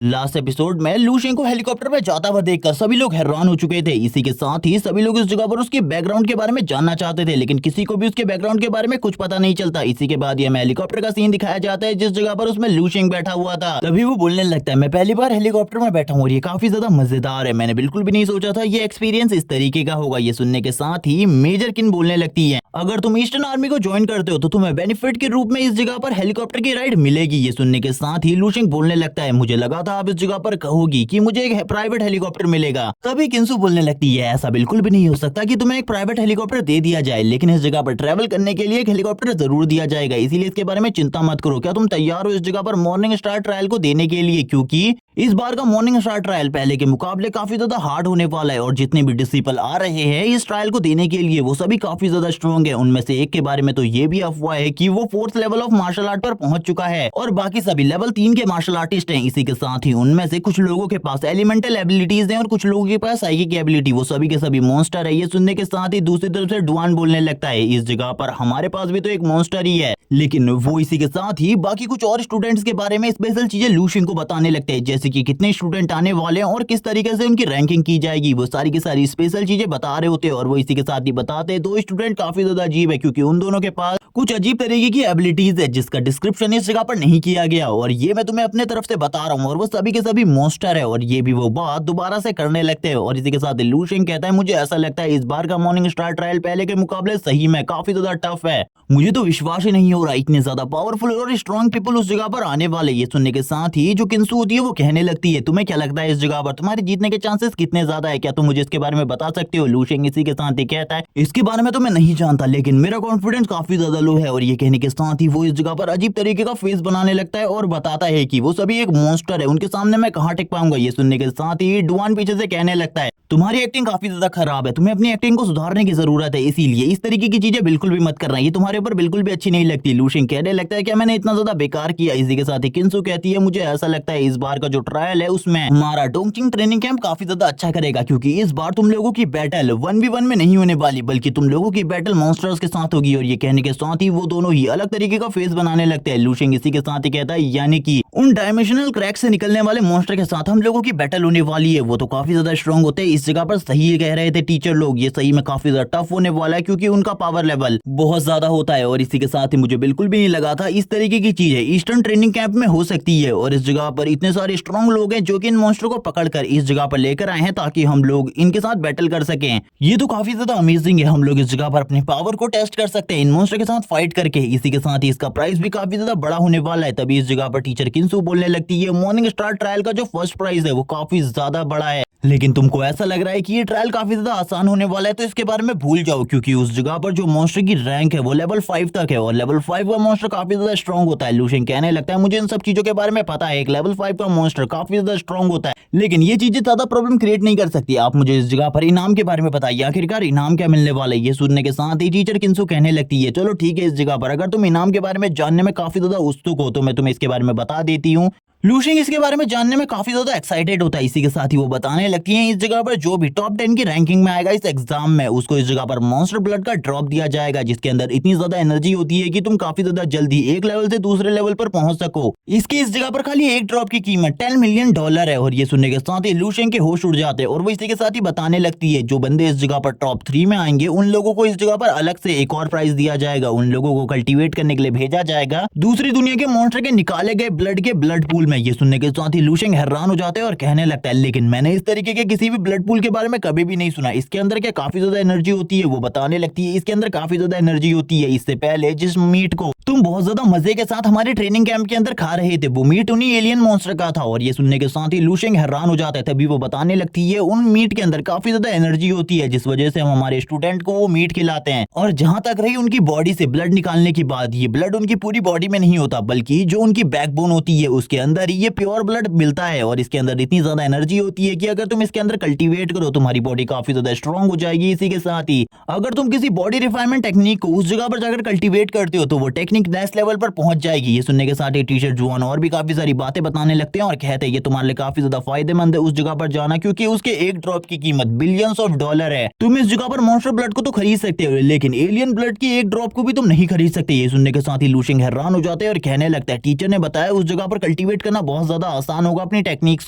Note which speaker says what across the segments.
Speaker 1: Last episode में Lucian को helicopter में जाता हुआ देखकर सभी लोग हैरान हो चुके थे। इसी के साथ ही सभी लोग इस जगह पर उसके बैकग्राउंड के बारे में जानना चाहते थे, लेकिन किसी को भी उसके बैकग्राउंड के बारे में कुछ पता नहीं चलता। इसी के बाद ये हमें हेलीकॉप्टर का सीन दिखाया जाता है जिस जगह पर उसमें लूशियन बैठा हुआ था। तभी वो बोलने लगता है, मैं पहली बार हेलीकॉप्टर में बैठा हूँ और ये काफी ज्यादा मजेदार है। मैंने बिल्कुल भी नहीं सोचा था ये एक्सपीरियंस इस तरीके का होगा। ये सुनने के साथ ही मेजर किन बोलने लगती है, अगर तुम ईस्टर्न आर्मी को ज्वाइन करते हो तो तुम्हें बेनिफिट के रूप में इस जगह पर हेलीकॉप्टर की राइड मिलेगी। ये सुनने के साथ ही लूशियन बोलने लगता है, मुझे लगा था आप इस जगह पर होगी कि मुझे एक प्राइवेट हेलीकॉप्टर मिलेगा। तभी किंसु बोलने लगती है, ऐसा बिल्कुल भी नहीं हो सकता कि तुम्हें एक प्राइवेट हेलीकॉप्टर दे दिया जाए, लेकिन इस जगह पर ट्रैवल करने के लिए एक हेलीकॉप्टर जरूर दिया जाएगा, इसीलिए इसके बारे में चिंता मत करो। क्या तुम तैयार हो इस जगह पर मॉर्निंग स्टार ट्रायल को देने के लिए? क्योंकि इस बार का मॉर्निंग स्टार ट्रायल पहले के मुकाबले काफी ज्यादा हार्ड होने वाला है और जितने भी डिसिपल आ रहे हैं इस ट्रायल को देने के लिए वो सभी काफी ज्यादा स्ट्रॉन्ग है। उनमें से एक के बारे में तो ये भी अफवाह है कि वो 4th level of martial art पर पहुंच चुका है और बाकी सभी लेवल 3 के मार्शल आर्टिस्ट हैं। इसी के साथ ही उनमें से कुछ लोगों के पास एलिमेंटल एबिलिटीज हैं और कुछ लोगों के पास साइकिक एबिलिटी। वो सभी के सभी मॉन्स्टर है। ये सुनने के साथ ही दूसरी तरफ से डुआन बोलने लगता है, इस जगह पर हमारे पास भी तो एक मॉन्स्टर ही है। लेकिन वो इसी के साथ ही बाकी कुछ और स्टूडेंट्स के बारे में स्पेशल चीजें लूशियन को बताने लगते हैं, जैसे कि कितने स्टूडेंट आने वाले हैं और किस तरीके से उनकी रैंकिंग की जाएगी। वो सारी की सारी स्पेशल चीजें बता रहे होते हैं और वो इसी के साथ ही बताते हैं। दो स्टूडेंट काफी ज्यादा अजीब है क्योंकि उन दोनों के पास कुछ अजीब तरीके की एबिलिटीज है जिसका डिस्क्रिप्शन इस जगह पर नहीं किया गया और ये मैं तुम्हें अपने तरफ से बता रहा हूँ और वो सभी के सभी मॉन्स्टर है। और ये भी वो बात दोबारा से करने लगते हैं और इसी के साथ लूशियन कहता है, मुझे ऐसा लगता है इस बार का मॉर्निंग स्टार ट्रायल पहले के मुकाबले सही में काफी ज्यादा टफ है। मुझे तो विश्वास ही नहीं हो रहा इतने ज्यादा पावरफुल और स्ट्रॉन्ग पीपल उस जगह पर आने वाले। ये सुनने के साथ ही जो किंसु होती है वो कहने लगती है, तुम्हें क्या लगता है इस जगह पर तुम्हारे जीतने के चांसेस कितने ज्यादा है? क्या तुम मुझे इसके बारे में बता सकते हो? लूशियन इसी के साथ ही कहता है, इसके बारे में तो मैं नहीं जानता लेकिन मेरा कॉन्फिडेंस काफी ज्यादा लो है। और ये कहने के साथ ही वो इस जगह पर अजीब तरीके का फेस बनाने लगता है और बताता है कि वो सभी एक मॉन्स्टर है, उनके सामने मैं कहाँ टिक पाऊंगा। ये सुनने के साथ ही डुआन पीछे से कहने लगता है, तुम्हारी एक्टिंग काफी ज्यादा खराब है, तुम्हें अपनी एक्टिंग को सुधारने की जरूरत है, इसीलिए इस तरीके की चीजें बिल्कुल भी मत करना, ये तुम्हारे ऊपर बिल्कुल भी अच्छी नहीं लगती। लूशियन कहने लगता है, क्या मैंने इतना ज्यादा बेकार किया? इसी के साथ ही किंसु कहती है, मुझे ऐसा लगता है इस बार का जो ट्रायल है उसमें हमारा डोंगचिंग ट्रेनिंग कैंप काफी ज्यादा अच्छा करेगा, क्योंकि इस बार तुम लोगों की बैटल 1v1 में नहीं होने वाली बल्कि तुम लोगों की बैटल मॉन्स्टर्स के साथ होगी। और ये कहने के साथ ही वो दोनों ही अलग तरीके का फेस बनाने लगते हैं। लूशियन इसी के साथ ही कहता है, यानी कि उन डायमेंशनल क्रैक से निकलने वाले मॉन्स्टर के साथ हम लोगों की बैटल होने वाली है, वो तो काफी ज्यादा स्ट्रॉन्ग होते हैं। इस जगह पर सही कह रहे थे टीचर लोग, ये सही में काफी ज्यादा टफ होने वाला है क्योंकि उनका पावर लेवल बहुत ज्यादा होता है। और इसी के साथ ही मुझे बिल्कुल भी नहीं लगा था इस तरीके की चीज है ईस्टर्न ट्रेनिंग कैंप में हो सकती है। और इस जगह पर इतने सारे स्ट्रॉन्ग लोग हैं जो कि इन मॉन्स्टर को पकड़कर इस जगह पर लेकर आए हैं ताकि हम लोग इनके साथ बैटल कर सकें। ये तो काफी ज्यादा अमेजिंग है, हम लोग इस जगह पर अपने पावर को टेस्ट कर सकते हैं इन मॉन्स्टर के साथ फाइट करके। इसी के साथ ही इसका प्राइस भी काफी ज्यादा बड़ा होने वाला है। तभी इस जगह पर टीचर किंसु बोलने लगती है, मॉर्निंग स्टार ट्रायल का जो फर्स्ट प्राइज है वो काफी ज्यादा बड़ा है, लेकिन तुमको ऐसा लग रहा है कि ये ट्रायल काफी ज्यादा आसान होने वाला है तो इसके बारे में भूल जाओ, क्योंकि उस जगह पर जो मॉन्स्टर की रैंक है वो लेवल 5 तक है और लेवल 5 का मॉन्स्टर काफी ज्यादा स्ट्रॉन्ग होता है। लूशियन कहने लगता है, मुझे इन सब चीजों के बारे में पता है, एक लेवल 5 का मॉन्स्टर काफी ज्यादा स्ट्रॉन्ग होता है, लेकिन ये चीजें ज्यादा प्रॉब्लम क्रिएट नहीं कर सकती। आप मुझे इस जगह पर इनाम के बारे में बताइए, आखिरकार इनाम क्या मिलने वाला है? ये सुनने के साथ ही टीचर किंसु कहने लगती है, चलो ठीक है, इस जगह पर अगर तुम इनाम के बारे में जानने में काफी ज्यादा उत्सुक हो तो मैं तुम्हें इसके बारे में बता देती हूँ। लूशियन इसके बारे में जानने में काफी ज्यादा एक्साइटेड होता है। इसी के साथ ही वो बताने लगती हैं, इस जगह पर जो भी टॉप 10 की रैंकिंग में आएगा इस एग्जाम में उसको इस जगह पर मॉन्स्टर ब्लड का ड्रॉप दिया जाएगा, जिसके अंदर इतनी ज्यादा एनर्जी होती है कि तुम काफी ज्यादा जल्दी एक लेवल से दूसरे लेवल पर पहुंच सको। इसकी इस जगह पर खाली एक ड्रॉप की कीमत $10 मिलियन है। और ये सुनने के साथ ही लूशियन के होश उड़ जाते हैं और वो इसी के साथ ही बताने लगती है, जो बंदे इस जगह पर टॉप 3 में आएंगे उन लोगों को इस जगह पर अलग से एक और प्राइज दिया जाएगा, उन लोगों को कल्टीवेट करने के लिए भेजा जाएगा दूसरी दुनिया के मॉन्स्टर के निकाले गए ब्लड के ब्लड पूल में। ये सुनने के लूशियन हैरान हो जाते हैं और कहने लगता है, लेकिन मैंने इस तरीके के किसी भी ब्लड पूल के बारे में कभी भी नहीं सुना, इसके अंदर क्या काफी ज्यादा एनर्जी होती है? वो बताने लगती है, इसके अंदर काफी ज्यादा एनर्जी होती है। इससे पहले जिस मीट को तुम बहुत ज्यादा मजे के साथ हमारे ट्रेनिंग कैंप के अंदर खा रहे थे वो मीट उन्हीं एलियन मॉन्स्टर का था। और ये सुनने के साथ ही लूशियन हैरान हो जाता है। तभी वो बताने लगती है, उन मीट के अंदर काफी ज्यादा एनर्जी होती है जिस वजह से हम हमारे स्टूडेंट को वो मीट खिलाते हैं। और जहां तक रही उनकी बॉडी से ब्लड निकालने की बात, ये ब्लड उनकी पूरी बॉडी में नहीं होता बल्कि जो उनकी बैकबोन होती है उसके अंदर ये प्योर ब्लड मिलता है। और इसके अंदर इतनी ज्यादा एनर्जी होती है कि अगर तुम इसके अंदर कल्टीवेट करो तुम्हारी बॉडी काफी ज्यादा स्ट्रॉन्ग हो जाएगी। इसी के साथ ही अगर तुम किसी बॉडी रिफाइनमेंट टेक्निक को उस जगह पर जाकर कल्टीवेट करते हो तो वो टेक्निक नेक्स्ट लेवल पर पहुंच जाएगी। ये सुनने के साथ ही टीचर जुआन और भी काफी सारी बातें बताने लगते हैं और कहते हैं, ये तुम्हारे लिए काफी ज्यादा फायदेमंद है उस जगह पर जाना, क्योंकि उसके एक ड्रॉप की कीमत बिलियंस ऑफ डॉलर है। तुम इस जगह पर मॉन्स्टर ब्लड को तो खरीद सकते हो लेकिन एलियन ब्लड की एक ड्रॉप को भी तुम नहीं खरीद सकते। ये सुनने के साथ ही लूशियन हैरान हो जाते हैं और कहने लगता है, टीचर ने बताया उस जगह पर कल्टीवेट करना बहुत ज्यादा आसान होगा अपनी टेक्निक्स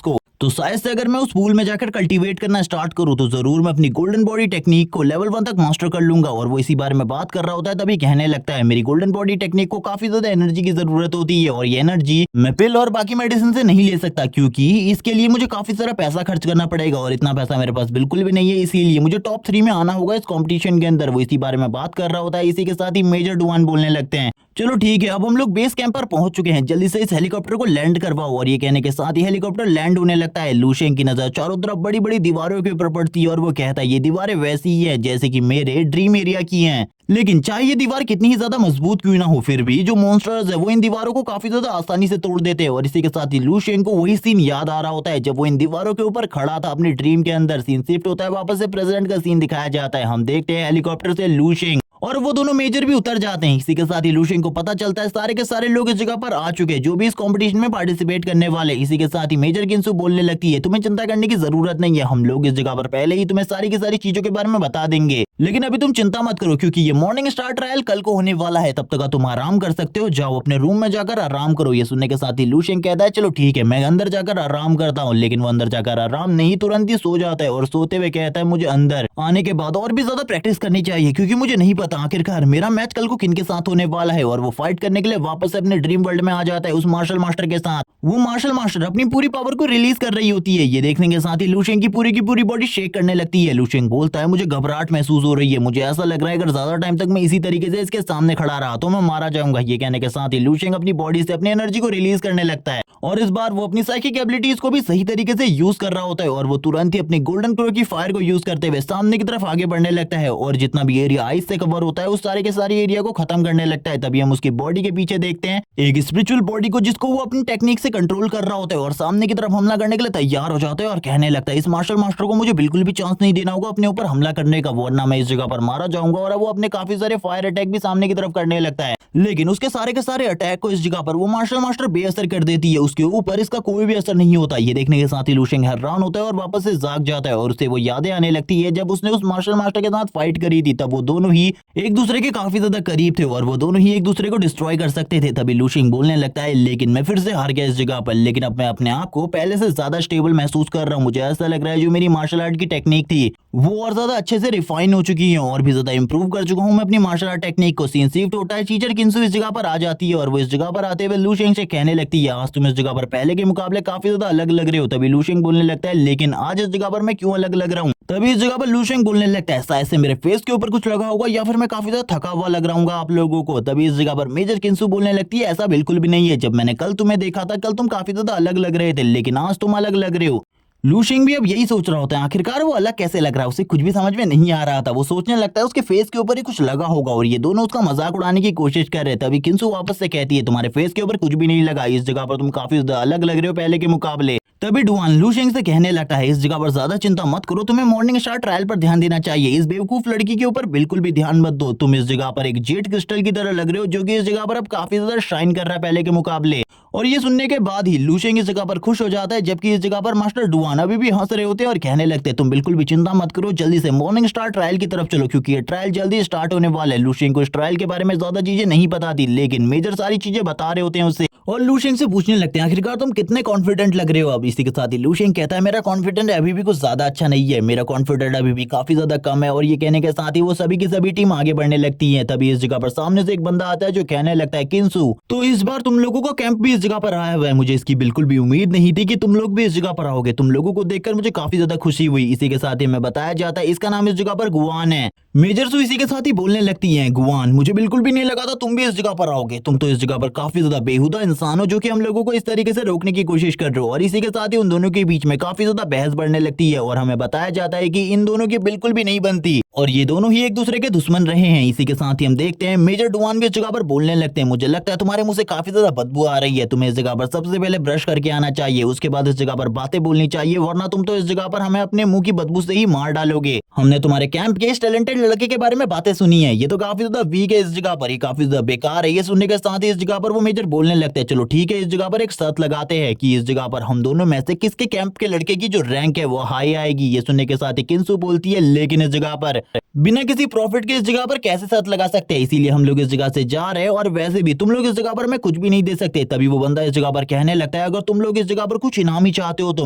Speaker 1: को। तो शायद से अगर मैं उस पूल में जाकर कल्टीवेट करना स्टार्ट करूं तो जरूर मैं अपनी गोल्डन बॉडी टेक्निक को लेवल 1 तक मास्टर कर लूंगा। और वो इसी बारे में बात कर रहा होता है तभी कहने लगता है मेरी गोल्डन बॉडी टेक्निक को काफी ज्यादा एनर्जी की जरूरत होती है और ये एनर्जी मैं पिल और बाकी मेडिसिन से नहीं ले सकता, क्योंकि इसके लिए मुझे काफी सारा पैसा खर्च करना पड़ेगा और इतना पैसा मेरे पास बिल्कुल भी नहीं है। इसीलिए मुझे टॉप 3 में आना होगा इस कॉम्पिटिशन के अंदर। वो इसी बारे में बात कर रहा होता है। इसी के साथ ही मेजर डुआन बोलने लगते हैं चलो ठीक है, अब हम लोग बेस कैंप पर पहुंच चुके हैं, जल्दी से इस हेलीकॉप्टर को लैंड करवाओ। और ये कहने के साथ ही हेलीकॉप्टर लैंड होने लगता है। लू शेंग की नजर चारों तरफ बड़ी बड़ी दीवारों के ऊपर पड़ती है और वो कहता है ये दीवारें वैसी ही है जैसे कि मेरे ड्रीम एरिया की हैं, लेकिन चाहे ये दीवार कितनी ही ज्यादा मजबूत क्यों ना हो, फिर भी जो मॉन्स्टर्स है वो इन दीवारों को काफी ज्यादा आसानी से तोड़ देते हैं। और इसी के साथ ही लू शेंग को वही सीन याद आ रहा होता है जब वो इन दीवारों के ऊपर खड़ा था अपनी ड्रीम के अंदर। सीन शिफ्ट होता है, वापस से प्रेजेंट का सीन दिखाया जाता है। हम देखते हैं हेलीकॉप्टर से लू शेंग और वो दोनों मेजर भी उतर जाते हैं। इसी के साथ ही लू शेंग को पता चलता है सारे के सारे लोग इस जगह पर आ चुके हैं जो भी इस कंपटीशन में पार्टिसिपेट करने वाले। इसी के साथ ही मेजर किंसु बोलने लगती है तुम्हें चिंता करने की जरूरत नहीं है, हम लोग इस जगह पर पहले ही तुम्हें सारी की सारी चीजों के बारे में बता देंगे, लेकिन अभी तुम चिंता मत करो क्योंकि ये मॉर्निंग स्टार ट्रायल कल को होने वाला है, तब तक तुम आराम कर सकते हो, जाओ अपने रूम में जाकर आराम करो। ये सुनने के साथ ही लू शेंग कहता है चलो ठीक है मैं अंदर जाकर आराम करता हूँ, लेकिन वो अंदर जाकर आराम नहीं तुरंत ही सो जाता है और सोते हुए कहता है मुझे अंदर आने के बाद और भी ज्यादा प्रैक्टिस करनी चाहिए क्योंकि मुझे नहीं पता आखिरकार मेरा मैच कल को किन के साथ होने वाला है। और वो फाइट करने के लिए वापस से अपने ड्रीम वर्ल्ड में आ जाता है उस मार्शल मास्टर के साथ। वो मार्शल मास्टर अपनी पूरी पावर को रिलीज कर रही होती है। ये देखने के साथ ही लू शेंग की पूरी बॉडी शेक करने लगती है। लू शेंग बोलता है मुझे घबराहट महसूस हो रही है, मुझे ऐसा लग रहा है अगर ज्यादा टाइम तक मैं इसी तरीके से इसके सामने खड़ा रहा तो मैं मारा जाऊंगा। ये कहने के साथ ही लू शेंग अपनी बॉडी से अपनी एनर्जी को रिलीज करने लगता है और इस बार वो अपनी साइकिक एबिलिटीज को भी सही तरीके से यूज कर रहा होता है और वो तुरंत ही अपनी गोल्डन क्रो की फायर को यूज करते हुए सामने की तरफ आगे बढ़ने लगता है और जितना भी एरिया आइस से कवर होता है उस सारे के सारे एरिया को खत्म करने लगता है। तभी हम उसकी बॉडी के पीछे देखते हैं एक स्पिरिचुअल बॉडी को जिसको वो अपनी टेक्निक से कंट्रोल कर रहा होता है और सामने की तरफ हमला करने के लिए तैयार हो जाता है और कहने लगता है इस मार्शल मास्टर को मुझे बिल्कुल भी चांस नहीं देना होगा अपने ऊपर हमला करने का, वरना मैं इस जगह पर मारा जाऊंगा। और वो अपने काफी सारे फायर अटैक भी सामने की तरफ करने लगता है, लेकिन उसके सारे के सारे अटैक को इस जगह पर वो मार्शल मास्टर बेअसर कर देती है, उसके ऊपर इसका कोई भी असर नहीं होता। ये देखने के साथ ही लू शेंग हैरान होता है और वापस से जाग जाता है और उसे वो यादें आने लगती है जब उसने उस मार्शल मास्टर के साथ फाइट करी थी, तब वो दोनों ही एक दूसरे के काफी ज्यादा करीब थे और वो दोनों ही एक दूसरे को डिस्ट्रॉय कर सकते थे। तभी लू शेंग बोलने लगता है लेकिन मैं फिर से हार गया इस जगह पर, लेकिन अब मैं अपने आप को पहले से ज्यादा स्टेबल महसूस कर रहा हूँ। मुझे ऐसा लग रहा है जो मेरी मार्शल आर्ट की टेक्निक थी वो और ज्यादा अच्छे से रिफाइन हो चुकी है और भी ज्यादा इंप्रूव कर चुका हूँ मैं अपनी मार्शल आर्ट टेक्निक को। सीन शिफ्ट होता है, टीचर किंसु इस जगह पर आ जाती है और वो इस जगह पर आते हुए लू शेंग से कहने लगती है आज तुम इस जगह पर पहले के मुकाबले काफी ज्यादा अलग लग रहे हो। तभी लू शेंग बोलने लगता है लेकिन आज इस जगह पर मैं क्यों अलग लग रहा हूँ। तभी इस जगह पर लू शेंग बोलने लगता है शायद से मेरे फेस के ऊपर कुछ लगा होगा या फिर मैं काफी ज्यादा थका हुआ लग रहा हूँ आप लोगों को। तभी इस जगह पर मेजर किंसु बोलने लगती है ऐसा बिल्कुल भी नहीं है, जब मैंने कल तुम्हें देखा था कल तुम काफी ज्यादा अलग लग रहे थे लेकिन आज तुम अलग लग रहे हो। लू शेंग भी अब यही सोच रहा होता है आखिरकार वो अलग कैसे लग रहा है, उसे कुछ भी समझ में नहीं आ रहा था। वो सोचने लगता है उसके फेस के ऊपर ही कुछ लगा होगा और ये दोनों उसका मजाक उड़ाने की कोशिश कर रहे थे। तभी किंसु वापस से कहती है तुम्हारे फेस के ऊपर कुछ भी नहीं लगा, इस जगह पर तुम काफी ज्यादा अलग लग रहे हो पहले के मुकाबले। तभी डुआन लू शेंग से कहने लगता है इस जगह पर ज्यादा चिंता मत करो, तुम्हें मॉर्निंग स्टार ट्रायल पर ध्यान देना चाहिए, इस बेवकूफ लड़की के ऊपर बिल्कुल भी ध्यान मत दो। तुम इस जगह पर एक जेट क्रिस्टल की तरह लग रहे हो जो कि इस जगह पर अब काफी ज्यादा शाइन कर रहा है पहले के मुकाबले। और ये सुनने के बाद ही लू शेंग इस जगह पर खुश हो जाता है, जबकि इस जगह पर मास्टर डुआन अभी भी हंस रहे होते हैं और कहने लगते हैं तुम बिल्कुल भी चिंता मत करो, जल्दी से मॉर्निंग स्टार ट्रायल की तरफ चलो क्योंकि ये ट्रायल जल्दी स्टार्ट होने वाला है। लू शेंग को इस ट्रायल के बारे में ज्यादा चीजें नहीं पता थी लेकिन मेजर सारी चीजें बता रहे होते हैं उससे और लू शेंग से पूछने लगते हैं आखिरकार तुम कितने कॉन्फिडेंट लग रहे हो अब। इसी के साथ ही लू शेंग कहता है मेरा कॉन्फिडेंट अभी भी कुछ ज्यादा अच्छा नहीं है, मेरा कॉन्फिडेंट अभी भी काफी ज्यादा कम है। और ये कहने के साथ ही वो सभी की सभी टीम आगे बढ़ने लगती है। तभी इस जगह पर सामने से एक बंदा आता है जो कहने लगता है किंसु तो इस बार तुम लोगों का कैंप भी इस जगह पर आया हुआ है, मुझे इसकी बिल्कुल भी उम्मीद नहीं थी कि तुम लोग भी इस जगह पर आओगे, तुम लोगों को देखकर मुझे काफी ज्यादा खुशी हुई। इसी के साथ ही हमें बताया जाता है इसका नाम इस जगह पर गुआन है। मेजर सु इसी के साथ ही बोलने लगती है गुआन मुझे बिल्कुल भी नहीं लगा था तुम भी इस जगह पर आओगे, तुम तो इस जगह पर काफी ज्यादा बेहुदा इंसान हो जो कि हम लोगों को इस तरीके से रोकने की कोशिश कर रहे हो। और इसी के साथ ही उन दोनों के बीच में काफी ज्यादा बहस बढ़ने लगती है और हमें बताया जाता है कि इन दोनों की बिल्कुल भी नहीं बनती और ये दोनों ही एक दूसरे के दुश्मन रहे हैं। इसी के साथ ही हम देखते हैं मेजर डुआन भी इस जगह पर बोलने लगते हैं मुझे लगता है तुम्हारे मुंह से काफी ज्यादा बदबू आ रही है, तुम्हें इस जगह पर सबसे पहले ब्रश करके आना चाहिए, उसके बाद इस जगह पर बातें बोलनी चाहिए, वरना तुम तो इस जगह पर हमें अपने मुंह की बदबू से ही मार डालोगे। हमने तुम्हारे कैंप के इस टैलेंटेड लड़के के बारे में बातें सुनी है, ये तो काफी ज्यादा वीक है इस जगह पर, ये काफी ज्यादा बेकार है। ये सुनने के साथ ही इस जगह पर वो मेजर बोलने लगते हैं चलो ठीक है इस जगह पर एक शर्त लगाते हैं कि इस जगह पर हम दोनों में से किसके कैंप के लड़के की जो रैंक है वो हाई आएगी। ये सुनने के साथ ही किंसु बोलती है लेकिन इस जगह पर बिना किसी प्रॉफिट के इस जगह पर कैसे शर्त लगा सकते हैं, इसीलिए हम लोग इस जगह से जा रहे हैं। और वैसे भी तुम लोग इस जगह पर मैं कुछ भी नहीं दे सकते। तभी वो बंदा इस जगह पर कहने लगता है, अगर तुम लोग इस जगह पर कुछ इनाम ही चाहते हो तो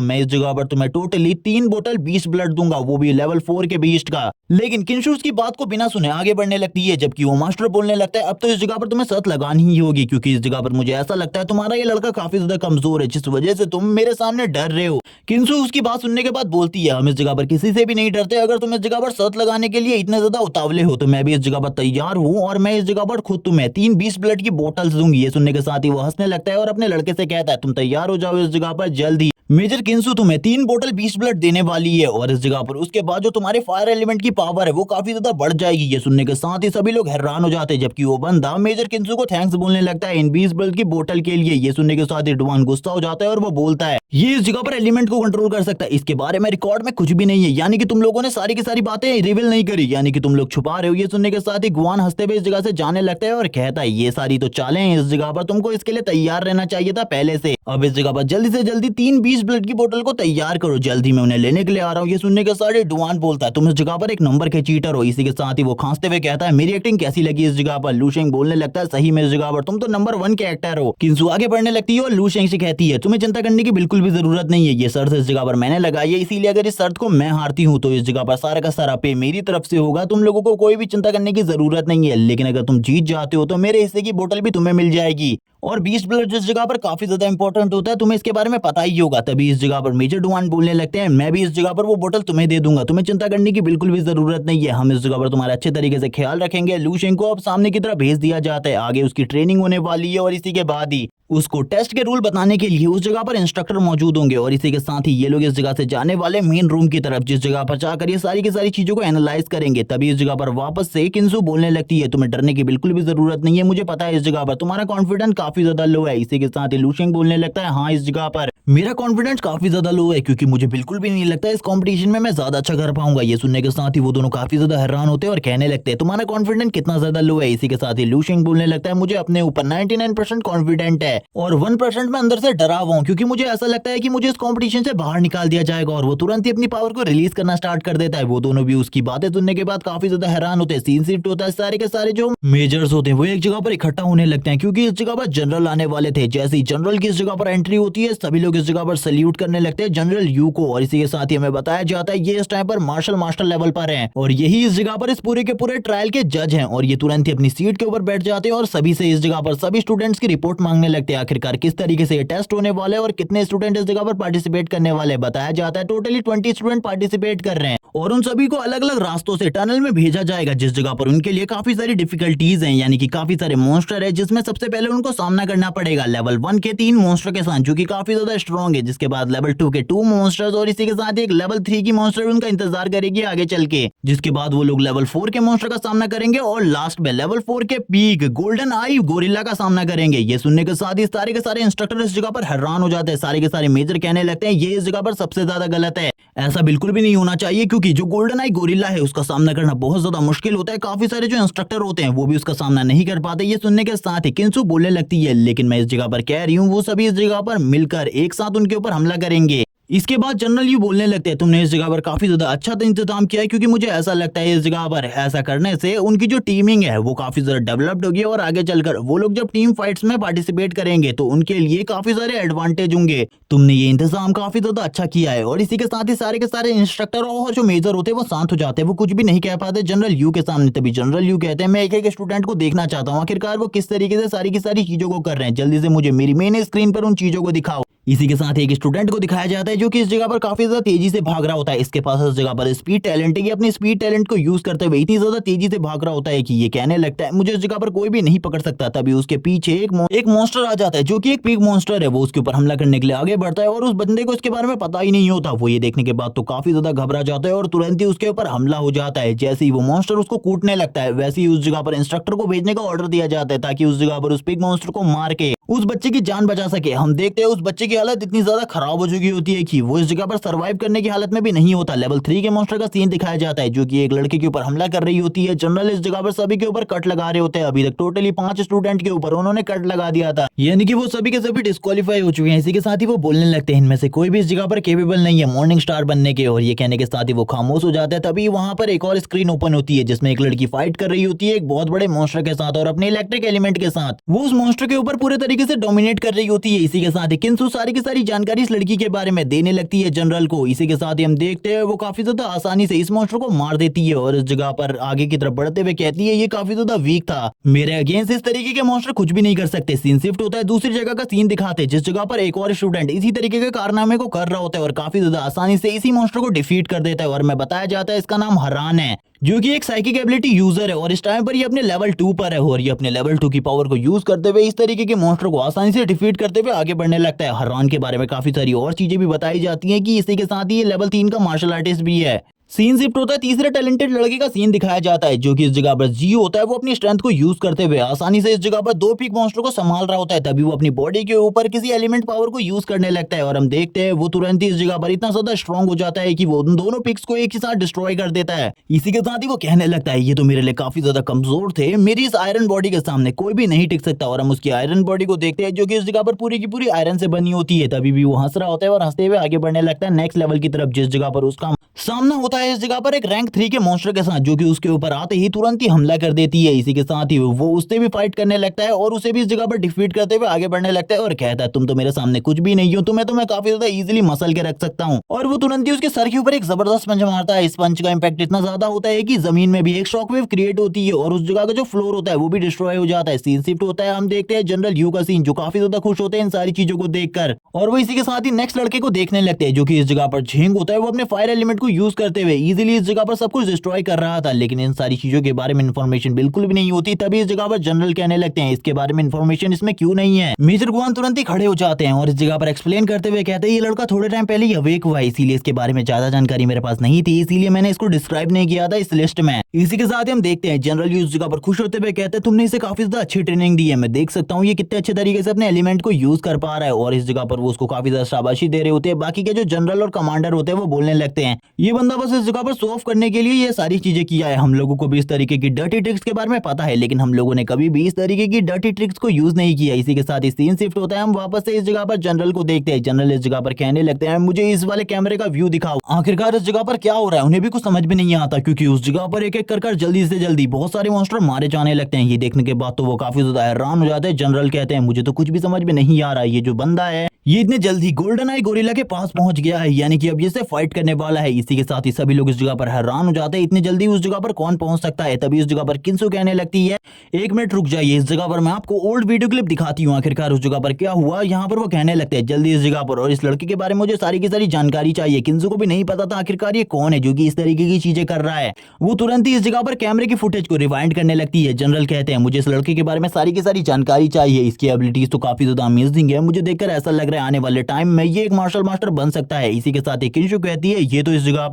Speaker 1: मैं इस जगह पर तुम्हें टोटली 3 बोतल 20 ब्लड दूंगा, वो भी लेवल 4 के बीस्ट का। लेकिन किंशु उसकी बात को बिना सुने आगे बढ़ने लगती है, जबकि वो मास्टर बोलने लगता है, अब तो इस जगह पर तुम्हें शर्त लगानी ही होगी, क्योंकि इस जगह पर मुझे ऐसा लगता है तुम्हारा ये लड़का काफी ज्यादा कमजोर है, जिस वजह से तुम मेरे सामने डर रहे हो। किंशु उसकी बात सुनने के बाद बोलती है, हम इस जगह पर किसी से भी नहीं डरते। अगर तुम इस जगह पर शर्त लगाने के लिए इतने ज्यादा उतावले हो तो मैं भी इस जगह पर तैयार हूँ, और मैं इस जगह पर खुद तुम्हें 3 20 ब्लड की बोतल्स दूंगी। ये सुनने के साथ ही वो हंसने लगता है और अपने लड़के से कहता है, तुम तैयार हो जाओ इस जगह पर जल्दी। मेजर किंशु तुम्हें 3 बोतल 20 ब्लड देने वाली है, और इस जगह पर उसके बाद जो तुम्हारे फायर एलिमेंट की पावर है वो काफी ज्यादा बढ़ जाएगी। ये सुनने के साथ ही सभी लोग हैरान हो जाते हैं, जबकि वो बंदा मेजर किंशु को थैंक्स बोलने लगता है इन 20 ब्लड की बोतल के लिए। ये सुनने के साथ ही डुआन गुस्सा हो जाता है और वो बोलता है, ये इस जगह पर एलिमेंट को कंट्रोल कर सकता है, इसके बारे में रिकॉर्ड में कुछ भी नहीं है, यानी कि तुम लोगों ने सारी की सारी बातें रिवील नहीं करी, यानी कि तुम लोग छुपा रहे हो। ये सुनने के साथ ही गुआन हंसते हुए इस जगह से जाने लगता है और कहता है, ये सारी तो चालें हैं इस जगह पर, तुमको इसके लिए तैयार रहना चाहिए था पहले से। अब इस जगह पर जल्दी से जल्दी 3 20 ब्लड की बोतल को तैयार करो, जल्दी मैं उन्हें लेने के लिए आ रहा हूँ। ये सुनने के साथ ही डुआन बोलता है, तुम इस जगह पर एक नंबर के चीटर हो। इसी के साथ ही वो खांसते हुए कहता है, मेरी एक्टिंग कैसी लगी इस जगह पर। लूशेंग बोलने लगता है, सही में इस जगह पर तुम तो नंबर 1 के एक्टर हो। किंशु आगे बढ़ने लगती है और लूशेंग से कहती है, तुम्हें चिंता करने की बिल्कुल भी जरूरत नहीं है, ये शर्त इस जगह पर मैंने लगाई है, इसीलिए अगर इस शर्त को मैं हारती हूँ तो इस जगह पर सारा का सारा पे मेरी तरफ से होगा, तुम लोगों को कोई भी चिंता करने की जरूरत नहीं है। लेकिन अगर तुम जीत जाते हो तो मेरे हिस्से की बोतल भी तुम्हें मिल जाएगी। और 20 ब्लड जिस जगह पर काफी ज्यादा इंपॉर्टेंट होता है, तुम्हें इसके बारे में पता ही होगा। तभी इस जगह पर मेजर डुआन बोलने लगते हैं, मैं भी इस जगह पर वो बोतल तुम्हें दे दूंगा, तुम्हें चिंता करने की बिल्कुल भी जरूरत नहीं है, हम इस जगह पर तुम्हारा अच्छे तरीके से ख्याल रखेंगे। लूशेंग को अब सामने की तरफ भेज दिया जाता है, आगे उसकी ट्रेनिंग होने वाली है, और इसी के बाद ही उसको टेस्ट के रूल बताने के लिए उस जगह पर इंस्ट्रक्टर मौजूद होंगे। और इसी के साथ ही ये लोग इस जगह से जाने वाले मेन रूम की तरफ, जिस जगह पर जाकर ये सारी की सारी चीजों को एनालाइज करेंगे। तभी इस जगह पर वापस से किंशु बोलने लगती है, तुम्हें डरने की बिल्कुल भी जरूरत नहीं है, मुझे पता है इस जगह पर तुम्हारा कॉन्फिडेंस काफी ज्यादा लो है। इसी के साथ ही लूशेंग बोलने लगता है, हाँ इस जगह पर मेरा कॉन्फिडेंस काफी ज्यादा लो है, क्योंकि मुझे बिल्कुल भी नहीं लगता इस कंपटीशन में मैं ज्यादा अच्छा कर पाऊंगा। ये सुनने के साथ ही वो दोनों काफी ज्यादा हैरान होते हैं और कहने लगते हैं, तुम्हारा कॉन्फिडेंस कितना ज्यादा लो है। इसी के साथ ही लूशेंग बोलने लगता है, मुझे अपने ऊपर 99% कॉन्फिडेंट है और 1% मैं अंदर से डरा हुआ हूँ, क्योंकि मुझे ऐसा लगता है कि मुझे इस कंपटीशन से बाहर निकाल दिया जाएगा। और वो तुरंत ही अपनी पावर को रिलीज करना स्टार्ट कर देता है। वो दोनों भी उसकी बातें सुनने के बाद काफी ज्यादा हैरान होते हैं। सीन शिफ्ट होता है, सारे के सारे जो मेजर्स होते हैं वो एक जगह पर इकट्ठा होने लगते हैं, क्योंकि इस जगह पर जनरल आने वाले थे। जैसे ही जनरल की इस जगह पर एंट्री होती है, सभी लोग इस जगह पर सल्यूट करने लगते हैं जनरल यू को। और इसी के साथ ही हमें बताया जाता है, ये इस टाइम पर मार्शल मास्टर लेवल पर हैं, और यही इस जगह पर इस पूरे के पूरे ट्रायल के जज हैं। और ये तुरंत ही अपनी सीट के ऊपर बैठ जाते हैं और सभी से इस जगह पर सभी स्टूडेंट्स की रिपोर्ट मांगने लगते हैं, आखिरकार किस तरीके से ये टेस्ट होने वाले और कितने स्टूडेंट इस जगह पर पार्टिसिपेट करने वाले। बताया जाता है टोटली 20 स्टूडेंट पार्टिसिपेट कर रहे हैं, और उन सभी को अलग अलग रास्तों से टनल में भेजा जाएगा, जिस जगह पर उनके लिए काफी सारी डिफिकल्टीज हैं, यानी कि काफी सारे मॉन्स्टर है, जिसमें सबसे पहले उनको सामना करना पड़ेगा लेवल 1 के 3 मॉन्स्टर के साथ, जो कि काफी ज्यादा स्ट्रॉन्ग है। जिसके बाद लेवल 2 के 2 मॉन्स्टर्स, और इसी के साथ एक लेवल 3 की मॉन्स्टर उनका इंतजार करेगी आगे चल के। जिसके बाद वो लोग लेवल 4 के मॉन्स्टर का सामना करेंगे, और लास्ट में लेवल 4 के पीक गोल्डन आई गोरिल्ला का सामना करेंगे। ये सुनने के साथ ही सारे के सारे इंस्ट्रक्टर इस जगह पर हैरान हो जाते हैं। सारे के सारे मेजर कहने लगते हैं, ये इस जगह पर सबसे ज्यादा गलत है, ऐसा बिल्कुल भी नहीं होना चाहिए, क्योंकि जो गोल्डन आई गोरिल्ला है उसका सामना करना बहुत ज्यादा मुश्किल होता है। काफी सारे जो इंस्ट्रक्टर होते हैं वो भी उसका सामना नहीं कर पाते। ये सुनने के साथ ही किंशु बोलने लगती है, लेकिन मैं इस जगह पर कह रही हूँ वो सभी इस जगह पर मिलकर एक साथ उनके ऊपर हमला करेंगे। इसके बाद जनरल यू बोलने लगते हैं, तुमने इस जगह पर काफी ज्यादा अच्छा इंतजाम किया है, क्योंकि मुझे ऐसा लगता है इस जगह पर ऐसा करने से उनकी जो टीमिंग है वो काफी ज्यादा डेवलप्ड होगी, और आगे चलकर वो लोग जब टीम फाइट्स में पार्टिसिपेट करेंगे तो उनके लिए काफी सारे एडवांटेज होंगे। तुमने ये इंतजाम काफी ज्यादा अच्छा किया है। और इसी के साथ ही सारे के सारे इंस्ट्रक्टर और जो मेजर होते हैं वो शांत हो जाते हैं, वो कुछ भी नहीं कह पाते जनरल यू के सामने। तभी जनरल यू कहते हैं, मैं एक एक स्टूडेंट को देखना चाहता हूँ, आखिरकार वो किस तरीके से सारी की सारी चीजों को कर रहे हैं, जल्दी से मुझे मेरी मेन स्क्रीन पर उन चीजों को दिखाओ। इसी के साथ एक स्टूडेंट को दिखाया जाता है जो कि इस जगह पर काफी ज्यादा तेजी से भाग रहा होता है। इसके पास इस जगह पर स्पीड टैलेंट है, कि अपनी स्पीड टैलेंट को यूज करते हुए इतनी ज्यादा तेजी से भाग रहा होता है कि ये कहने लगता है, मुझे इस जगह पर कोई भी नहीं पकड़ सकता। तभी उसके पीछे एक मॉन्स्टर आ जाता है, जो कि एक पिग मॉन्स्टर है। वो उसके ऊपर हमला करने के लिए आगे बढ़ता है, और उस बंदे को इसके बारे में पता ही नहीं होता। वो ये देखने के बाद तो काफी ज्यादा घबरा जाता है और तुरंत ही उसके ऊपर हमला हो जाता है। जैसे ही वो मॉन्स्टर उसको कूटने लगता है, वैसे ही उस जगह पर इंस्ट्रक्टर को भेजने का ऑर्डर दिया जाता है, ताकि उस जगह पर उस पिग मॉन्स्टर को मार के उस बच्चे की जान बचा सके। हम देखते हैं उस बच्चे की हालत इतनी ज्यादा खराब हो चुकी होती है कि वो इस जगह पर सर्वाइव करने की हालत में भी नहीं होता। लेवल 3 के मॉन्स्टर का सीन दिखाया जाता है जो कि एक लड़के के ऊपर हमला कर रही होती है। जनरल इस जगह पर सभी के ऊपर कट लगा रहे होते हैं। अभी तक टोटली 5 स्टूडेंट के ऊपर उन्होंने कट लगा दिया था, यानी कि वो सभी के सभी डिस्क्वालीफाई हो चुके हैं। इसी के साथ ही वो बोलने लगते हैं इनमें से कोई भी इस जगह पर केपेबल नहीं है मॉर्निंग स्टार बनने के, और ये कहने के साथ ही वो खामोश हो जाता है। तभी वहां पर एक और स्क्रीन ओपन होती है जिसमें एक लड़की फाइट कर रही होती है एक बहुत बड़े मॉन्स्टर के साथ और अपने इलेक्ट्रिक एलिमेंट के साथ। वो उस मॉन्स्टर के ऊपर पूरे तरीके से डोमिनेट कर रही होती है। इसी के साथ ही किंसु सारी की सारी जानकारी इस लड़की के बारे में देने लगती है जनरल को। इसी के साथ ही हम देखते हैं वो काफी ज्यादा आसानी से इस मॉन्स्टर को मार देती है और इस जगह पर आगे की तरफ बढ़ते हुए कहती है ये काफी ज्यादा वीक था, मेरे अगेंस्ट इस तरीके के मॉन्स्टर कुछ भी नहीं कर सकते। सीन शिफ्ट होता है दूसरी जगह का सीन दिखाते जिस जगह पर एक और स्टूडेंट इसी तरीके के कारनामे को कर रहा होता है और काफी ज्यादा आसानी से इसी मॉन्स्टर को डिफीट कर देता है। और मैं बताया जाता है इसका नाम हरान है जो कि एक साइकिक एबिलिटी यूजर है और इस टाइम पर ये अपने लेवल 2 पर है और ये अपने लेवल 2 की पावर को यूज करते हुए इस तरीके के मॉन्स्टर को आसानी से डिफीट करते हुए आगे बढ़ने लगता है। हरान के बारे में काफी सारी और चीजें भी बताई जाती हैं कि इसी के साथ ही ये लेवल 3 का मार्शल आर्टिस्ट भी है। सीन शिफ्ट होता है तीसरे टैलेंटेड लड़के का सीन दिखाया जाता है जो कि इस जगह पर जी होता है। वो अपनी स्ट्रेंथ को यूज करते हुए आसानी से इस जगह पर 2 पीक मॉन्स्टर को संभाल रहा होता है। तभी वो अपनी बॉडी के ऊपर किसी एलिमेंट पावर को यूज करने लगता है और हम देखते हैं वो तुरंत ही इस जगह पर इतना ज्यादा स्ट्रॉन्ग हो जाता है कि वो उन दोनों पिक्स को एक ही साथ डिस्ट्रॉय कर देता है। इसी के साथ ही वो कहने लगता है ये तो मेरे लिए काफी ज्यादा कमजोर थे, मेरी इस आयरन बॉडी के सामने कोई भी नहीं टिक सकता। और हम उसकी आयरन बॉडी को देखते हैं जो कि इस जगह पर पूरी की पूरी आयरन से बनी होती है। तभी भी वो हंस रहा होता है और हंसते हुए आगे बढ़ने लगता है नेक्स्ट लेवल की तरफ जिस जगह पर उसका सामना होता है इस जगह पर एक रैंक 3 के मॉन्स्टर के साथ जो कि उसके ऊपर आते ही तुरंत ही हमला कर देती है। इसी के साथ ही वो उससे भी फाइट करने लगता है और उसे भी इस जगह पर डिफीट करते हुए आगे बढ़ने लगता है और कहता है तुम तो मेरे सामने कुछ भी नहीं हो, तुम्हें काफी ज्यादा इजीली मसल के रख सकता हूँ। और वो तुरंत ही उसके सर के ऊपर एक जबरदस्त पंच मारता है। इस पंच का इंपैक्ट इतना ज्यादा होता है कि जमीन में भी एक शॉकवेव क्रिएट होती है और उस जगह का जो फ्लोर होता है वो भी डिस्ट्रॉय हो जाता है। सीन शिफ्ट होता है हम देखते हैं जनरल यू का सीन जो काफी ज्यादा खुश होते हैं इन सारी चीजों को देखकर और वो इसी के साथ ही नेक्स्ट लड़के को देखने लगते हैं जो कि इस जगह पर झेंग होता है। वो अपने फायर एलिमेंट को यूज करते हुए इजीली इस जगह पर सब कुछ डिस्ट्रॉय कर रहा था लेकिन इन सारी चीजों के बारे में इन्फॉर्मेशन बिल्कुल भी नहीं होती। तभी इस जगह पर जनरल कहने लगते हैं इसके बारे में इन्फॉर्मेशन इसमें क्यों नहीं है। मेजर गुआन तुरंत ही खड़े हो जाते हैं और इस जगह पर एक्सप्लेन करते हुए कहते हैं ये लड़का थोड़े टाइम पहले ही अवेक हुआ है इसीलिए इसके बारे में ज्यादा जानकारी मेरे पास नहीं थी, इसीलिए मैंने इसको डिस्क्राइब नहीं किया था इस लिस्ट में। इसी के साथ ही हम देखते हैं जनरल इस जगह पर खुश होते हुए कहते हैं तुमने इसे काफी ज्यादा अच्छी ट्रेनिंग दी है, मैं देख सकता हूँ ये कितने अच्छे तरीके से अपने एलिमेंट को यूज कर पा रहा है। और इस जगह पर वो उसको काफी ज्यादा शाबाशी दे रहे होते हैं। बाकी के जो जनरल और कमांडर होते हैं वो बोलने लगते हैं ये बंदा बस इस जगह पर शो ऑफ करने के लिए ये सारी चीजें किया है, हम लोगों को भी इस तरीके की डर्टी ट्रिक्स के बारे में पता है लेकिन हम लोगों ने कभी भी इस तरीके की डर्टी ट्रिक्स को यूज नहीं किया। इसी के साथ ही सीन शिफ्ट होता है हम वापस से इस जगह पर जनरल को देखते हैं। जनरल इस जगह पर कहने लगते हैं मुझे इस वाले कैमरे का व्यू दिखाओ। आखिरकार इस जगह पर क्या हो रहा है उन्हें भी कुछ समझ में नहीं आता क्योंकि उस जगह पर एक एक कर जल्दी से जल्दी बहुत सारे मॉन्स्टर मारे जाने लगते हैं। ये देखने के बाद तो वो काफी ज्यादा हैरान हो जाते हैं। जनरल कहते हैं मुझे तो कुछ भी समझ में नहीं आ रहा है, ये जो बंदा है ये इतने जल्दी गोल्डन आई गोरिल्ला के पास पहुंच गया है यानी कि अब ये से फाइट करने वाला है। इसी के साथ ही सभी लोग इस जगह पर हैरान हो जाते हैं इतनी जल्दी उस जगह पर कौन पहुंच सकता है। तभी उस जगह पर किंसु कहने लगती है एक मिनट रुक जाइए, इस जगह पर मैं आपको ओल्ड वीडियो क्लिप दिखाती हूँ आखिरकार उस जगह पर क्या हुआ। यहाँ पर वो कहने लगते हैं जल्दी इस जगह पर और इस लड़के के बारे में मुझे सारी की सारी जानकारी चाहिए। किंसु को भी नहीं पता था आखिरकार ये कौन है जो कि इस तरीके की चीजें कर रहा है। वो तुरंत ही इस जगह पर कैमरे की फुटेज को रिवाइंड करने लगती है। जनरल कहते हैं मुझे इस लड़के के बारे में सारी की सारी जानकारी चाहिए, इसकी एबिलिटीज तो काफी ज्यादा अमेजिंग है, मुझे देखकर ऐसा लग रहा है आने वाले टाइम में ये एक मार्शल मास्टर बन सकता है। इसी के साथ ही किंसु कहती है ये तो इस जगह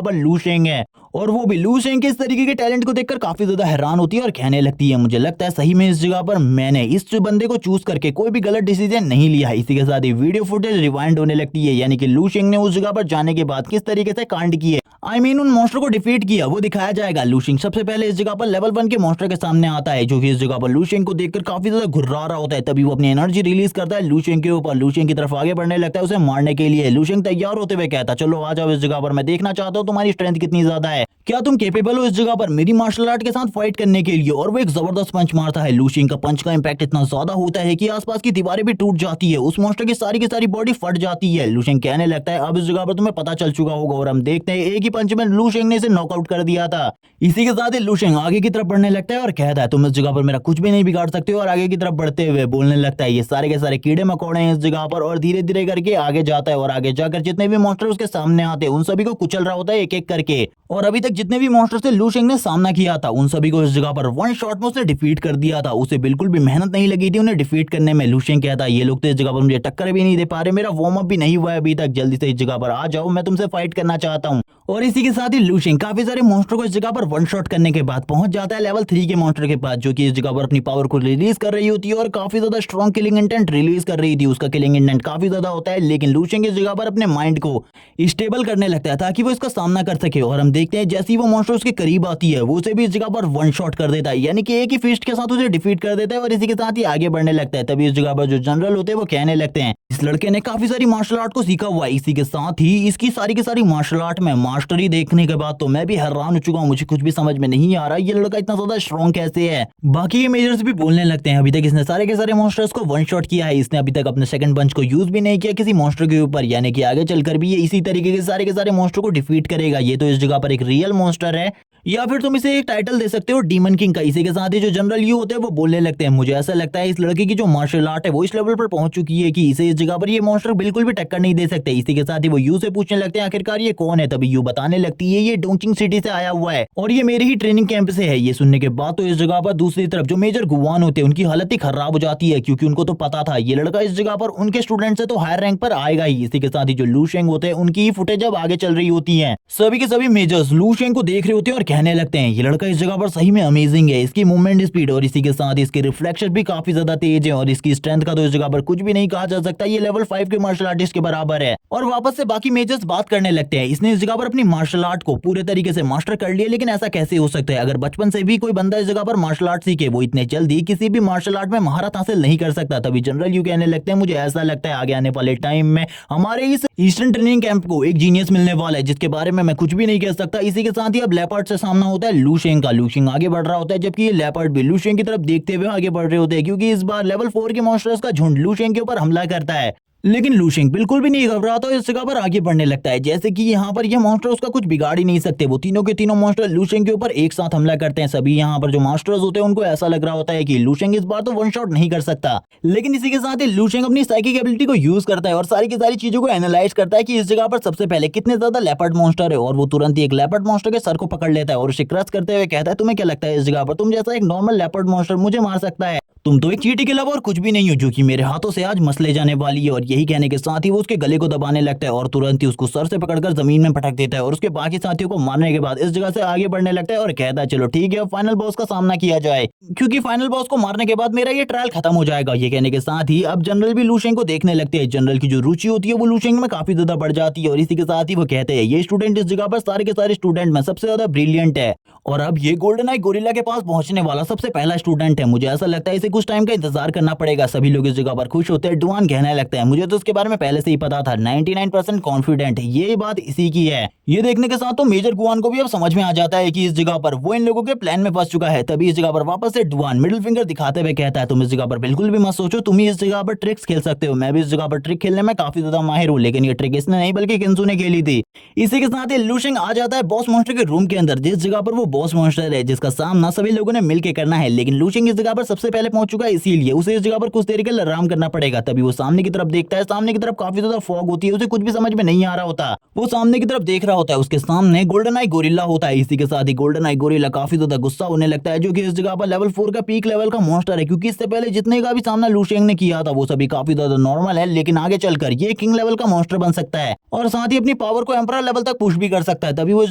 Speaker 1: पर लू शेंग है और वो भी लू शेंग के इस तरीके के टैलेंट को देखकर काफी ज्यादा हैरान होती है और कहने लगती है मुझे लगता है सही में इस जगह पर मैंने इस बंदे को चूज करके कोई भी गलत डिसीजन नहीं लिया है। इसी के साथ ही वीडियो फुटेज रिवाइंड होने लगती है यानी कि लू शेंग ने उस जगह पर जाने के बाद किस तरीके से कांड किए उन मॉन्स्टर को डिफीट किया वो दिखाया जाएगा। लू शेंग सबसे पहले इस जगह पर लेवल 1 के मॉन्स्टर के सामने आता है जो कि इस जगह पर लू शेंग को देखकर काफी ज्यादा घुर्रा रहा होता है। तभी वो अपनी एनर्जी रिलीज करता है लू शेंग के ऊपर, लू शेंग की तरफ आगे बढ़ने लगता है उसे मारने के लिए। लू शेंग तैयार होते हुए कहता चलो आ जाओ इस जगह पर, मैं देखना चाहता हूँ तुम्हारी स्ट्रेंथ कितनी ज्यादा है, क्या तुम केपेबल हो इस जगह पर मेरी मार्शल आर्ट के साथ फाइट करने के लिए। और वो एक जबरदस्त पंच मारता है। लू शेंग का पंच का इंपैक्ट इतना ज्यादा होता है कि आसपास की दीवारें भी टूट जाती है, उस मॉन्स्टर की सारी बॉडी फट जाती है। लू शेंग कहने लगता है अब इस जगह पर तुम्हें पता चल चुका होगा और हम देखते हैं एक ही पंच में लू शेंग ने इसे नॉकआउट कर दिया था। इसी के साथ ही लू शेंग आगे की तरफ बढ़ने लगता है और कहता है तुम इस जगह पर मेरा कुछ भी नहीं बिगाड़ सकते हो और आगे की तरफ बढ़ते हुए बोलने लगता है ये सारे के सारे कीड़े मकोड़े हैं इस जगह पर और धीरे धीरे करके आगे जाता है और आगे जाकर जितने भी मॉन्स्टर उसके सामने आते हैं उन सभी को कुचल रहा होता है एक एक करके। और अभी तक जितने भी मॉन्स्टर से लू शेंग ने सामना किया था उन सभी को इस जगह पर वन शॉट में उसने डिफीट कर दिया था। उसे बिल्कुल भी मेहनत नहीं लगी थी उन्हें डिफीट करने में। लू शेंग कहता है ये लोग तो इस जगह पर मुझे टक्कर भी नहीं दे पा रहे, मेरा वार्म अप भी नहीं हुआ है अभी तक, जल्दी से इस जगह पर आ जाओ, मैं तुमसे फाइट करना चाहता हूँ। और इसी के साथ ही लूशेंग काफी सारे मॉन्स्टर को इस जगह पर वन शॉट करने के बाद पहुंच जाता है लेवल 3 के मॉन्स्टर के पास, जो कि इस जगह पर अपनी पावर को रिलीज कर रही होती है और काफी ज्यादा स्ट्रॉन्ग किलिंग इंटेंट रिलीज कर रही थी। उसका किलिंग इंटेंट काफी ज्यादा होता है, लेकिन लूशेंग इस जगह पर अपने माइंड को स्टेबल करने लगता है ताकि वो इसका सामना कर सके। और हम देखते हैं जैसे ही वो मॉन्स्टर उसके करीब आती है वो उसे भी इस जगह पर वन शॉट कर देता है, यानी कि एक ही फिस्ट के साथ उसे डिफीट कर देता है और इसी के साथ ही आगे बढ़ने लगता है। तभी इस जगह पर जो जनरल होते हैं वो कहने लगते हैं इस लड़के ने काफी सारी मार्शल आर्ट को सीखा हुआ है, इसी के साथ ही इसकी सारी की सारी मार्शल आर्ट में मास्टरी देखने के बाद तो मैं भी हैरान हो चुका हूँ। मुझे कुछ भी समझ में नहीं आ रहा ये लड़का इतना ज्यादा स्ट्रॉन्ग कैसे है। बाकी ये मेजर्स भी बोलने लगते हैं अभी तक इसने सारे के सारे मॉन्स्टर्स को वन शॉट किया है, इसने अभी तक अपने सेकंड पंच को यूज भी नहीं किया किसी मॉन्स्टर के ऊपर, यानी कि आगे चलकर भी ये इसी तरीके के सारे मॉन्स्टर को डिफीट करेगा। ये तो इस जगह पर एक रियल मॉन्स्टर है, या फिर तुम इसे एक टाइटल दे सकते हो डीमन किंग का। इसी के साथ ही जो जनरल यू होते हैं वो बोलने लगते हैं मुझे ऐसा लगता है इस लड़के की जो मार्शल आर्ट है वो इस लेवल पर पहुंच चुकी है कि इसे इस जगह पर ये मॉन्स्टर बिल्कुल भी टक्कर नहीं दे सकते। इसी के साथ ही वो यू से पूछने लगते हैं आखिरकार ये कौन है। तभी यू बताने लगती है ये डोंगचिंग सिटी से आया हुआ है और ये मेरे ही ट्रेनिंग कैंप से है। ये सुनने के बाद तो इस जगह पर दूसरी तरफ जो मेजर गुवान होते हैं उनकी हालत ही खराब हो जाती है, क्योंकि उनको तो पता था ये लड़का इस जगह पर उनके स्टूडेंट से तो हायर रैंक पर आएगा ही। इसी के साथ ही जो लूशेंग होते हैं उनकी ही फुटेज अब आगे चल रही होती है। सभी के सभी मेजर्स लूशेंग को देख रहे होते हैं और कहने लगते हैं ये लड़का इस जगह पर सही में अमेजिंग है, इसकी मूवमेंट स्पीड और इसी के साथ इसके रिफ्लेक्शन भी काफी ज्यादा तेज है और इसकी स्ट्रेंथ का तो इस जगह पर कुछ भी नहीं कहा जा सकता, ये लेवल 5 के मार्शल आर्टिस्ट के बराबर है। और वापस से बाकी मेजर्स बात करने लगते हैं इसने इस जगह पर अपनी मार्शल आर्ट को पूरे तरीके से मास्टर कर लिया, लेकिन ऐसा कैसे हो सकता है। अगर बचपन से भी कोई बंदा इस जगह पर मार्शल आर्ट सीखे वो इतने जल्दी किसी भी मार्शल आर्ट में महारत हासिल नहीं कर सकता। तभी जनरल यू कहने लगते हैं मुझे ऐसा लगता है आगे आने वाले टाइम में हमारे इस ईस्टर्न ट्रेनिंग कैंप को एक जीनियस मिलने वाला है जिसके बारे में मैं कुछ भी नहीं कह सकता। इसी के साथ ही अब लेपर्ड से सामना होता है लूशेंग का। लूशेंग आगे बढ़ रहा होता है जबकि ये लेपर्ड भी लूशेंग की तरफ देखते हुए आगे बढ़ रहे होते हैं, क्योंकि इस बार लेवल 4 के मॉन्स्टर्स का झुंड लूशेंग के ऊपर हमला करता है। लेकिन लूशेंग बिल्कुल भी नहीं घबराता, इस जगह पर आगे बढ़ने लगता है जैसे कि यहाँ पर ये मॉन्स्टर उसका कुछ बिगाड़ ही नहीं सकते। वो तीनों के तीनों मॉन्स्टर लूशेंग के ऊपर एक साथ हमला करते हैं। सभी यहाँ पर जो मास्टर्स होते हैं उनको ऐसा लग रहा होता है कि लूशेंग इस बार तो वन शॉट नहीं कर सकता, लेकिन इसी के साथ ही लूशेंग अपनी साइकिक एबिलिटी को यूज करता है और सारी की सारी चीजों को एनालाइज करता है कि इस जगह पर सबसे पहले कितने ज्यादा लेपर्ड मॉन्स्टर है, और वो तुरंत ही एक लेपर्ड मॉन्स्टर के सर को पकड़ लेता है और उसे क्रश करते हुए कहता है तुम्हें क्या लगता है इस जगह पर तुम जैसा एक नॉर्मल लेपर्ड मॉन्स्टर मुझे मार सकता है? तुम तो एक चींटी के अलावा और कुछ भी नहीं हो जो कि मेरे हाथों से आज मसले जाने वाली है। और यही कहने के साथ ही वो उसके गले को दबाने लगता है और तुरंत ही उसको सर से पकड़कर जमीन में पटक देता है और उसके बाकी साथियों को मारने के बाद इस जगह से आगे बढ़ने लगता है और कहता है चलो ठीक है फाइनल बॉस का सामना किया जाए, क्योंकि फाइनल बॉस को मारने के बाद मेरा ये ट्रायल खत्म हो जाएगा। ये कहने के साथ ही अब जनरल भी लूशेंग को देखने लगते हैं। जनरल की जो रुचि होती है वो लूशेंग में काफी ज्यादा बढ़ जाती है और इसी के साथ ही वो कहते हैं ये स्टूडेंट इस जगह पर सारे के सारे स्टूडेंट में सबसे ज्यादा ब्रिलियंट है और अब ये गोल्डन आई गोरिल्ला के पास पहुंचने वाला सबसे पहला स्टूडेंट है। मुझे ऐसा लगता है इसे कुछ टाइम का इंतजार करना पड़ेगा। सभी लोग इस जगह पर खुश होते हैं। डुआन कहने लगता है मुझे तो उसके बारे में पहले से ही पता था, 99% कॉन्फिडेंट ये बात इसी की है। ये देखने के साथ तो मेजर गुआन को भी अब समझ में आ जाता है कि इस जगह पर वो इन लोगों के प्लान में फंस चुका है। तभी इस जगह पर वापस से डुआन मिडिल फिंगर दिखाते हुए कहता है तुम इस जगह पर बिल्कुल भी मत सोचो, तुम ही इस जगह पर ट्रिक्स खेल सकते हो। मैं भी इस जगह पर ट्रिक खेलने में काफी ज्यादा माहिर हूँ, लेकिन ये ट्रिक इसने नहीं बल्कि किंसू ने खेली थी। इसी के साथ ही लूशेंग आ जाता है बॉस मॉन्स्टर के रूम के अंदर, जिस जगह पर वो बॉस मॉन्स्टर है जिसका सामना सभी लोगों ने मिलकर करना है। लेकिन लूशेंग इस जगह पर सबसे पहले पहुंच चुका है, इसीलिए उसे इस जगह पर कुछ देर के लिए आराम करना पड़ेगा। तभी वो सामने की तरफ देखता है, सामने की तरफ काफी ज्यादा फॉग होती है, उसे कुछ भी समझ में नहीं आ रहा होता। वो सामने की तरफ देख रहा होता है, उसके सामने गोल्डन आई गोरिल्ला होता है। इसी के साथ ही गोल्डन आई गोरिल्ला काफी ज्यादा गुस्सा होने लगता है, जो कि इस जगह पर लेवल 4 का पीक लेवल का मॉन्स्टर है, क्योंकि इससे पहले जितने का भी सामना लूशेंग ने किया था वो सभी काफी ज्यादा नॉर्मल है, लेकिन आगे चलकर ये किंग लेवल का मॉन्स्टर बन सकता है और साथ ही अपनी पावर को एम्परर लेवल तक पुश भी कर सकता है। तभी वो इस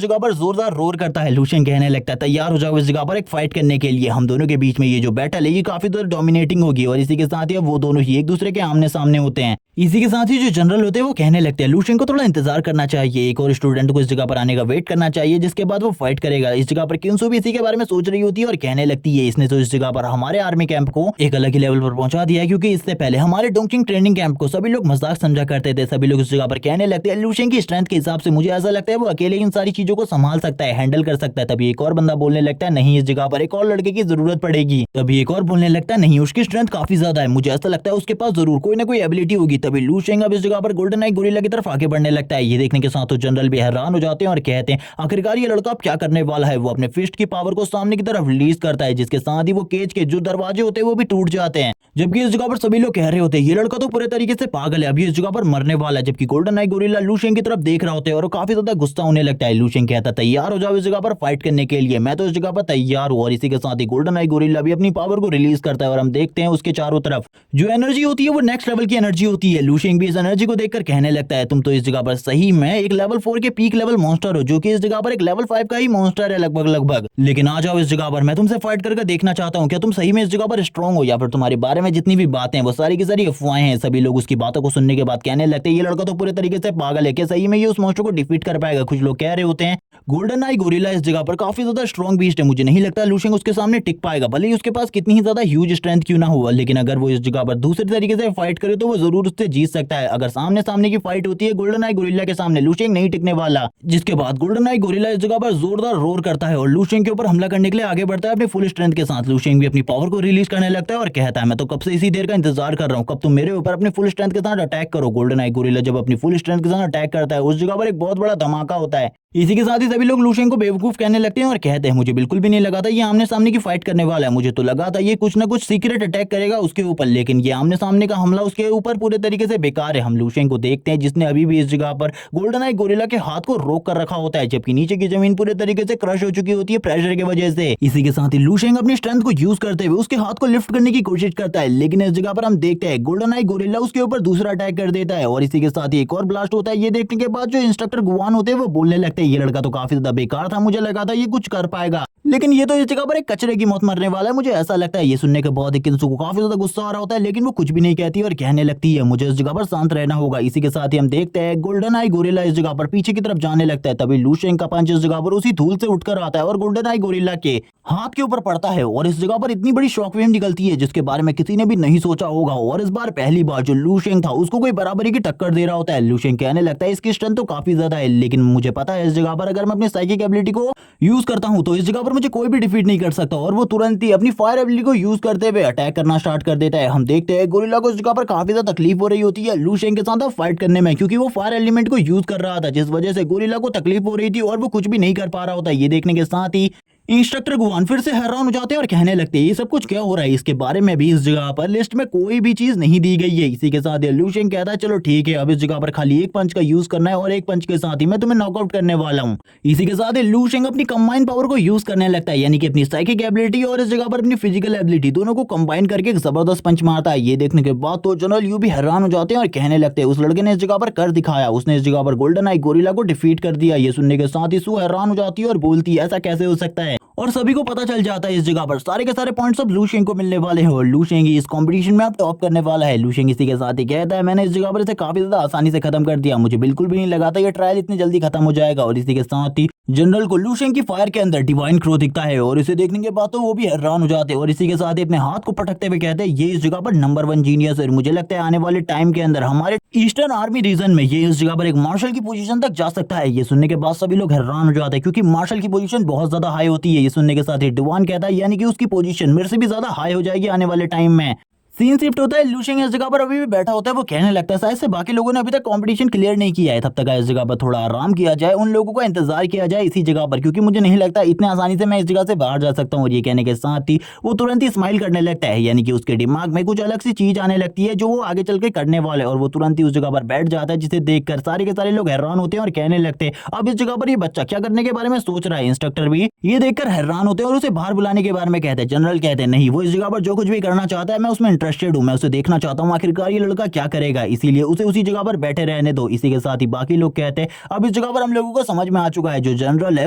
Speaker 1: जगह पर जोरदार रोर करता है। लूशेंग कहने लगता है तैयार हो जाओ इस जगह पर एक फाइट करने के लिए, हम दोनों के बीच में ये जो बैटल है ये काफी ज्यादा डोमिनेटिंग होगी। और इसी के साथ ही वो दोनों ही एक दूसरे के आमने सामने होते हैं। इसी के साथ ही जो जनरल होते हैं वो कहने लगते हैं लूशेंग को थोड़ा इंतजार करना चाहिए, एक और स्टूडेंट को इस जगह पर आने का वेट करना चाहिए, जिसके बाद वो फाइट करेगा। इस जगह पर किंसू भी इसी के बारे में सोच रही होती है और कहने लगती है इसने तो इस जगह पर हमारे आर्मी कैंप को एक अलग ही लेवल पर पहुंचा दिया है, क्योंकि इससे पहले हमारे डोंगचिंग ट्रेनिंग कैंप को सभी लोग मजाक समझा करते थे। सभी लोग इस जगह पर कहने लगते हैं लूशेंग की स्ट्रेंथ के हिसाब से मुझे ऐसा लगता है वो अकेले इन सारी चीजों को संभाल सकता है, हैंडल कर सकता है। तभी एक और बंदा बोलने लगता है नहीं इस जगह पर एक और लड़के की जरूरत पड़ेगी। तभी एक और बोलने लगता है नहीं उसकी स्ट्रेंथ काफी ज्यादा है, मुझे ऐसा लगता है उसके पास जरूर कोई ना कोई एबिलिटी होगी। तभी लूशेंग अब इस जगह पर गोल्डन आई गोरिल्ला की तरफ आगे बढ़ने लगता है। ये देखने के साथ तो जनरल भी हैरान हो जाते हैं और कहते हैं आखिरकार ये लड़का अब क्या करने वाला है। वो अपने फिस्ट की पावर को सामने की तरफ रिलीज करता है, जिसके साथ ही वो केज के जो दरवाजे होते हैं वो भी टूट जाते हैं। जबकि इस जगह पर सभी लोग कह रहे होते हैं ये लड़का तो पूरे तरीके से पागल है, अभी इस जगह पर मरने वाला है। जबकि गोल्डन आई गोरिल्ला लूशेंग की तरफ देख रहा होता है और काफी ज्यादा गुस्सा होने लगता है। लूशेंग कहता है तैयार हो जाओ इस जगह पर फाइट करने के लिए, मैं तो इस जगह पर तैयार हूँ। और इसी के साथ ही गोल्डन आई गोरिल्ला भी अपनी पावर को रिलीज करता करता है और हम देखते हैं उसके चारों तरफ जो एनर्जी होती है वो नेक्स्ट लेवल की एनर्जी होती है। लू शेंग भी इस एनर्जी को देखकर कहने लगता है तुम तो इस जगह पर सही में एक लेवल 4 के पीक लेवल मॉन्स्टर हो, जो कि इस जगह पर एक लेवल 5 का ही मॉन्स्टर है लगभग। लेकिन आ जाओ इस जगह पर, मैं तुमसे फाइट करके देखना चाहता हूँ क्या तुम सही में इस जगह पर स्ट्रांग हो या फिर तुम्हारे बारे में जितनी भी बातें वो सारी की सारी अफवाहें हैं। सभी लोग उसकी बातों को सुनने के बाद कहने लगते हैं ये लड़का तो पूरे तरीके से पागल है, क्या सही में ये उस मॉन्स्टर को डिफीट कर पाएगा। कुछ लोग कह रहे होते हैं गोल्डन आई गोरिल्ला इस जगह पर काफी ज्यादा स्ट्रॉन्ग बीस्ट है, मुझे नहीं लगता लू शेंग उसके सामने टिक पाएगा, भले ही उसके पास कितनी ही ज्यादा ह्यूज स्ट्रेंथ क्यों ना हुआ। लेकिन अगर वो इस जगह पर दूसरे तरीके से फाइट करे तो वो जरूर उससे जीत सकता है। अगर सामने सामने की फाइट होती है गोल्डन आई गोरिल्ला के सामने, लू शेंग नहीं टिकने वाला। जिसके बाद गोल्डन आई गोरिल्ला इस जगह पर जोरदार रोर करता है और लू शेंग के ऊपर हमला करने के लिए आगे बढ़ता है अपनी फुल स्ट्रेंथ के साथ। लू शेंग भी अपनी पावर को रिलीज करने लगता है और कहता है मैं तो कब से इसी देर का इंतजार कर रहा हूँ, कब तुम मेरे ऊपर अपनी फुल स्ट्रेंथ के साथ अटैक करो। गोल्डन आई गोरिल्ला जब अपनी फुल स्ट्रेंथ के साथ अटैक करता है उस जगह पर एक बहुत बड़ा धमाका होता है। इसी के साथ ही सभी लोग लू शेंग को बेवकूफ कहने लगते हैं और कहते हैं मुझे बिल्कुल भी नहीं लगा था ये आमने सामने की फाइट करने वाला है, मुझे तो लगा था ये कुछ ना कुछ सीक्रेट अटैक करेगा उसके ऊपर, लेकिन ये आमने सामने का हमला उसके ऊपर पूरे तरीके से बेकार है। हम लू शेंग को देखते हैं जिसने अभी भी इस जगह पर गोल्डन आई गोरिल्ला के हाथ को रोक कर रखा होता है, जबकि नीचे की जमीन पूरे तरीके से क्रश हो चुकी होती है प्रेशर की वजह से। इसी के साथ ही लू शेंग अपनी स्ट्रेंथ को यूज करते हुए उसके हाथ को लिफ्ट करने की कोशिश करता है, लेकिन इस जगह पर हम देखते हैं गोल्डन आई गोरिल्ला उसके ऊपर दूसरा अटैक कर देता है और इसी के साथ ही एक और ब्लास्ट होता है। ये देखने के बाद जो इंस्ट्रक्टर गुवान होते हैं वो बोलने लगते हैं ये लड़का तो काफी ज्यादा बेकार था, मुझे लगा था ये कुछ कर पाएगा, लेकिन ये तो इस जगह पर एक कचरे की मौत मरने वाला है। मुझे ऐसा लगता है ये सुनने के बाद किंसु को काफी ज्यादा गुस्सा आ रहा होता है, लेकिन वो कुछ भी नहीं कहती और कहने लगती है मुझे इस जगह पर शांत रहना होगा। इसी के साथ ही हम देखते हैं गोल्डन आई गोरिल्ला इस जगह पर पीछे की तरफ जाने लगता है, तभी लू शेंग का पंच इस जगह पर उसी धूल से उठकर आता है और गोल्डन आई गोरिल्ला के हाथ के ऊपर पड़ता है और इस जगह पर इतनी बड़ी शॉकवेव निकलती है जिसके बारे में किसी ने भी नहीं सोचा होगा। और इस बार पहली बार जो लू शेंग था उसको कोई बराबरी की टक्कर दे रहा होता है। लू शेंग कहने लगता है इसकी स्ट्रेंथ तो काफी ज्यादा है, लेकिन मुझे पता है इस जगह पर अगर मैं अपनी साइकिक एबिलिटी को यूज करता हूं तो इस जगह पर मुझे कोई भी डिफीट नहीं कर सकता। और वो तुरंत ही अपनी फायर एबिलिटी को यूज करते हुए अटैक करना स्टार्ट कर देता है। हम देखते हैं गोरिल्ला को इस जगह पर काफी ज्यादा तकलीफ हो रही होती है लू शेंग के साथ फाइट करने में, क्योंकि वो फायर एलिमेंट को यूज कर रहा था जिस वजह से गोरिल्ला को तकलीफ हो रही थी और वो कुछ भी नहीं कर पा रहा होता। ये देखने के साथ ही इंस्ट्रक्टर गुवान फिर से हैरान हो जाते हैं और कहने लगते हैं ये सब कुछ क्या हो रहा है, इसके बारे में भी इस जगह पर लिस्ट में कोई भी चीज नहीं दी गई है। इसी के साथ लू शेंग कहता है चलो ठीक है अब इस जगह पर खाली एक पंच का यूज करना है और एक पंच के साथ ही मैं तुम्हें नॉकआउट करने वाला हूँ। इसी के साथ लू शेंग अपनी कंबाइन पावर को यूज करने लगता है, यानी कि अपनी साइकिक एबिलिटी और इस जगह पर अपनी फिजिकल एबिलिटी दोनों को कंबाइन करके एक जबरदस्त पंच मारता है। ये देखने के बाद तो जनरल यू भी हैरान हो जाते हैं और कहने लगते हैं उस लड़के ने इस जगह पर कर दिखाया, उसने इस जगह पर गोल्डन आई गोरिल्ला को डिफीट कर दिया। ये सुनने के साथ ही सू हैरान हो जाती है और बोलती है ऐसा कैसे हो सकता है, और सभी को पता चल जाता है इस जगह पर सारे के सारे पॉइंट्स अब लू शेंग को मिलने वाले हैं और लू शेंग ही इस कंपटीशन में अब टॉप करने वाला है। लू शेंग इसी के साथ ही कहता है मैंने इस जगह पर इसे काफी ज्यादा आसानी से खत्म कर दिया, मुझे बिल्कुल भी नहीं लगा था ये ट्रायल इतनी जल्दी खत्म हो जाएगा। और इसी के साथ ही जनरल को लू शेंग की फायर के अंदर डिवाइन क्रो दिखता है और इसे देखने के बाद तो वो भी हैरान हो जाते हैं और इसी के साथ ही अपने हाथ को पटकते हुए कहते हैं ये इस जगह पर नंबर 1 जीनियस है। मुझे लगता है आने वाले टाइम के अंदर हमारे ईस्टर्न आर्मी रीजन में ये इस जगह पर एक मार्शल की पोजीशन तक जा सकता है। ये सुनने के बाद सभी लोग हैरान हो जाते हैं क्योंकि मार्शल की पोजीशन बहुत ज्यादा हाई होती है। ये सुनने के साथ ही डिवाइन कहता है यानी कि उसकी पोजीशन मेरे से भी ज्यादा हाई हो जाएगी आने वाले टाइम में। सीन शिफ्ट होता है, लू शेंग इस जगह पर अभी भी बैठा होता है, वो कहने लगता है शायद से बाकी लोगों ने अभी तक कंपटीशन क्लियर नहीं किया है, तब तक इस जगह पर थोड़ा आराम किया जाए, उन लोगों का इंतजार किया जाए इसी जगह पर, क्योंकि मुझे नहीं लगता इतने आसानी से मैं इस जगह से बाहर जा सकता हूँ। और ये कहने के साथ ही वो तुरंत ही स्माइल करने लगता है, यानी कि उसके दिमाग में कुछ अलग सी चीज आने लगती है जो वो आगे चल के करने वाले, और वो तुरंत ही उस जगह पर बैठ जाता है, जिसे देखकर सारे के सारे लोग हैरान होते हैं और कहने लगते हैं अब इस जगह पर ये बच्चा क्या करने के बारे में सोच रहा है। इंस्ट्रक्टर भी ये देखकर हैरान होते हैं और उसे बाहर बुलाने के बारे में कहते हैं। जनरल कहते हैं नहीं, वो इस जगह पर जो कुछ भी करना चाहता है मैं उसमें इंटरेस्टेड हूँ, मैं उसे देखना चाहता हूँ आखिरकार ये लड़का क्या करेगा, इसीलिए उसे उसी जगह पर बैठे रहने दो। इसी के साथ ही बाकी लोग कहते हैं अब इस जगह पर हम लोगों को समझ में आ चुका है जो जनरल है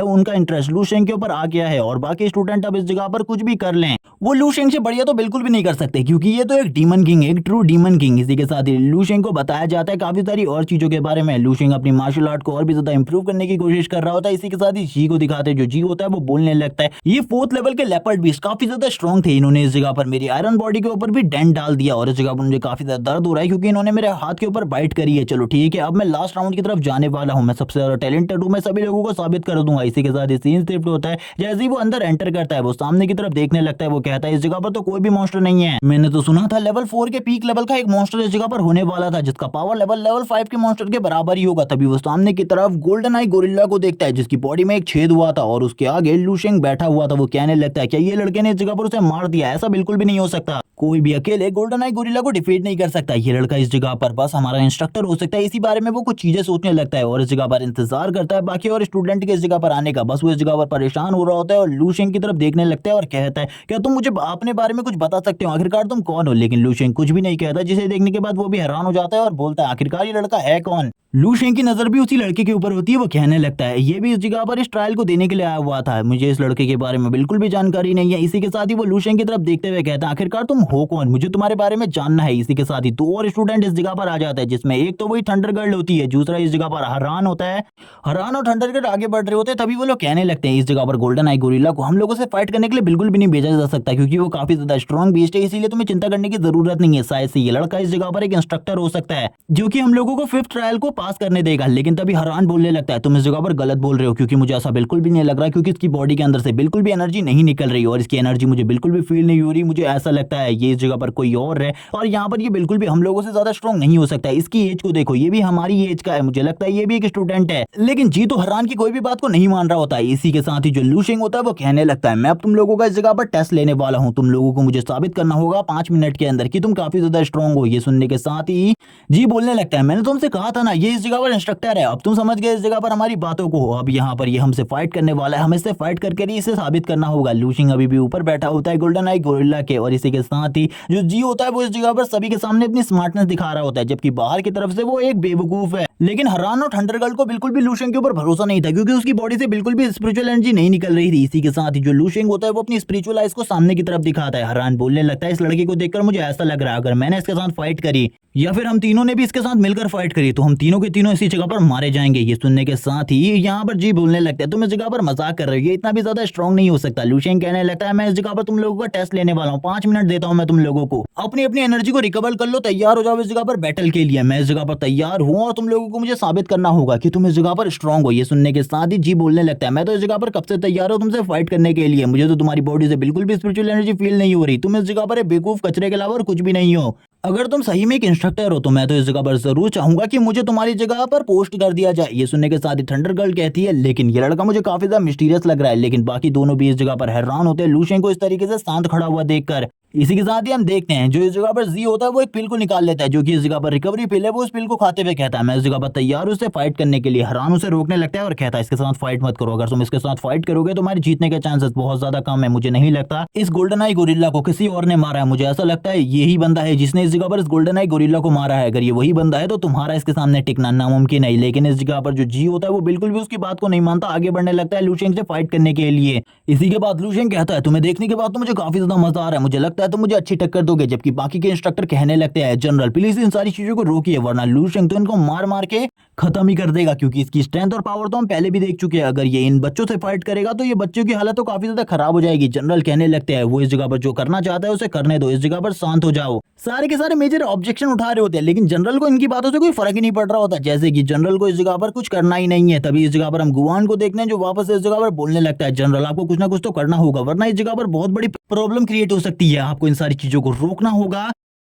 Speaker 1: उनका इंटरेस्ट लू शेंग के ऊपर आ गया है और बाकी स्टूडेंट अब इस जगह पर कुछ भी कर लें, वो लू शेंग से बढ़िया तो बिल्कुल भी नहीं कर सकते, क्योंकि ये तो एक डीमन किंग, एक ट्रू डीमन किंग। इसी के साथ ही लू शेंग को बताया जाता है काफी सारी और चीजों के बारे में। लू शेंग अपनी मार्शल आर्ट को और भी ज्यादा इंप्रूव करने की कोशिश कर रहा होता है। इसी के साथ ही जी को दिखाते हैं, जो जी होता है वो बोलने लगता है ये 4th लेवल के लेपर्ड बीस्ट काफी ज्यादा स्ट्रॉन्ग थे, इन्होंने इस जगह पर मेरी आयरन बॉडी के ऊपर भी डेंट डाल दिया और इस जगह पर मुझे काफी ज्यादा दर्द हो रहा है क्योंकि इन्होंने मेरे हाथ के ऊपर बाइट करी है। चलो ठीक है, अब मैं लास्ट राउंड की तरफ जाने वाला हूं, मैं सबसे ज्यादा टैलेंटेड हूं, मैं सभी लोगों को साबित कर दूंगा। इसी के साथ ही सीन शिफ्ट होता है, जैसे ही वो अंदर एंटर करता है वो सामने की तरफ देखने लगता है, वो कहता है इस जगह पर तो कोई भी मॉन्स्टर नहीं है, मैंने तो सुना था लेवल 4 के पीक लेवल का एक मॉन्स्टर इस जगह पर होने वाला था जिसका पावर लेवल 5 के मॉन्स्टर के बराबर ही होगा। तभी वो सामने की तरफ गोल्डन आई गोरिल्ला को देखता है जिसकी बॉडी में एक छेद हुआ था और उसके आगे लू शेंग बैठा हुआ था। वो कहने लगता है क्या ये लड़के ने इस जगह पर उसे मार दिया, ऐसा बिल्कुल भी नहीं हो सकता, कोई भी अकेले गोल्डन आई गोरिल्ला को डिफीट नहीं कर सकता, ये लड़का इस जगह पर बस हमारा इंस्ट्रक्टर हो सकता है। इसी बारे में वो कुछ चीजें सोचने लगता है और इस जगह पर इंतजार करता है बाकी और स्टूडेंट के इस जगह पर आने का। बस वो इस जगह पर परेशान हो रहा होता है और लू शेंग की तरफ देखने लगता है और कहता है क्या तुम मुझे अपने बारे में कुछ बता सकते हो? आखिरकार तुम कौन हो? लेकिन लू शेंग कुछ भी नहीं कहता, जिसे देखने के बाद वो भी हैरान हो जाता है और बोलता है आखिरकार ये लड़का है कौन? लू शेंग की नजर भी उसी लड़के के ऊपर होती है। वो कहने लगता है ये भी इस जगह पर इस ट्रायल को देने के लिए आया हुआ था, मुझे इस लड़के के बारे में बिल्कुल भी जानकारी नहीं है। इसी के साथ ही वो लू शेंग की तरफ देखते हुए कहता है आखिरकार तुम हो कौन, मुझे तुम्हारे बारे में जानना है। इसी के साथ ही 2 और स्टूडेंट इस जगह पर आ जाता है, जिसमें एक तो वही थंडर गर्ल होती है, दूसरा इस जगह पर हरान होता है। हरान और थंडर गर्ल आगे बढ़ रहे होते हैं, तभी वो लोग कहने लगते हैं इस जगह पर गोल्डन आई गोरिल्ला को हम लोगों से फाइट करने के लिए बिल्कुल भी नहीं भेजा जा सकता, क्योंकि वो काफी ज्यादा स्ट्रॉन्ग बीस्ट है, इसीलिए तुम्हें चिंता करने की जरूरत नहीं है। शायद से ये लड़का इस जगह पर एक इंस्ट्रक्टर हो सकता है, जो कि हम लोगों को 5th ट्रायल को पास करने देगा। लेकिन तभी हरान बोलने लगता है तुम इस जगह पर गलत बोल रहे हो, क्योंकि मुझे ऐसा बिल्कुल भी नहीं लग रहा, क्योंकि इसकी बॉडी के अंदर से बिल्कुल भी एनर्जी नहीं निकल रही और इसकी एनर्जी मुझे बिल्कुल भी फील नहीं हो रही। मुझे ऐसा लगता है ये इस जगह पर कोई और है और यहाँ पर ये बिल्कुल भी हम लोगों से ज्यादा स्ट्रॉन्ग नहीं हो सकता है। इसकी एज को देखो, ये भी हमारी एज का है, मुझे लगता है ये भी एक स्टूडेंट है। लेकिन जी तो हरान की कोई भी बात को नहीं मान रहा होता है। इसी के साथ ही जो लू शेंग होता है वो कहने लगता है मैं अब तुम लोगों का इस जगह पर टेस्ट लेने वाला हूँ, तुम लोगों को मुझे साबित करना होगा 5 मिनट के अंदर कि तुम काफी ज्यादा स्ट्रॉन्ग हो। ये सुनने के साथ ही जी बोलने लगता है मैंने तुमसे कहा था ना ये इस जगह पर इंस्ट्रक्टर है, अब तुम समझ गए इस जगह पर हमारी बातों को। अब यहाँ पर ये हमसे फाइट करने वाला है, हमें इससे फाइट करके ही इसे साबित करना होगा। लू शेंग अभी भी ऊपर बैठा होता है गोल्डन आई गोरिल्ला के, और इसी के साथ ही जो जी होता है वो इस जगह पर सभी के सामने अपनी स्मार्टनेस दिखा रहा होता है, जबकि बाहर की तरफ से वो एक बेवकूफ है। लेकिन हरान और थंडर गर्ल को बिल्कुल भी लू शेंग के ऊपर भरोसा नहीं था, क्योंकि उसकी बॉडी से बिल्कुल भी स्पिरिचुअल एनर्जी नहीं निकल रही थी। इसी के साथ ही जो लू शेंग होता है वो अपनी स्पिरिचुअल आइज को सामने की तरफ दिखाता है। हरान बोलने लगता है इस लड़के को देखकर मुझे ऐसा लग रहा है अगर मैंने इसके साथ फाइट करी या फिर हम तीनों ने भी इसके साथ मिलकर फाइट करी तो हम तीनों के तीनों इसी जगह पर मारे जाएंगे। ये सुनने के साथ ही यहाँ पर जी बोलने लगता है तुम इस जगह पर मजाक कर रहे हो, ये इतना भी ज्यादा स्ट्रॉन्ग नहीं हो सकता। लू शेंग कहने लगता है मैं इस जगह पर तुम लोगों का टेस्ट लेने वाला हूँ, 5 मिनट देता हूँ मैं तुम लोगों को, अपनी अपनी एनर्जी को रिकवर कर लो, तैयार हो जाओ इस जगह पर बैटल के लिए। मैं इस जगह पर तैयार हूँ और तुम लोगों को मुझे साबित करना होगा कि तुम इस जगह पर स्ट्रॉन्ग हो। ये सुनने के साथ ही जी बोलने लगता है मैं तो इस जगह पर कब से तैयार हूँ तुमसे फाइट करने के लिए, मुझे तो तुम्हारी बॉडी से बिल्कुल भी स्पिरिचुअल एनर्जी फील नहीं हो रही, तुम इस जगह पर एक बेवकूफ कचरे के अलावा और कुछ भी नहीं हो। अगर तुम सही में एक इंस्ट्रक्टर हो तो मैं तो इस जगह पर जरूर चाहूंगा कि मुझे तुम्हारी जगह पर पोस्ट कर दिया जाए। ये सुनने के साथ ही थंडर गर्ल कहती है लेकिन ये लड़का मुझे काफी ज्यादा मिस्टीरियस लग रहा है। लेकिन बाकी दोनों भी इस जगह पर हैरान होते हैं लू शेंग को इस तरीके से शांत खड़ा हुआ देखकर। इसी के साथ ही हम देखते हैं जो इस जगह पर जी होता है वो एक पिल को निकाल लेता है, जो कि इस जगह पर रिकवरी पिल है। वो उस पिल को खाते हुए कहता है मैं इस जगह पर तैयार हूं उससे फाइट करने के लिए। हरान उसे रोकने लगता है और कहता है इसके साथ फाइट मत करो, अगर तुम इसके साथ फाइट करोगे तो तुम्हारे जीतने के चांसेस बहुत ज्यादा कम है। मुझे नहीं लगता इस गोल्डन आई गोरिल्ला को किसी और ने मारा है, मुझे ऐसा लगता है यही बंदा है जिसने इस जगह पर इस गोल्डन आई गोरिल्ला को मारा है। अगर ये वही बंदा है तो तुम्हारा इसके सामने टिकना नामुमकिन है। लेकिन इस जगह पर जो जी होता है वो बिल्कुल भी उसकी बात को नहीं मानता, आगे बढ़ने लगता है लू शेंग से फाइट करने के लिए। इसी के बाद लू शेंग कहता है तुम्हें देखने के बाद तो मुझे काफी ज्यादा मजा आ रहा है, मुझे लगता है तुम मुझे अच्छी टक्कर दोगे। जबकि बाकी के इंस्ट्रक्टर कहने लगते हैं जनरल प्लीज इन सारी चीजों को रोकिए, वरना लू शेंग तो इनको मार मार के खत्म ही कर देगा, क्योंकि इसकी स्ट्रेंथ और पावर तो हम पहले भी देख चुके हैं। अगर ये इन बच्चों से फाइट करेगा तो ये बच्चों की हालत तो काफी ज्यादा खराब हो जाएगी। जनरल कहने लगते हैं वो इस जगह पर जो करना चाहता है उसे करने दो, इस जगह पर शांत हो जाओ। सारे के सारे मेजर ऑब्जेक्शन उठा रहे होते हैं, लेकिन जनरल को इनकी बातों से कोई फर्क ही नहीं पड़ रहा होता, जैसे कि जनरल को इस जगह पर कुछ करना ही नहीं है। तभी इस जगह पर हम गुआन को देखने जो वापस इस जगह पर बोलने लगता है जनरल आपको कुछ ना कुछ तो करना होगा, वरना इस जगह पर बहुत बड़ी प्रॉब्लम क्रिएट हो सकती है, आपको इन सारी चीजों को रोकना होगा।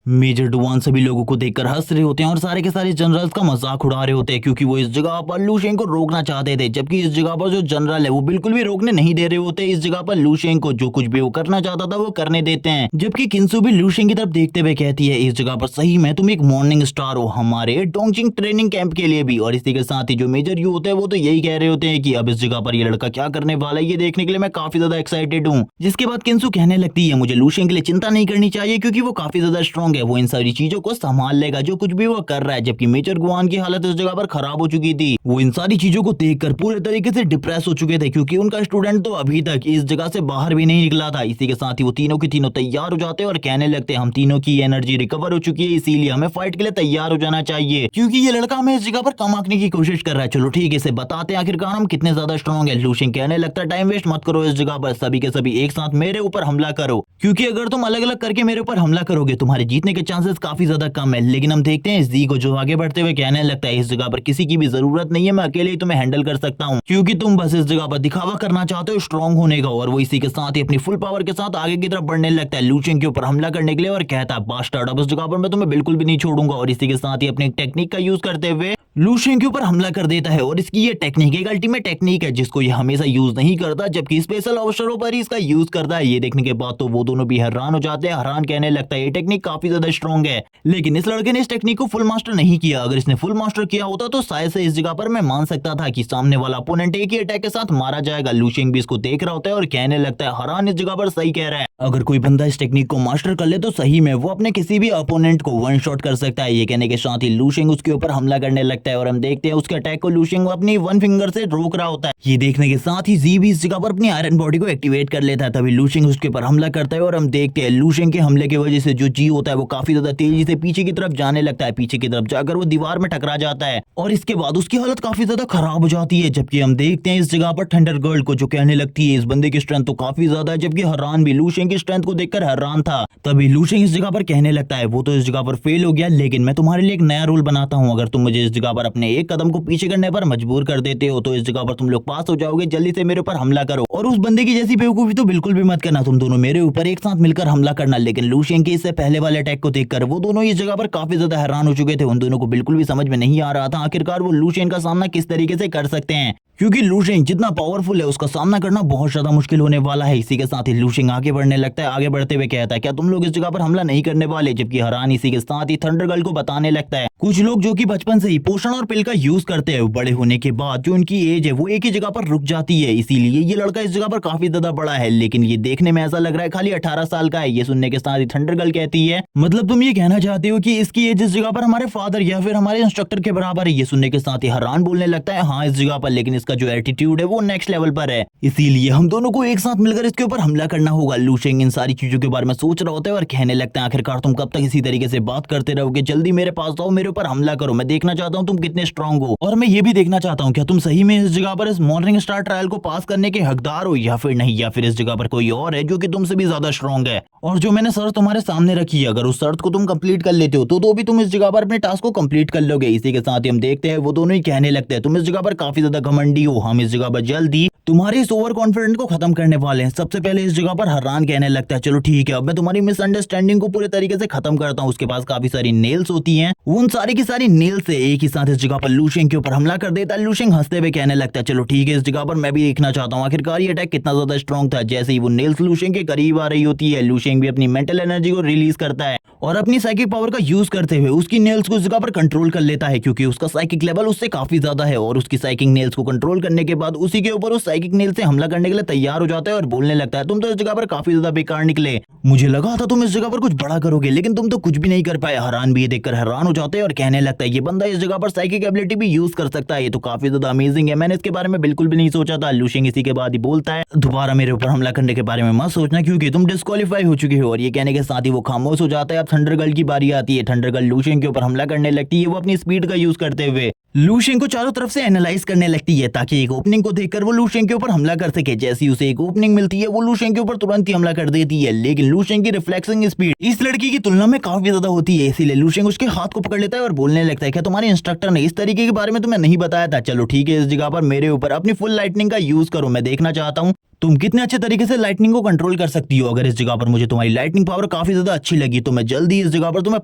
Speaker 1: मेजर डुवान सभी लोगों को देखकर हंस रहे होते हैं और सारे के सारे जनरल्स का मजाक उड़ा रहे होते हैं, क्योंकि वो इस जगह पर लू शेंग को रोकना चाहते थे। जबकि इस जगह पर जो जनरल है वो बिल्कुल भी रोकने नहीं दे रहे होते। इस जगह पर लू शेंग को जो कुछ भी वो करना चाहता था वो करने देते हैं। जबकि किंसू भी लू शेंग की तरफ देखते हुए कहती है इस जगह पर सही में तुम एक मॉर्निंग स्टार हो हमारे डोंगजिंग ट्रेनिंग कैंप के लिए भी। और इसी के साथ ही जो मेजर यू होते हैं वो तो यही कह रहे होते हैं कि अब इस जगह पर ये लड़का क्या करने वाला है, ये देखने के लिए मैं काफी ज्यादा एक्साइटेड हूँ। जिसके बाद किंसू कहने लगती है मुझे लू शेंग के लिए चिंता नहीं करनी चाहिए, क्योंकि वो काफी ज्यादा स्ट्रॉन्ग है, वो इन सारी चीजों को संभाल लेगा जो कुछ भी वो कर रहा है। जबकि मेजर गुआन की हालत इस जगह पर खराब हो चुकी थी, वो इन सारी चीजों को देखकर पूरे तरीके से डिप्रेस हो चुके थे, क्योंकि उनका स्टूडेंट तो अभी तक इस जगह से बाहर भी नहीं निकला था। इसी के साथ ही वो तीनों की तीनों तैयार हो जाते हैं और कहने लगते हैं हम तीनों की एनर्जी रिकवर हो चुकी है, इसीलिए हमें फाइट के लिए तैयार हो जाना चाहिए, क्योंकि ये लड़का हमें इस जगह पर कम आंकने की कोशिश कर रहा है। चलो ठीक है, इसे बताते हैं आखिरकार हम कितने ज्यादा स्ट्रॉन्ग है। लू शेंग कहने लगता है टाइम वेस्ट मत करो, इस जगह पर सभी के सभी एक साथ मेरे ऊपर हमला करो, क्योंकि अगर तुम अलग अलग करके मेरे ऊपर हमला करोगे तुम्हारे जीतने के चांसेस काफी ज्यादा कम है। लेकिन हम देखते हैं जी को जो आगे बढ़ते हुए कहने लगता है इस जगह पर किसी की भी जरूरत नहीं है, मैं अकेले ही तुम्हें हैंडल कर सकता हूँ, क्योंकि तुम बस इस जगह पर दिखावा करना चाहते हो स्ट्रॉन्ग होने का। और वो इसी के साथ ही अपनी फुल पावर के साथ आगे की तरफ बढ़ने लगता है लू शेंग के ऊपर हमला करने के लिए और कहता है बास्टर्ड अब इस जगह पर मैं तुम्हें बिल्कुल भी नहीं छोड़ूंगा। और इसी के साथ ही अपनी टेक्निक का यूज करते हुए लूशेंग के ऊपर हमला कर देता है और इसकी ये टेक्निक एक अल्टीमेट टेक्निक है जिसको ये हमेशा यूज नहीं करता, जबकि स्पेशल अवसरों पर ही इसका यूज करता है। ये देखने के बाद तो वो दोनों भी हैरान हो जाते हैं, हैरान कहने लगता है ये टेक्निक काफी ज्यादा स्ट्रॉन्ग है। लेकिन इस लड़के ने इस टेक्निक को फुल मास्टर नहीं किया। अगर इसने फुल मास्टर किया होता तो शायद से इस जगह पर मैं मान सकता था कि सामने वाला अपोनेंट एक ही अटैक के साथ मारा जाएगा। लूशेंग भी इसको देख रहा होता है और कहने लगता है हैरान इस जगह पर सही कह रहा है। अगर कोई बंदा इस टेक्निक को मास्टर कर ले तो सही में वो अपने किसी भी अपोनेंट को वन शॉट कर सकता है। ये कहने के साथ ही लूशेंग उसके ऊपर हमला करने लगता है और हम देखते हैं उसके अटैक को लूशेंग अपनी वन फिंगर से रोक रहा होता है। ये देखने के साथ ही जी भी इस जगह पर अपनी आयरन बॉडी को एक्टिवेट कर लेता है। तभी लूशेंग उसके ऊपर हमला करता है और हम देखते हैं लूशेंग के हमले की वजह से जो जी होता है वो काफी ज्यादा तेजी से पीछे की तरफ जाने लगता है। पीछे की तरफ जाकर वो दीवार में टकरा जाता है और इसके बाद उसकी हालत काफी ज्यादा खराब हो जाती है। जबकि हम देखते हैं इस जगह पर थंडर गर्ल को, जो कहने लगती है इस बंदे की स्ट्रेंथ तो काफी ज्यादा है, जबकि हैरान भी लूशेंग की स्ट्रेंथ को देखकर हैरान था। तभी लूशेंग इस जगह पर कहने लगता है वो तो इस जगह पर फेल हो गया, लेकिन मैं तुम्हारे लिए एक नया रूल बनाता हूँ। अगर तुम मुझे इस जगह पर अपने एक कदम को पीछे करने पर मजबूर कर देते हो तो इस जगह पर तुम लोग पास हो जाओगे। जल्दी से मेरे ऊपर हमला करो। और उस बंदे की जैसी बेवकूफी तो बिल्कुल भी मत करना, तुम दोनों मेरे ऊपर एक साथ मिलकर हमला करना। लेकिन लूशेंग के इससे पहले वाले अटैक को देखकर वो दोनों इस जगह पर काफी ज्यादा हैरान हो चुके थे। उन दोनों को बिल्कुल भी समझ में नहीं आ रहा था आखिरकार वो लूशेंग का सामना किस तरीके से कर सकते हैं, क्योंकि लूशेंग जितना पावरफुल है उसका सामना करना बहुत ज्यादा मुश्किल होने वाला है। इसी के साथ ही लूशेंग आगे बढ़ने लगता है। आगे बढ़ते हुए कहता है क्या तुम लोग इस जगह पर हमला नहीं करने वाले, जबकि हैरान इसी के साथ ही थंडर गर्ल को बताने लगता है कुछ लोग जो कि बचपन से ही पोषण और पिल का यूज करते हैं, बड़े होने के बाद जो उनकी एज है वो एक ही जगह पर रुक जाती है। इसीलिए ये लड़का इस जगह पर काफी ज्यादा बड़ा है, लेकिन ये देखने में ऐसा लग रहा है खाली 18 साल का है। ये सुनने के साथ ही थंडर गर्ल कहती है मतलब तुम ये कहना चाहते हो कि इसकी एज इस जगह पर हमारे फादर या फिर हमारे इंस्ट्रक्टर के बराबर है। ये सुनने के साथ ही हैरान बोलने लगता है हाँ इस जगह पर, लेकिन इसका जो एटीट्यूड है वो नेक्स्ट लेवल पर है, इसीलिए हम दोनों को एक साथ मिलकर इसके ऊपर हमला करना होगा। लूशेंग इन सारी चीजों के बारे में सोच रहा होता है और कहने लगता है आखिरकार तुम कब तक इसी तरीके से बात करते रहोगे, जल्दी मेरे पास आओ, मेरे ऊपर हमला करो। मैं देखना चाहता हूँ तुम कितने स्ट्रांग हो और मैं ये भी देखना चाहता हूँ क्या तुम सही में इस जगह पर इस मॉर्निंग स्टार ट्रायल को पास करने के हकदार हो या फिर नहीं, या फिर इस जगह पर कोई और है जो कि तुमसे भी ज्यादा स्ट्रांग है। और जो मैंने शर्त तुम्हारे सामने रखी है अगर उस शर्त को तुम कंप्लीट कर लेते हो तो भी तुम इस जगह पर अपने टास्क को कंप्लीट कर लोगे। इसी के साथ ही हम देखते हैं वो दोनों ही कहने लगते हैं तुम इस जगह पर काफी ज्यादा घमंडी हो, हम इस जगह पर जल्दी तुम्हारे इस ओवर कॉन्फिडेंट को खत्म करने वाले हैं। सबसे पहले इस जगह पर हैरान कहने लगता है चलो ठीक है अब मैं तुम्हारी मिसअंडरस्टैंडिंग को पूरे तरीके से खत्म करता हूँ। उसके पास काफी सारी नेल्स होती हैं, उन सारी की सारी नेल्स से एक ही साथ इस जगह पर लूशेंग के ऊपर हमला कर देता है। लूशेंग हंसते हुए कहने लगता है चलो ठीक है इस जगह पर मैं भी देखना चाहता हूँ आखिरकार ये अटैक कितना ज्यादा स्ट्रॉन्ग था। जैसे ही वो नेल्स लूशेंग के करीब आ रही होती है लूशेंग भी अपनी मेंटल एनर्जी को रिलीज करता है और अपनी साइकिक पावर का यूज करते हुए उसकी नेल्स को इस जगह पर कंट्रोल कर लेता है, क्योंकि उसका साइकिक लेवल उससे काफी ज्यादा है। और उसकी साइकिक नेल्स को कंट्रोल करने के बाद उसी के ऊपर उस साइकिक नेल से हमला करने के लिए तैयार हो जाता है और बोलने लगता है तुम तो इस जगह पर काफी ज्यादा बेकार निकले, मुझे लगा था तुम इस जगह पर कुछ बड़ा करोगे लेकिन तुम तो कुछ भी नहीं कर पाए। हैरान भी ये देखकर हैरान हो जाते हैं और कहने लगता है ये बंदा इस जगह पर साइकिक एबिलिटी भी यूज कर सकता है, ये तो काफी ज्यादा अमेजिंग है, मैंने इसके बारे में बिल्कुल भी नहीं सोचा था। लूशेंग इसी के बाद ही बोलता है दोबारा मेरे ऊपर हमला करने के बारे में मत सोचना क्योंकि तुम डिस्क्वालीफाई हो चुके हो। और ये कहने के साथ ही वो खामोश हो जाता है। अब थंडर गर्ल की बारी आती है। थंडर गर्ल लूशेंग के ऊपर हमला करने लगती है, वो अपनी स्पीड का यूज करते हुए लूशेंग को चारों तरफ से एनालाइज करने लगती है ताकि एक ओपनिंग को देखकर वो लूशेंग के ऊपर हमला कर सके। जैसे ही उसे एक ओपनिंग मिलती है वो लूशेंग के ऊपर तुरंत ही हमला कर देती है, लेकिन लूशेंग की रिफ्लेक्सिंग स्पीड इस लड़की की तुलना में काफी ज्यादा होती है, इसीलिए लूशेंग उसके हाथ को पकड़ लेता है और बोलने लगता है क्या तुम्हारे इंस्ट्रक्टर ने इस तरीके के बारे में तुम्हें नहीं बताया था, चलो ठीक है इस जगह पर मेरे ऊपर अपनी फुल लाइटनिंग का यूज करो, मैं देखना चाहता हूँ तुम कितने अच्छे तरीके से लाइटनिंग को कंट्रोल कर सकती हो। अगर इस जगह पर मुझे तुम्हारी लाइटनिंग पावर काफी ज्यादा अच्छी लगी तो मैं जल्दी इस जगह पर तुम्हें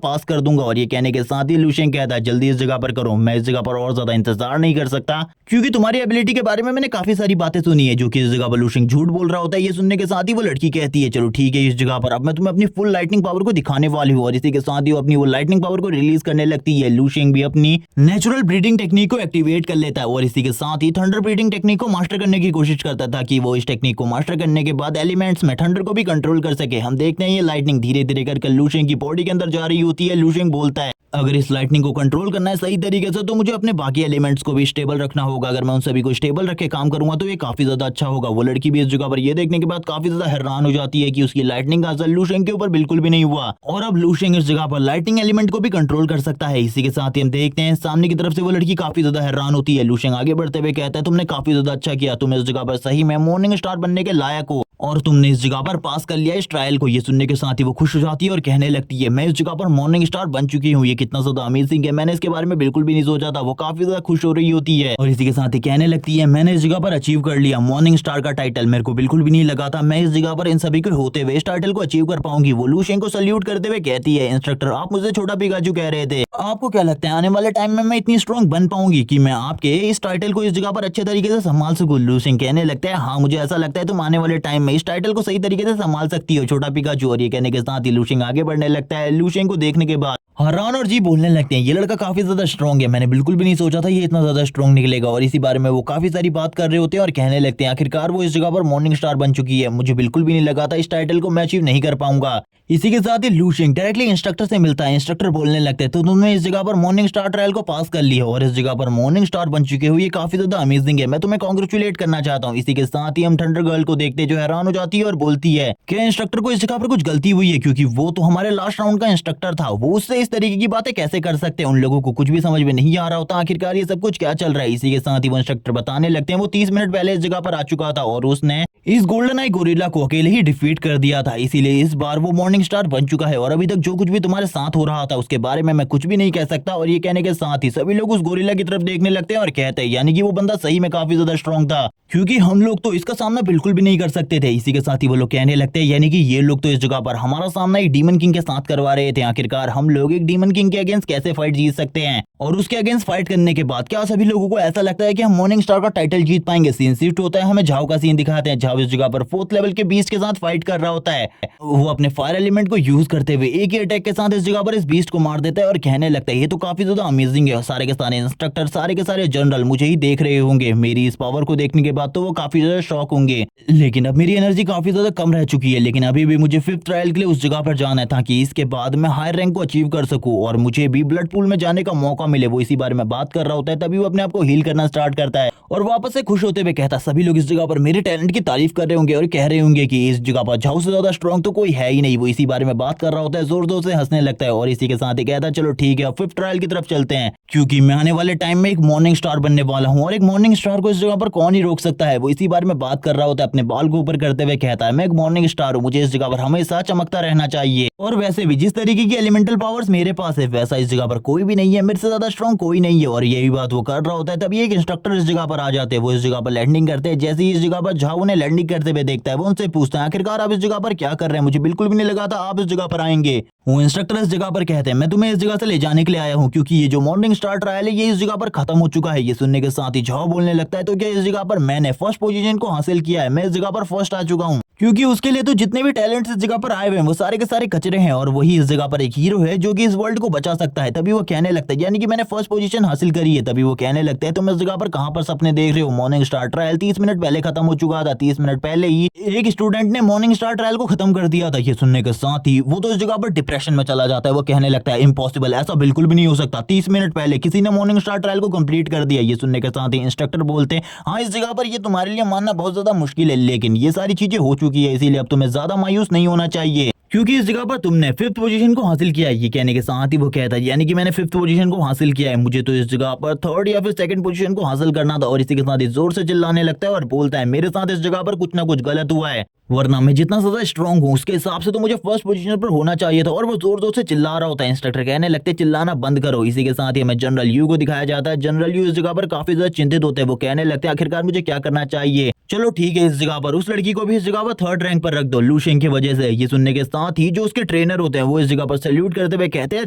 Speaker 1: पास कर दूंगा। और ये कहने के साथ ही लूशेंग कहता है जल्दी इस जगह पर करो, मैं इस जगह पर और ज्यादा इंतजार नहीं कर सकता क्योंकि तुम्हारी एबिलिटी के बारे में मैंने काफी सारी बातें सुनी है। जो कि इस जगह पर लूशेंग झूठ बोल रहा होता है। ये सुनने के साथ ही वो लड़की कहती है चलो ठीक है इस जगह पर अब मैं तुम्हें अपनी फुल लाइटनिंग पावर को दिखाने वाली हूँ। और इसी के साथ ही वो अपनी वो लाइटनिंग पावर को रिलीज करने लगती है। लूशेंग भी अपनी नेचुरल ब्रीडिंग टेक्निक को एक्टिवेट कर लेता है और इसी के साथ ही थंडर ब्रीडिंग टेक्निक को मास्टर करने की कोशिश करता था कि वो इस टेक्निक को मास्टर करने के बाद एलिमेंट्स में थंडर को भी कंट्रोल कर सके। हम देखते हैं ये लाइटनिंग धीरे धीरे करके लूशेंग की बॉडी के अंदर जा रही होती है। लूशेंग बोलता है अगर इस लाइटनिंग को कंट्रोल करना है सही तरीके से तो मुझे अपने बाकी एलिमेंट्स को भी स्टेबल रखना होगा। अगर मैं उन सभी को स्टेबल रख के काम करूंगा तो ये काफी ज्यादा अच्छा होगा। वो लड़की भी इस जगह पर ये देखने के बाद काफी ज्यादा हैरान हो जाती है कि उसकी लाइटनिंग का असर लूशेंग के ऊपर बिल्कुल भी नहीं हुआ और अब लूशेंग इस जगह पर लाइटनिंग एलिमेंट को भी कंट्रोल कर सकता है। इसी के साथ ही हम देखते हैं सामने की तरफ से वो लड़की काफी ज्यादा हैरान होती है। लूशेंग आगे बढ़ते हुए कहता है तुमने काफी ज्यादा अच्छा किया, तुम इस जगह पर सही में मॉर्निंग स्टार बनने के लायक हो और तुमने इस जगह पर पास कर लिया इस ट्रायल को। ये सुनने के साथ ही वो खुश हो जाती है और कहने लगती है मैं इस जगह पर मॉर्निंग स्टार बन चुकी हूँ, ये कितना ज्यादा अमेजिंग है, मैंने इसके बारे में बिल्कुल भी नहीं सोचा था। वो काफी ज्यादा खुश हो रही होती है और इसी के साथ ही कहने लगती है मैंने इस जगह पर अचीव कर लिया मॉर्निंग स्टार का टाइटल, मेरे को बिल्कुल भी नहीं लगा था मैं इस जगह पर इन सभी के होते हुए इस टाइटल को अचीव कर पाऊंगी। वो लू शेंग को सल्यूट करते हुए कहती है इंस्ट्रक्टर आप मुझे छोटा पिकाचू कह रहे थे, आपको क्या लगता है आने वाले टाइम में मैं इतनी स्ट्रॉन्ग बन पाऊंगी कि मैं आपके इस टाइटल को इस जगह पर अच्छे तरीके से संभाल सकूं? लू शेंग कहने लगता है हाँ मुझे ऐसा लगता है तुम आने वाले टाइम में इस टाइटल को सही तरीके से संभाल सकती हो छोटा पिकाचू। और ये कहने के साथ ही लू शेंग आगे बढ़ने लगता है। लू शेंग को देखने के बाद हरान और जी बोलने लगते हैं ये लड़का काफी ज्यादा स्ट्रॉन्ग है, मैंने बिल्कुल भी नहीं सोचा था ये इतना ज्यादा स्ट्रॉन्ग निकलेगा। और इसी बारे में वो काफी सारी बात कर रहे होते हैं और कहने लगते हैं आखिरकार वो इस जगह पर मॉर्निंग स्टार बन चुकी है, मुझे बिल्कुल भी नहीं लगा था इस टाइटल को मैं अचीव नहीं कर पाऊंगा। इसी के साथ ही लू शेंग डायरेक्टली इंस्ट्रक्टर से मिलता है। इंस्ट्रक्टर बोलने लगते हैं तो तुमने इस जगह पर मॉर्निंग स्टार ट्रायल को पास कर लिया और इस जगह पर मॉर्निंग स्टार बन चुके हो, ये काफी ज्यादा अमेजिंग है, मैं तुम्हें कांग्रेचुलेट करना चाहता हूँ। इसी के साथ ही हम थंडर गर्ल को देखते हैं जो हैरान हो जाती है और बोलती है कि इंस्ट्रक्टर को इस जगह पर कुछ गलती हुई है क्योंकि वो तो हमारे लास्ट राउंड का इंस्ट्रक्टर था, वो उससे इस तरीके की बातें कैसे कर सकते हैं? उन लोगों को कुछ भी समझ में नहीं आ रहा होता आखिरकार ये सब कुछ क्या चल रहा है। इसी के साथ ही वो इंस्ट्रक्टर बताने लगते हैं वो 30 मिनट पहले इस जगह पर आ चुका था और उसने इस गोल्डन आई गोरिल्ला को अकेले ही डिफीट कर दिया था, इसीलिए इस बार वो मॉर्निंग स्टार बन चुका है और अभी तक जो कुछ भी तुम्हारे साथ हो रहा था उसके बारे में मैं कुछ भी नहीं कह सकता। और ये कहने के साथ ही सभी लोग उस गोरिल्ला की तरफ देखने लगते हैं और कहते हैं यानी कि वो बंदा सही में काफी ज्यादा स्ट्रॉन्ग था क्योंकि हम लोग तो इसका सामना बिल्कुल भी नहीं कर सकते थे। इसी के साथ ही वो लोग कहने लगते हैं यानी कि ये लोग तो इस जगह पर हमारा सामना एक डीमन किंग के साथ करवा रहे थे, आखिरकार हम लोग एक डीमन किंग के अगेंस्ट कैसे फाइट जीत सकते हैं? और उसके अगेंस्ट फाइट करने के बाद क्या सभी लोगों को ऐसा लगता है कि हम मॉर्निंग स्टार का टाइटल जीत पाएंगे? सीन शिफ्ट होता है, हमें झाओ का सीन दिखाते हैं। झाओ इस जगह पर 4th लेवल के बीस्ट के साथ फाइट कर रहा होता है, वो अपने फायर एलिमेंट को यूज करते हुए एक ही अटैक के साथ इस जगह पर इस बीस्ट को मार देता है और कहने लगता है ये तो काफी ज्यादा अमेजिंग है। सारे के सारे इंस्ट्रक्टर सारे के सारे जनरल मुझे ही देख रहे होंगे, मेरी इस पावर को देखने के बाद तो वो काफी ज्यादा शॉक होंगे, लेकिन अब मेरी एनर्जी काफी ज्यादा कम रह चुकी है, लेकिन अभी भी मुझे 5th ट्रायल के लिए उस जगह पर जाना है ताकि इसके बाद मैं हायर रैंक को अचीव कर सकूं और मुझे भी ब्लड पूल में जाने का मौका मिले। वो इसी बारे में बात कर रहा होता है तभी वो अपने आप को हील करना स्टार्ट करता है और वापस से खुश होते हुए कहता है सभी लोग इस जगह पर मेरे टैलेंट की तारीफ कर रहे होंगे और कह रहे होंगे कि इस जगह पर झाओ से ज्यादा स्ट्रॉन्ग तो कोई है ही नहीं। वो इसी बारे में बात कर रहा होता है, जोर जोर से हंसने लगता है और इसी के साथ ही कहता है चलो ठीक है 5th ट्रायल की तरफ चलते हैं क्योंकि मैं आने वाले टाइम में एक मॉर्निंग स्टार बनने वाला हूँ और एक मॉर्निंग स्टार को इस जगह पर कौन ही रोक सकता है। वो इसी बारे में बात कर रहा होता है, अपने बाल को ऊपर करते हुए कहता है मैं एक मॉर्निंग स्टार हूँ, मुझे इस जगह पर हमेशा चमकता रहना चाहिए और वैसे भी जिस तरीके की एलिमेंटल पावर्स मेरे पास है वैसा इस जगह पर कोई भी नहीं है, मेरे से ज्यादा स्ट्रॉन्ग कोई नहीं है। और यही बात वो कर रहा होता है तभी एक इंस्ट्रक्टर इस जगह पर आ जाते हैं, वो इस जगह पर लैंडिंग करते हैं। जैसे ही इस जगह पर झाओ उन्हें लैंडिंग करते हुए देखता है वो उनसे पूछता है आखिरकार आप इस जगह पर क्या कर रहे हैं, मुझे बिल्कुल भी नहीं लगा था आप इस जगह पर आएंगे। वो इंस्ट्रक्टर इस जगह पर कहते हैं मैं तुम्हें इस जगह से ले जाने के लिए आया हूँ क्योंकि ये जो मॉर्निंग स्टार ट्रायल है ये इस जगह पर खत्म हो चुका है। ये सुनने के साथ ही झाओ बोलने लगता है तो क्या इस जगह पर मैंने फर्स्ट पोजीशन को हासिल किया है, मैं इस जगह पर फर्स्ट आ चुका हूँ क्योंकि उसके लिए तो जितने भी टैलेंट्स इस जगह पर आए हुए हैं वो सारे के सारे कचरे हैं और वही इस जगह पर एक हीरो है जो कि इस वर्ल्ड को बचा सकता है। तभी वो कहने लगता है यानी कि मैंने फर्स्ट पोजीशन हासिल करी है। तभी वो कहने लगता है तुम इस जगह पर कहां पर सपने देख रहे हो, मॉर्निंग स्टार ट्रायल 30 मिनट पहले खत्म हो चुका था, 30 मिनट पहले ही एक स्टूडेंट ने मॉर्निंग स्टार ट्रायल को खत्म कर दिया था। ये सुनने के साथ ही वो तो इस जगह पर डिप्रेशन में चला जाता है, वो कहने लगता है इम्पॉसिबल, ऐसा बिल्कुल भी नहीं हो सकता, 30 मिनट पहले किसी ने मॉर्निंग स्टार ट्रायल को कंप्लीट कर दिया। ये सुनने के साथ ही इंस्ट्रक्टर बोलते हैं हाँ इस जगह पर ये तुम्हारे लिए मानना बहुत ज्यादा मुश्किल है लेकिन ये सारी चीजें हो चुकी है इसीलिए अब तुम्हें ज्यादा मायूस नहीं होना चाहिए क्योंकि इस जगह पर तुमने 5th पोजीशन को हासिल किया है। ये कहने के साथ ही वो कहता है यानी कि मैंने 5th पोजीशन को हासिल किया है, मुझे तो इस जगह पर 3rd या फिर 2nd पोजीशन को हासिल करना था। और इसी के साथ ही जोर से चिल्लाने लगता है और बोलता है मेरे साथ इस जगह पर कुछ ना कुछ गलत हुआ है, वरना मैं जितना ज्यादा स्ट्रॉन्ग हूँ उसके हिसाब से तो मुझे फर्स्ट पोजीशन पर होना चाहिए था। और वो जोर जोर से चिल्ला रहा होता है। इंस्ट्रक्टर कहने लगते चिल्लाना बंद करो। इसी के साथ ही हमें जनरल यू को दिखाया जाता है। जनरल यू इस जगह पर काफी ज्यादा चिंतित होते हैं, वो कहने लगते हैं आखिरकार मुझे क्या करना चाहिए, चलो ठीक है इस जगह पर उस लड़की को भी इस जगह पर 3rd रैंक पर रख दो लू शेंग की वजह से। ये सुनने के साथ ही जो उसके ट्रेनर होते हैं वो इस जगह पर सैल्यूट करते हुए कहते हैं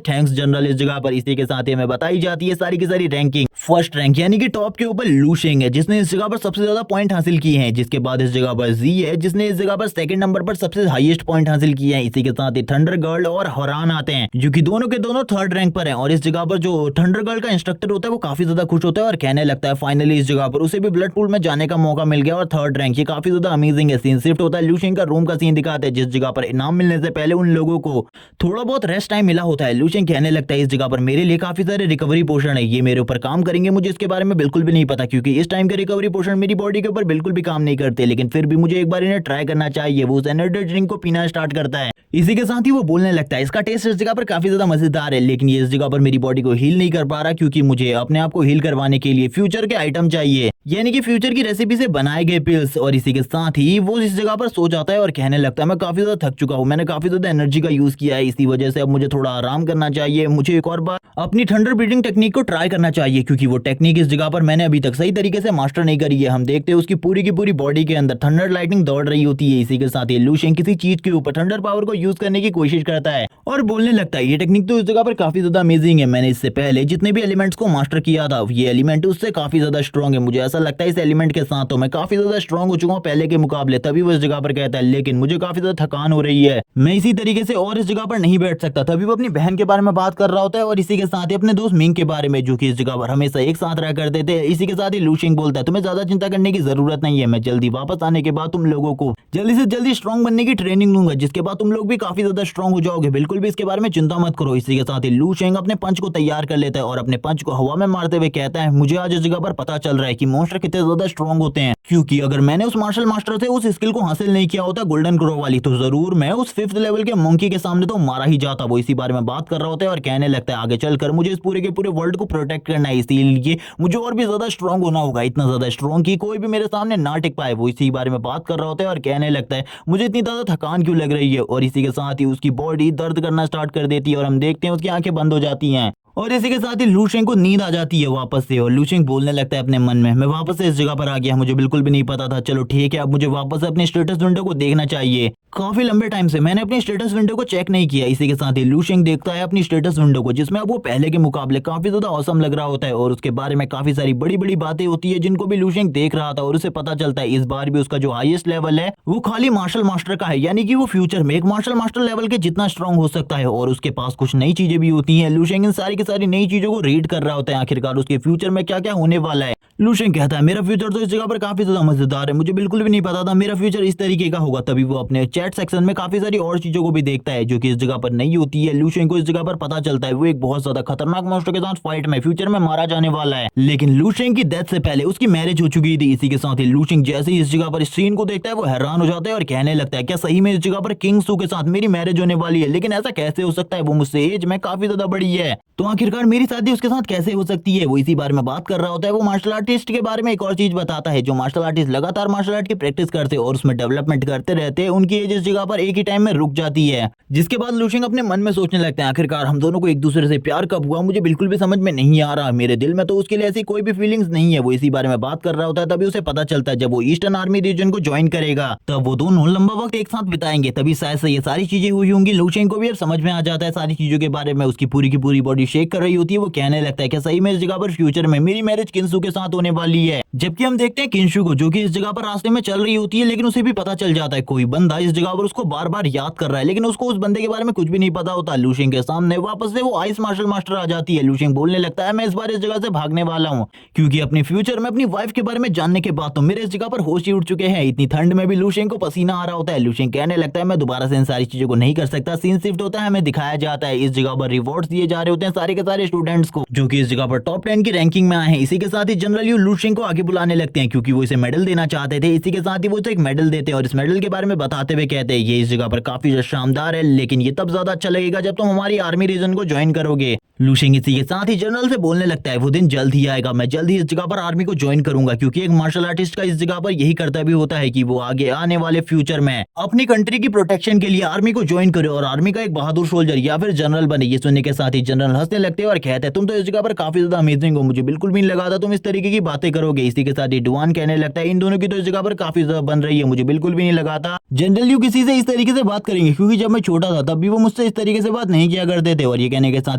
Speaker 1: थैंक्स जनरल इस जगह पर। इसी के साथ ही हमें बताई जाती है सारी की सारी रैंकिंग। फर्स्ट रैंक यानी कि टॉप के ऊपर लू शेंग है जिसने इस जगह पर सबसे ज्यादा पॉइंट हासिल किए हैं, जिसके बाद इस जगह पर जी है जिसने इस जगह पर 2nd नंबर पर सबसे हाईएस्ट पॉइंट हासिल किए हैं। इसी के साथ ही थंडर गर्ल और हरान आते हैं जो कि दोनों के दोनों 3rd रैंक पर हैं। और इस जगह पर जो थंडर गर्ल का इंस्ट्रक्टर होता है वो काफी ज्यादा खुश होता है और कहने लगता है फाइनली इस जगह पर उसे भी ब्लड पूल में जाने का मौका मिल गया और 3rd रैंक। ये काफी ज्यादा अमेजिंग है। सीन शिफ्ट होता है, लू शेंग का रूम का सीन दिखाते हैं जिस जगह पर इनाम मिलने से पहले उन लोगों को थोड़ा बहुत रेस्ट टाइम मिला होता है। लू शेंग कहने लगता है इस जगह पर मेरे लिए काफी सारे रिकवरी पोशन है, ये मेरे ऊपर काम करेंगे, मुझे इसके बारे में बिल्कुल भी नहीं पता क्योंकि इस टाइम के रिकवरी पोशन मेरी बॉडी के ऊपर बिल्कुल भी काम नहीं करते, लेकिन फिर भी मुझे एक बार इन्हें ट्राई करना चाहिए। वो उस एनर्जी ड्रिंक को पीना स्टार्ट करता है। इसी के साथ ही वो बोलने लगता है इसका टेस्ट इस जगह पर काफी ज्यादा मजेदार है लेकिन ये इस जगह पर मेरी बॉडी को हील नहीं कर पा रहा क्योंकि मुझे अपने आप को हील करवाने के लिए फ्यूचर के आइटम चाहिए। यानी कि फ्यूचर की रेसिपी से बनाए गए पिल्स। और इसी के साथ ही वो इस जगह पर सो जाता है और कहने लगता है मैं काफी ज्यादा थक चुका हूँ, मैंने काफी ज्यादा एनर्जी का यूज किया है, इसी वजह से अब मुझे थोड़ा आराम करना चाहिए, मुझे एक और बार अपनी थंडर ब्रीथिंग टेक्निक को ट्राई करना चाहिए, क्योंकि वो टेक्निक इस जगह पर मैंने अभी तक सही तरीके से मास्टर नहीं करी है। हम देखते हैं उसकी पूरी की पूरी बॉडी के अंदर थंडर लाइटनिंग दौड़ रही होती है। इसी के साथ ही लू शेंग किसी चीज के ऊपर थंडर पावर को यूज करने की कोशिश करता है और बोलने लगता है ये टेक्निक तो इस जगह पर काफी ज्यादा अमेजिंग है, मैंने इससे पहले जितने भी एलिमेंट्स को मास्टर किया था ये एलिमेंट उससे काफी ज्यादा स्ट्रॉन्ग है, मुझे ऐसा लगता है इस एलिमेंट के साथ तो मैं काफी ज्यादा स्ट्रॉन्ग हो चुका हूँ पहले के मुकाबले। तभी वो इस जगह पर कहता है लेकिन मुझे काफी ज्यादा थकान हो रही है, मैं इसी तरीके से और इस जगह पर नहीं बैठ सकता। तभी वो अपनी बहन के बारे में बात कर रहा होता है और इसी के साथ ही अपने दोस्त मिंग के बारे में, जो कि इस जगह पर हमेशा एक साथ रह करते थे। इसी के साथ ही लू शेंग बोलता है तुम्हें ज्यादा चिंता करने की जरूरत नहीं है, मैं जल्दी वापस आने के बाद तुम लोगों को जल्दी से जल्दी स्ट्रॉन्ग बनने की ट्रेनिंग दूंगा, जिसके बाद तुम लोग भी काफी ज्यादा स्ट्रॉन्ग हो जाओगे, बिल्कुल भी इसके बारे में चिंता मत करो। इसी के साथ ही लू शेंग अपने पंच को तैयार कर लेता है और अपने पंच को हवा में मारते हुए कहता है मुझे आज इस जगह पर पता चल रहा है कि मॉन्स्टर कितने ज्यादा स्ट्रॉन्ग होते हैं, क्योंकि अगर मैंने उस मार्शल मास्टर से उस स्किल को हासिल नहीं किया होता गोल्डन क्रो वाली, तो जरूर मैं उस 5th लेवल के मंकी के सामने तो मारा ही जाता। वो इसी बारे में बात कर रहा होता है और कहने लगता है आगे चलकर मुझे इस पूरे के पूरे वर्ल्ड को प्रोटेक्ट करना है, इसीलिए मुझे और भी ज्यादा स्ट्रॉन्ग होना होगा, इतना ज्यादा स्ट्रॉन्ग कि कोई भी मेरे सामने ना टिक पाए। वो इसी बारे में बात कर रहा होता है और कहने लगता है मुझे इतनी ज्यादा थकान क्यों लग रही है, और इसी के साथ ही उसकी बॉडी दर्द करना स्टार्ट कर देती है और हम देखते हैं उसकी आंखें बंद हो जाती हैं और इसी के साथ ही लू शेंग को नींद आ जाती है वापस से। और लू शेंग बोलने लगता है अपने मन में मैं वापस से इस जगह पर आ गया, मुझे बिल्कुल भी नहीं पता था, चलो ठीक है अब मुझे वापस से अपने स्टेटस विंडो को देखना चाहिए, काफी लंबे टाइम से मैंने अपनी स्टेटस विंडो को चेक नहीं किया। इसी के साथ ही लू शेंग देखता है अपनी स्टेटस विंडो को, जिसमें अब वो पहले के मुकाबले काफी ज्यादा औसम लग रहा होता है और उसके बारे में काफी सारी बड़ी बड़ी बातें होती है जिनको भी लू शेंग देख रहा था और उसे पता चलता है इस बार भी उसका जो हाईएस्ट लेवल है वो खाली मार्शल मास्टर का है, यानी कि वो फ्यूचर में एक मार्शल मास्टर लेवल के जितना स्ट्रॉन्ग हो सकता है। और उसके पास कुछ नई चीजें भी होती है। लू शेंग इन सारी की सारी नई चीजों को रीड कर रहा होता है, आखिरकार उसके फ्यूचर में क्या क्या होने वाला है। लू शेंग कहता है मेरा फ्यूचर तो इस जगह पर काफी ज्यादा मजेदार है, मुझे बिल्कुल भी नहीं पता था मेरा फ्यूचर इस तरीके का होगा। तभी वो अपने चैट सेक्शन में काफी सारी और चीजों को भी देखता है जो कि इस जगह पर नहीं होती है। लू शेंग को इस जगह पर पता चलता है वो एक बहुत ज्यादा खतरनाक मॉन्स्टर के साथ फाइट में फ्यूचर में मारा जाने वाला है, लेकिन लू शेंग की डेथ से पहले उसकी मैरिज हो चुकी थी। इसी के साथ ही लू शेंग जैसे ही इस जगह पर इस सीन को देखता है वो हैरान हो जाता है और कहने लगता है क्या सही में इस जगह पर किंग सू के साथ मेरी मैरिज होने वाली है, लेकिन ऐसा कैसे हो सकता है, वो मुझसे एज में काफी ज्यादा बड़ी है, तो आखिरकार मेरी शादी उसके साथ कैसे हो सकती है। वो इसी बारे में बात कर रहा होता है। वो मार्शल आर्टिस्ट के बारे में एक और चीज बताता है, जो मार्शल आर्टिस्ट लगातार मार्शल आर्ट की प्रैक्टिस करते और उसमें डेवलपमेंट करते रहते हैं, उनकी एज इस जगह पर एक ही टाइम में रुक जाती है। जिसके बाद लू शेंग अपने मन में सोचने लगते हैं आखिरकार हम दोनों को एक दूसरे से प्यार कब हुआ, मुझे बिल्कुल भी समझ में नहीं आ रहा, मेरे दिल में तो उसके लिए ऐसी कोई भी फीलिंग्स नहीं है। वो इसी बारे में बात कर रहा होता है। तभी उसे पता चलता है जब वो ईस्टर्न आर्मी रीजन को ज्वाइन करेगा तब वो दोनों लंबा वक्त एक साथ बिताएंगे, तभी शायद से ये सारी चीजें हुई होंगी। लू शेंग को भी अब समझ में आ जाता है सारी चीजों के बारे में, उसकी पूरी की पूरी बॉडी शेक कर रही होती है। वो कहने लगता है कि सही में इस जगह पर फ्यूचर में मेरी मैरिज किंसू के साथ होने वाली है। जबकि हम देखते हैं किंशु को जो कि इस जगह पर रास्ते में चल रही होती है, लेकिन उसे भी पता चल जाता है कोई बंदा इस जगह पर उसको बार बार याद कर रहा है, लेकिन उसको उस बंदे के बारे में कुछ भी नहीं पता होता। लू शेंग के सामने वापस से वो आइस मार्शल मास्टर आ जाती है। लू शेंग बोलने लगता है मैं इस बार इस जगह से भागने वाला हूँ, क्योंकि अपने फ्यूचर में अपनी वाइफ के बारे में जानने के बाद तो मेरे इस जगह पर होश ही उड़ चुके हैं। इतनी ठंड में भी लू शेंग को पसीना आ रहा होता है। लू शेंग कहने लगता है मैं दोबारा से इन सारी चीजों को नहीं कर सकता। सीन शिफ्ट होता है, हमें दिखाया जाता है इस जगह पर रिवॉर्ड्स दिए जा रहे होते हैं सारे के सारे स्टूडेंट्स को जो कि इस जगह पर टॉप 10 की रैंकिंग में आए हैं। इसी के साथ ही जनरल यू लू शेंग को आगे बुलाने लगते हैं क्योंकि वो इसे मेडल देना चाहते थे। इसी के साथ ही वो तो एक मेडल देते हैं और इस मेडल के बारे में बताते हुए कहते हैं ये इस जगह पर काफी शानदार है, लेकिन ये तब ज्यादा अच्छा लगेगा जब तुम हमारी आर्मी रीजन को ज्वाइन करोगे। लू शेंग इसी के साथ ही जनरल से बोलने लगता है वो दिन जल्द ही आएगा, मैं जल्द ही इस जगह पर आर्मी को ज्वाइन करूंगा, क्योंकि एक मार्शल आर्टिस्ट का इस जगह पर यही कर्तव्य होता है कि वो आगे आने वाले फ्यूचर में अपनी कंट्री की प्रोटेक्शन के लिए आर्मी को ज्वाइन करे और आर्मी का एक बहादुर सोल्जर या फिर जनरल बने। ये सुनने के साथ ही जनरल हंसने लगते हैं और कहते हैं तुम तो इस जगह पर काफी ज्यादा अमेजिंग हो, मुझे बिल्कुल भी नहीं लगा था तुम इस तरीके की बातें करोगे। इसी के साथ ही डुआन कहने लगता है इन दोनों की तो इस जगह पर काफी ज्यादा बन रही है, मुझे बिल्कुल भी नहीं लगा था जनरल यू किसी से इस तरीके से बात करेंगे, क्योंकि जब मैं छोटा था तब भी वो मुझसे इस तरीके से बात नहीं किया करते थे। और ये कहने के साथ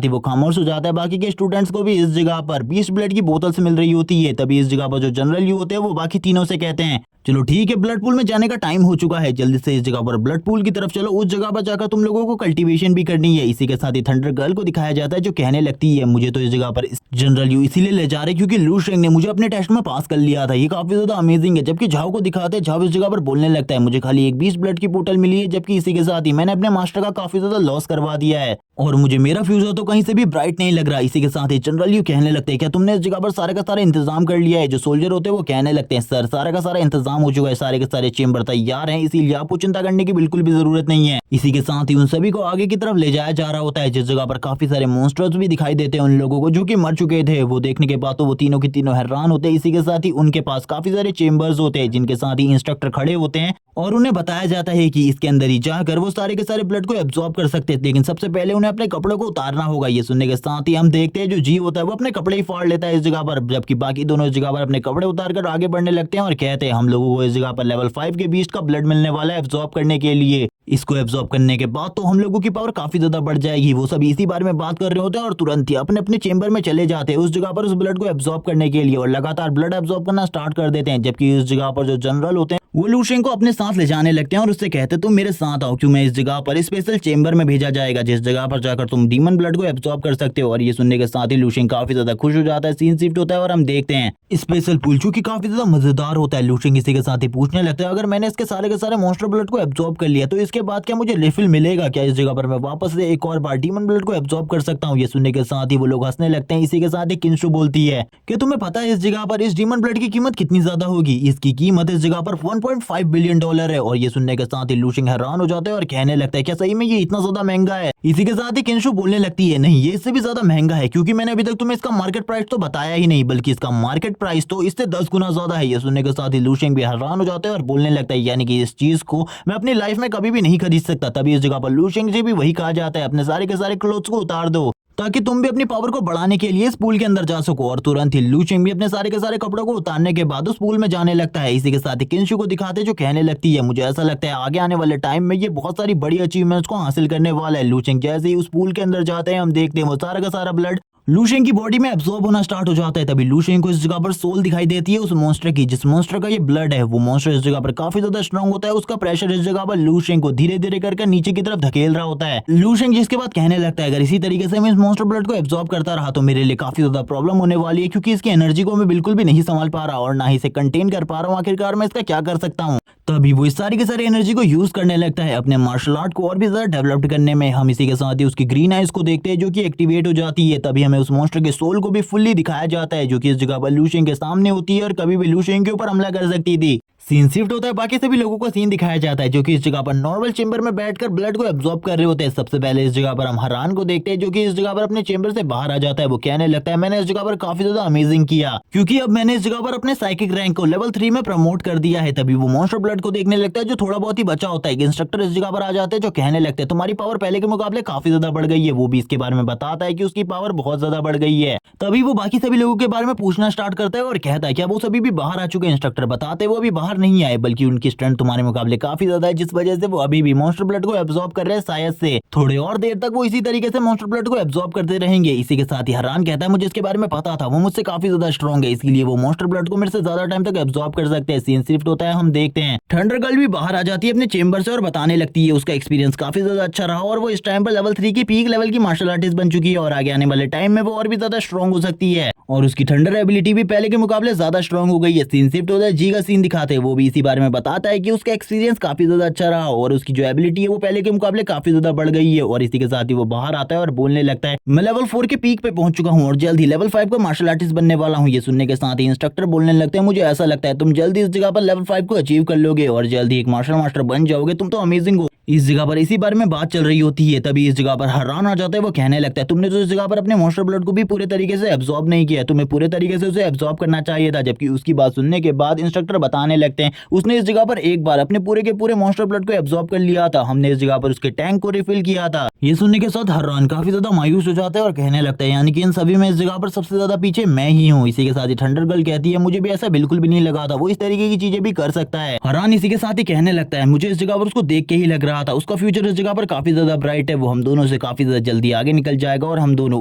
Speaker 1: ही वो खामोश हो जाता है। बाकी के स्टूडेंट्स को भी इस जगह पर 20 ब्लड की बोतल से मिल रही होती है। तभी इस जगह पर जो जनरल यू होते हैं वो बाकी तीनों से कहते हैं चलो ठीक है ब्लड पूल में जाने का टाइम हो चुका है, जल्दी से इस जगह पर ब्लड पूल की तरफ चलो, उस जगह पर जाकर तुम लोगों को कल्टीवेशन भी करनी है। इसी के साथ ही थंडर गर्ल को दिखाया जाता है जो कहने लगती है मुझे तो इस जगह पर जनरल यू इसीलिए ले जा रहे क्योंकि लू शेंग ने मुझे अपने टेस्ट में पास कर लिया था, ये काफी ज्यादा अमेजिंग है। जबकि झाओ को दिखाते हैं, झाओ इस जगह पर बोलने लगता है मुझे खाली एक 20 ब्लड की बोतल मिली है, जबकि इसी के साथ ही मैंने अपने मास्टर का काफी ज्यादा लॉस करवा दिया है और मुझे मेरा फ्यूचर तो कहीं से भी ब्राइट नहीं लग रहा। इसी के साथ ही जनरल यू कहने लगते हैं क्या तुमने इस जगह पर सारे का सारा इंतजाम कर लिया है। जो सोल्जर होते हैं वो कहने लगते हैं सर सारा का सारा इंतजाम इंतजाम हो चुका है, सारे के सारे चेंबर तैयार हैं, इसीलिए आपको चिंता करने की बिल्कुल भी जरूरत नहीं है। इसी के साथ ही उन सभी को आगे की तरफ ले जाया जा रहा होता है, जिस जगह पर काफी सारे मॉन्स्टर्स भी दिखाई देते हैं उन लोगों को जो कि मर चुके थे। वो देखने के बाद तो वो तीनों के तीनों हैरान होते हैं। इसी के साथ ही उनके पास काफी सारे चेंबर्स होते हैं जिनके साथ ही इंस्ट्रक्टर खड़े होते हैं और उन्हें बताया जाता है कि इसके अंदर ही जाकर वो सारे के सारे ब्लड को एब्जॉर्ब कर सकते हैं, लेकिन सबसे पहले उन्हें अपने कपड़ों को उतारना होगा। ये सुनने के साथ ही हम देखते हैं जो जीव होता है वो अपने कपड़े ही फाड़ लेता है इस जगह पर, जबकि बाकी दोनों इस जगह पर अपने कपड़े उतारकर आगे बढ़ने लगते हैं और कहते हैं हम लोगों को इस जगह पर लेवल 5 के बीच का ब्लड मिलने वाला है एब्जॉर्ब करने के लिए। इसको एब्जॉर्ब करने के बाद तो हम लोगों की पावर काफी ज्यादा बढ़ जाएगी। वो सब इसी बारे में बात कर रहे होते हैं और तुरंत ही अपने अपने चेंबर में चले जाते हैं उस जगह पर उस ब्लड को एब्जॉर्ब करने के लिए और लगातार ब्लड एब्जॉर्ब करना स्टार्ट कर देते हैं। जबकि इस जगह पर जो जनरल होते हैं वो लूशेन को अपने साथ ले जाने लगते हैं और उससे कहते तुम मेरे साथ आओ, क्यों मैं इस जगह पर स्पेशल चेंबर में भेजा जाएगा जिस जगह पर जाकर तुम डीमन ब्लड को एब्जॉर्ब कर सकते हो। और ये सुनने के साथ ही लूशेन काफी ज्यादा खुश हो जाता है। सीन शिफ्ट होता है और हम देखते हैं स्पेशल पूल जो कि काफी ज्यादा मजेदार होता है। लूशेन किसी के साथ ही पूछने लगता है अगर मैंने इसके सारे मॉन्स्टर ब्लड को एब्जॉर्ब कर लिया तो इसके बाद क्या मुझे रिफिल मिलेगा, क्या इस जगह पर मैं वापस से एक और बार डीमन ब्लड को एब्जॉर्ब कर सकता हूँ। ये सुनने के साथ ही वो लोग हंसने लगते हैं। इसी के साथ ही किंशु बोलती है कि तुम्हें पता है इस जगह पर इस डीमन ब्लड की कीमत कितनी ज्यादा होगी, इसकी कीमत इस जगह पर 1.5 बिलियन डॉलर है। और ये सुनने के साथ ही लूशिंग हैरान हो जाता है और कहने लगता है क्या सही में ये इतना ज्यादा महंगा है। इसी के साथ ही किंशु बोलने लगती है नहीं ये इससे भी ज्यादा महंगा है, क्योंकि मैंने अभी तक तुम्हें इसका मार्केट प्राइस तो बताया ही नहीं, बल्कि इसका मार्केट प्राइस तो इससे 10 गुना ज्यादा है। ये सुनने के साथ ही लूशिंग भी हैरान हो जाता है और बोलने लगता है यानी कि इस चीज को मैं अपनी लाइफ में कभी भी नहीं खरीद सकता। तभी इस जगह पर लूशिंग से भी वही कहा जाता है अपने सारे के सारे क्लोथ्स को उतार दो ताकि तुम भी अपनी पावर को बढ़ाने के लिए इस पूल के अंदर जा सको। और तुरंत ही लूशिंग भी अपने सारे के सारे कपड़ों को उतारने के बाद उस पूल में जाने लगता है। इसी के साथ ही किंशु को दिखाते जो कहने लगती है मुझे ऐसा लगता है आगे आने वाले टाइम में ये बहुत सारी बड़ी अचीवमेंट्स को हासिल करने वाला है। लूशिंग जैसे ही उस पूल के अंदर जाते हैं हम देखते हैं वो सारा का सारा ब्लड लूशिंग की बॉडी में एब्जॉर्ब होना स्टार्ट हो जाता है। तभी लूशिंग को इस जगह पर सोल दिखाई देती है उस मॉन्स्टर की, जिस मॉन्स्टर का ये ब्लड है। वो मॉन्स्टर इस जगह पर काफी ज्यादा स्ट्रांग होता है, उसका प्रेशर इस जगह पर लूशिंग को धीरे धीरे करके नीचे की तरफ धकेल रहा होता है। लूशिंग जिसके बाद कहने लगता है अगर इसी तरीके से मैं इस मॉन्स्टर ब्लड को एब्जॉर्ब करता रहा तो मेरे लिए काफी ज्यादा प्रॉब्लम होने वाली है, क्योंकि इसकी एनर्जी को मैं बिल्कुल भी नहीं संभाल पा रहा और ना ही इसे कंटेन कर पा रहा हूँ। आखिरकार मैं इसका क्या कर सकता हूँ। तभी वो इस सारी की सारी एनर्जी को यूज करने लगता है अपने मार्शल आर्ट को और भी ज्यादा डेवलप करने में। हम इसी के साथ ही उसकी ग्रीन आइज को देखते हैं जो कि एक्टिवेट हो जाती है। तभी हमें उस मॉन्स्टर के सोल को भी फुल्ली दिखाया जाता है जो कि इस जगह पर लूशिंग के सामने होती है और कभी भी लूशिंग के ऊपर हमला कर सकती थी। सीन शिफ्ट होता है, बाकी सभी लोगों का सीन दिखाया जाता है जो कि इस जगह पर नॉर्मल चेंबर में बैठकर ब्लड को एब्जॉर्ब कर रहे होते हैं। सबसे पहले इस जगह पर हम हरान को देखते हैं जो कि इस जगह पर अपने चेंबर से बाहर आ जाता है। वो कहने लगता है मैंने इस जगह पर काफी ज्यादा अमेजिंग किया, क्योंकि अब मैंने इस जगह पर अपने साइकिक रैंक को लेवल 3 में प्रमोट कर दिया है। तभी वो मॉन्स्टर ब्लड को देखने लगता है जो थोड़ा बहुत ही बचा होता है। इंस्ट्रक्टर इस जगह पर आ जाते हैं जो कहने लगते हैं तुम्हारी पावर पहले के मुकाबले काफी ज्यादा बढ़ गई है। वो भी इसके बारे में बताता है कि उसकी पावर बहुत ज्यादा बढ़ गई है। तभी वो बाकी सभी लोगों के बारे में पूछना स्टार्ट करता है और कहता है क्या वो सभी भी बाहर आ चुके हैं। इंस्ट्रक्टर बताते वो अभी बाहर नहीं आए, बल्कि उनकी स्ट्रेंथ तुम्हारे मुकाबले काफी ज्यादा है, जिस वजह से वो अभी भी मॉन्स्टर ब्लड को एब्जॉर्ब कर रहे हैं। शायद से थोड़े और देर तक वो इसी तरीके से मॉन्स्टर ब्लड को एब्जॉर्ब करते रहेंगे। इसी के साथ ही हरान कहता है मुझे इसके बारे में पता था, वो मुझसे काफी ज्यादा स्ट्रॉन्ग है, इसलिए वो मॉन्स्टर ब्लड को मेरे से ज्यादा टाइम तक एब्जॉर्ब कर सकते हैं। सीन शिफ्ट होता है, हम देखते हैं थंडर गर्ल भी बाहर आ जाती है अपने चेंबर से और बताने लगती है उसका एक्सपीरियंस काफी ज्यादा अच्छा रहा और वो इस टाइम पर लेवल 3 की पीक लेवल की मार्शल आर्टिस्ट बन चुकी है और आगे आने वाले टाइम में वो और भी ज्यादा स्ट्रॉन्ग हो सकती है और उसकी थंडर एबिलिटी भी पहले के मुकाबले ज्यादा स्ट्रॉन्ग हो गई है। सीन शिफ्ट होता है, जी का सीन दिखाते हैं, वो भी इसी बारे में बताता है कि उसका एक्सपीरियंस काफी ज्यादा अच्छा रहा और उसकी जो एबिलिटी है वो पहले के मुकाबले काफी ज्यादा बढ़ गई है। और इसी के साथ ही वो बाहर आता है और बोलने लगता है मैं लेवल 4 के पीक पे पहुंच चुका हूं और जल्द ही लेवल 5 का मार्शल आर्टिस्ट बनने वाला हूं। ये सुनने के साथ ही इंस्ट्रक्टर बोलने लगते हैं मुझे ऐसा लगता है तुम जल्दी इस जगह पर लेवल 5 को अचीव कर लोगे और जल्द ही एक मार्शल मास्टर बन जाओगे, तुम तो अमेजिंग हो। इस जगह पर इसी बारे में बात चल रही होती है। तभी इस जगह पर हरान आ जाता है, वो कहने लगता है तुमने तो इस जगह पर अपने मॉन्स्टर ब्लड को भी पूरे तरीके से एब्जॉर्ब नहीं किया, तुम्हें पूरे तरीके से उसे एब्जॉर्ब करना चाहिए था। जबकि उसकी बात सुनने के बाद इंस्ट्रक्टर बताने लगते हैं उसने इस जगह पर एक बार अपने पूरे के पूरे मॉन्स्टर ब्लड को एब्जॉर्ब कर लिया था, हमने इस जगह पर उसके टैंक को रिफिल किया था। ये सुनने के साथ हरान काफी ज्यादा मायूस हो जाता है और कहने लगता है यानी कि इन सभी में इस जगह पर सबसे ज्यादा पीछे मैं ही हूँ। इसी के साथ ही थंडर गर्ल कहती है मुझे भी ऐसा बिल्कुल भी नहीं लगा था, वो इस तरीके की चीजें भी कर सकता है। हरान इसी के साथ ही कहने लगता है मुझे इस जगह पर उसको देख के ही लग रहा था, उसका फ्यूचर इस जगह पर काफी ज्यादा ब्राइट है, वो हम दोनों से काफी ज्यादा जल्दी आगे निकल जाएगा और हम दोनों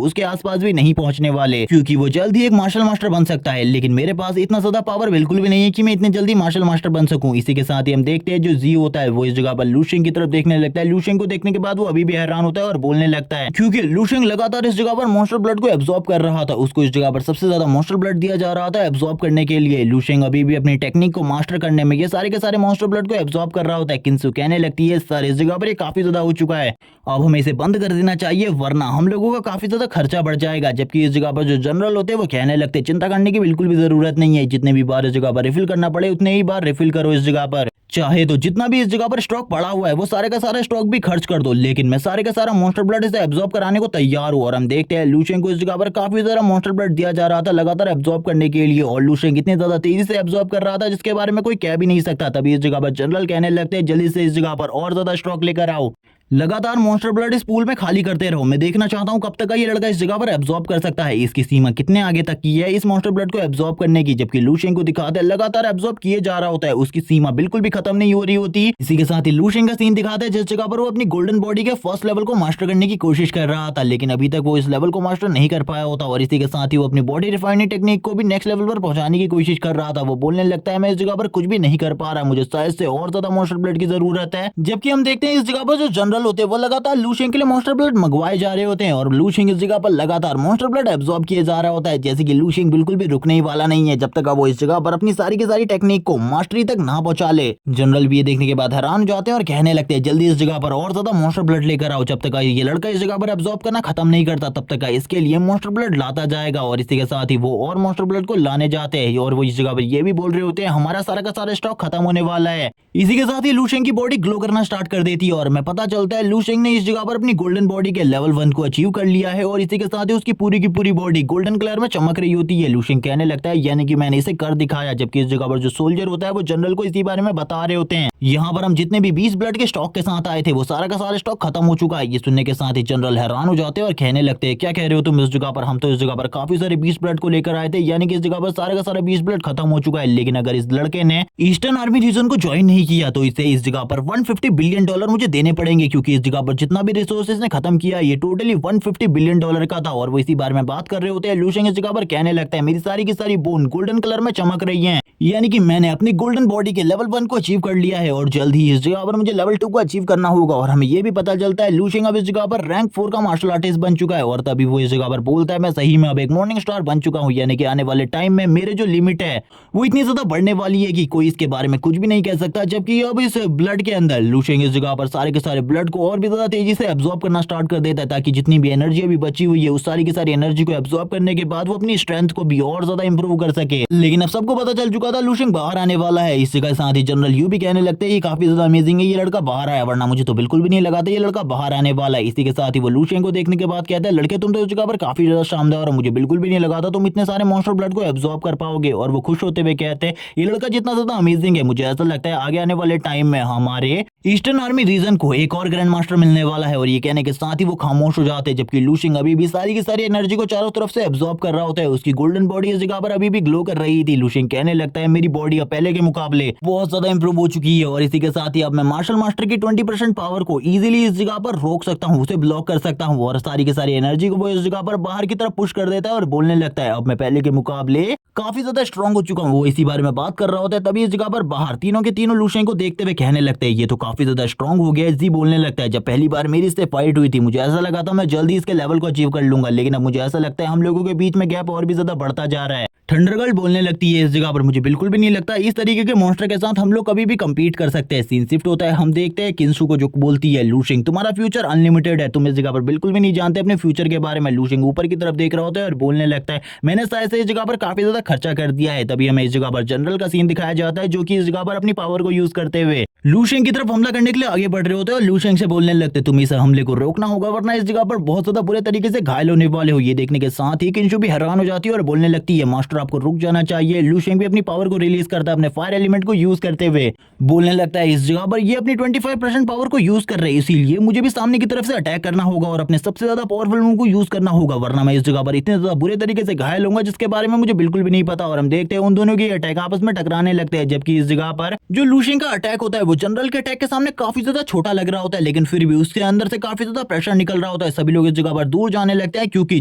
Speaker 1: उसके आसपास भी नहीं पहुंचने वाले, क्योंकि वो जल्द ही एक मार्शल मास्टर बन सकता है। लेकिन मेरे पास इतना ज्यादा पावर बिल्कुल भी नहीं है कि मैं इतनी जल्दी मार्शल मास्टर बन सकूं। इसी के साथ ही हम देखते हैं जो जी होता है वो इस जगह पर लूशिंग की तरफ देखने लगता है। लूशिंग को देखने के बाद वो अभी भी हैरान होता है और बोलने लगता है क्योंकि लूशिंग लगातार इस जगह पर मॉन्स्टर ब्लड को एब्जॉर्ब कर रहा था, उसको इस जगह पर सबसे ज्यादा मॉन्स्टर ब्लड दिया जा रहा था एब्जॉर्ब करने के लिए। लूशिंग अभी भी अपनी टेक्निक को मास्टर करने में ये सारे के सारे मॉन्स्टर ब्लड को एब्जॉर्ब कर रहा होता है। किंसु कहने लगती है सर इस जगह पर ये काफी ज्यादा हो चुका है। अब हमें इसे बंद कर देना चाहिए वरना हम लोगों का काफी ज्यादा खर्चा बढ़ जाएगा। जबकि इस जगह पर जो जनरल होते हैं वो कहने लगते हैं चिंता करने की बिल्कुल भी जरूरत नहीं है, जितने भी बार इस जगह पर रिफिल करना पड़े उतने ही बार रिफिल करो इस जगह पर। चाहे तो जितना भी इस जगह पर स्टॉक पड़ा हुआ है वो सारे का सारा स्टॉक भी खर्च कर दो, लेकिन मैं सारे का सारा मॉन्स्टर ब्लड इसे एब्जॉर्ब कराने को तैयार हूँ। और हम देखते हैं लूशेन को इस जगह पर काफी ज्यादा मॉन्स्टर ब्लड दिया जा रहा था लगातार एब्जॉर्ब करने के लिए, और लूशेन इतनी ज्यादा तेजी से एब्जॉर्ब कर रहा था जिसके बारे में कोई कह भी नहीं सकता। तभी इस जगह पर जनरल कहने लगते हैं जल्दी से इस जगह पर और ज्यादा स्टॉक लेकर आओ, लगातार मॉन्स्टर ब्लड इस पूल में खाली करते रहो। मैं देखना चाहता हूं कब तक ये लड़का इस जगह पर एब्जॉर्ब कर सकता है, इसकी सीमा कितने आगे तक की है इस मॉन्स्टर ब्लड को एब्जॉर्ब करने की। जबकि लूशेन को दिखाते हैं लगातार एब्जॉर्ब किए जा रहा होता है, उसकी सीमा बिल्कुल भी खत्म नहीं हो रही होती। इसी के साथ ही लूशेन का सीन दिखाते हैं जिस जगह पर वो अपनी गोल्डन बॉडी के फर्स्ट लेवल को मास्टर करने की कोशिश कर रहा था, लेकिन अभी तक वो इस लेवल को मास्टर नहीं कर पाया होता। और इसी के साथ ही वो अपनी बॉडी रिफाइनिंग टेक्निक को भी नेक्स्ट लेवल पर पहुंचाने की कोशिश कर रहा था। वो बोलने लगता है मैं इस जगह पर कुछ भी नहीं कर पा रहा, मुझे शायद से और ज्यादा मॉन्स्टर ब्लड की जरूरत है। जबकि हम देखते हैं इस जगह पर जो जनरल होते हैं वो लगातार लूशेन के लिए मॉन्स्टर ब्लड मंगवाए जा रहे होते हैं, और लूशेन इस जगह पर लगातार मॉन्स्टर ब्लड एब्जॉर्ब किए जा रहा होता है। जैसे कि लूशेन बिल्कुल भी रुकने ही वाला नहीं है जब तक वो इस जगह पर अपनी सारी की सारी टेक्निक को मास्टरी तक ना पहुंचा ले। जनरल भी ये देखने के बाद हैरान हो जाते हैं और कहने लगते हैं जल्दी इस जगह पर और ज्यादा मॉन्स्टर ब्लड लेकर आओ, जब तक ये लड़का इस जगह पर एब्जॉर्ब करना खत्म नहीं करता तब तक इसके लिए मॉन्स्टर ब्लड लाता जाएगा। और इसी के साथ ही वो और मॉन्स्टर ब्लड को लाने जाते हैं, और वो इस जगह पर ये भी बोल रहे होते हैं हमारा सारा का सारा स्टॉक खत्म होने वाला है। इसी के साथ ही लूशेन की बॉडी ग्लो करना स्टार्ट कर देती है, और मैं पता चलता है लूशेन ने इस जगह पर अपनी गोल्डन बॉडी के लेवल 1 को अचीव कर लिया है, और इसी के साथ ही उसकी पूरी की पूरी बॉडी गोल्डन कलर में चमक रही होती है। लूशेन कहने लगता है यानी कि मैंने इसे कर दिखाया। जबकि इस जगह पर जो सोल्जर होता है वो जनरल को इसी बारे में बता रहे होते हैं यहाँ पर हम जितने भी 20 ब्लड के स्टॉक के साथ आए थे वो सारा का सारा स्टॉक खत्म हो चुका है। ये सुनने के साथ ही जनरल हैरान हो जाते हैं और कहने लगते हैं क्या कह रहे हो तुम इस जगह पर, हम तो इस जगह पर काफी सारे 20 ब्लड को लेकर आए थे, यानी कि इस जगह पर सारा का सारा 20 ब्लड खत्म हो चुका है। लेकिन अगर इस लड़के ने ईस्टर्न आर्मी रीजन को ज्वाइन नहीं किया तो इसे इस जगह पर 150 बिलियन डॉलर मुझे देने पड़ेंगे, क्योंकि इस जगह पर जितना भी रिसोर्सेज ने खत्म किया ये टोटली 150 बिलियन डॉलर का था। और वो इसी बारे में बात कर रहे होते हैं। लूशेन इस जगह पर कहने लगता है मेरी सारी की सारी बोन गोल्डन कलर में चमक रही है, यानी कि मैंने अपनी गोल्डन बॉडी के लेवल 1 को अचीव कर लिया है, और जल्द ही इस जगह पर मुझे लेवल 2 को अचीव करना होगा। और हमें ये भी पता चलता है लूशेन अब इस जगह पर रैंक 4 का मार्शल आर्टिस्ट बन चुका है। और तभी वो इस जगह पर बोलता है मैं सही में अब एक मॉर्निंग स्टार बन चुका हूँ, यानी कि आने वाले टाइम में मेरे जो लिमिट है वो इतनी ज्यादा बढ़ने वाली है कि कोई इसके बारे में कुछ भी नहीं कह सकता। जबकि अब इस ब्लड के अंदर लूशेन इस जगह पर सारे के सारे ब्लड को और भी ज्यादा तेजी से एब्जॉर्ब करना स्टार्ट कर देता है, ताकि जितनी भी एनर्जी अभी बची हुई है उस सारी की सारी एनर्जी को एब्जॉर्ब करने के बाद वो अपनी स्ट्रेंथ को भी और ज्यादा इंप्रूव कर सके। लेकिन अब सबको पता चल चुका था लूशेन बाहर आने वाला है। इसी के साथ ही जनरल यू भी कहने लगते हैं काफी ज्यादा अमेजिंग है ये लड़का बाहर आया, वरना मुझे तो बिल्कुल भी नहीं लगा था ये लड़का बाहर आने वाला है। इसी के साथ ही वो लूशेन को देखने के बाद कहता है लड़के तुम तो इस जगह पर काफी ज्यादा शानदार हो, मुझे बिल्कुल भी नहीं लगा था तुम इतने सारे मॉन्स्टर ब्लड को एब्जॉर्ब कर पाओगे। और वो खुश होते हुए कहते हैं ये लड़का जितना ज्यादा अमेजिंग है मुझे ऐसा लगता है आगे आने वाले टाइम में हमारे ईस्टर्न आर्मी रीजन को एक और ग्रैंड मास्टर मिलने वाला है। और ये कहने के साथ ही वो खामोश हो जाते हैं, जबकि लूशेन अभी भी सारी की सारी एनर्जी को चारों तरफ से एब्जॉर्ब कर रहा होता है। उसकी गोल्डन बॉडी इस जगह पर अभी भी ग्लो कर रही थी। लूशेन कहने लगता है मेरी बॉडी अब पहले के मुकाबले बहुत ज्यादा इंप्रूव हो चुकी है, और इसी के साथ ही अब मैं मार्शल मास्टर की 20% पावर को इजीली इस जगह पर रोक सकता हूँ, उसे ब्लॉक कर सकता हूँ, और सारी की सारी एनर्जी को वो इस जगह पर बाहर की तरफ पुश कर देता है और बोलने लगता है अब मैं पहले के मुकाबले काफी ज्यादा स्ट्रांग हो चुका हूँ। वो इसी बारे में बात कर रहा होता है। तभी इस जगह पर बाहर तीनों के तीनों लूशेन को देखते हुए कहने लगते हैं ये तो काफी ज्यादा स्ट्रांग हो गया। जी बोलने लगता है जब पहली बार मेरी इससे फाइट हुई थी मुझे ऐसा लगा था मैं जल्दी इसके लेवल को अचीव कर लूंगा, लेकिन अब मुझे ऐसा लगता है हम लोगों के बीच में गैप और भी ज्यादा बढ़ता जा रहा है। थंडरगर्ल बोलने लगती है इस जगह पर मुझे बिल्कुल भी नहीं लगता इस तरीके के मॉन्स्टर के साथ हम लोग कभी भी कम्पीट कर सकते हैं। सीन शिफ्ट होता है, हम देखते हैं किंसु को जो बोलती है लूशेन तुम्हारा फ्यूचर अनलिमिटेड है, तुम इस जगह पर बिल्कुल भी नहीं जानते अपने फ्यूचर के बारे में। लूशेन ऊपर की तरफ देख रहा होता है और बोलने लगता है मैंने शायद से इस जगह पर काफी ज्यादा खर्चा कर दिया है। तभी हमें इस जगह पर जनरल का सीन दिखाया जाता है जो कि इस जगह पर अपनी पावर को यूज करते हुए लूशेन की तरफ हमला करने के लिए आगे बढ़ रहे होते हैं, और लूशेन से बोलने लगते तुम इस हमले को रोकना होगा वरना इस जगह पर बहुत ज्यादा बुरे तरीके से घायल होने वाले हो। ये देखने के साथ ही किंसु भी हैरान हो जाती है और बोलने लगती है मास्टर आपको रुक जाना चाहिए। लूशेन भी अपनी पावर को रिलीज करता है अपने फायर एलिमेंट को यूज करते हुए, बोलने लगता है इस जगह पर ये अपनी 25% पावर को यूज कर रहे हैं, इसीलिए मुझे भी सामने की तरफ से अटैक करना होगा और अपने सबसे ज्यादा पावरफुल मूव को यूज करना होगा, वरना मैं इस जगह पर इतने ज्यादा बुरे तरीके से घायल होऊंगा जिसके बारे में मुझे बिल्कुल भी नहीं पता। और हम देखते हैं उन दोनों की अटैक आपस में टकराने लगते हैं, जबकि इस जगह पर जो लूशेन का अटैक होता है वो जनरल के अटैक के सामने काफी ज्यादा छोटा लग रहा होता है, लेकिन फिर भी उसके अंदर से काफी ज्यादा प्रेशर निकल रहा होता है। सभी लोग इस जगह पर दूर जाने लगते हैं क्योंकि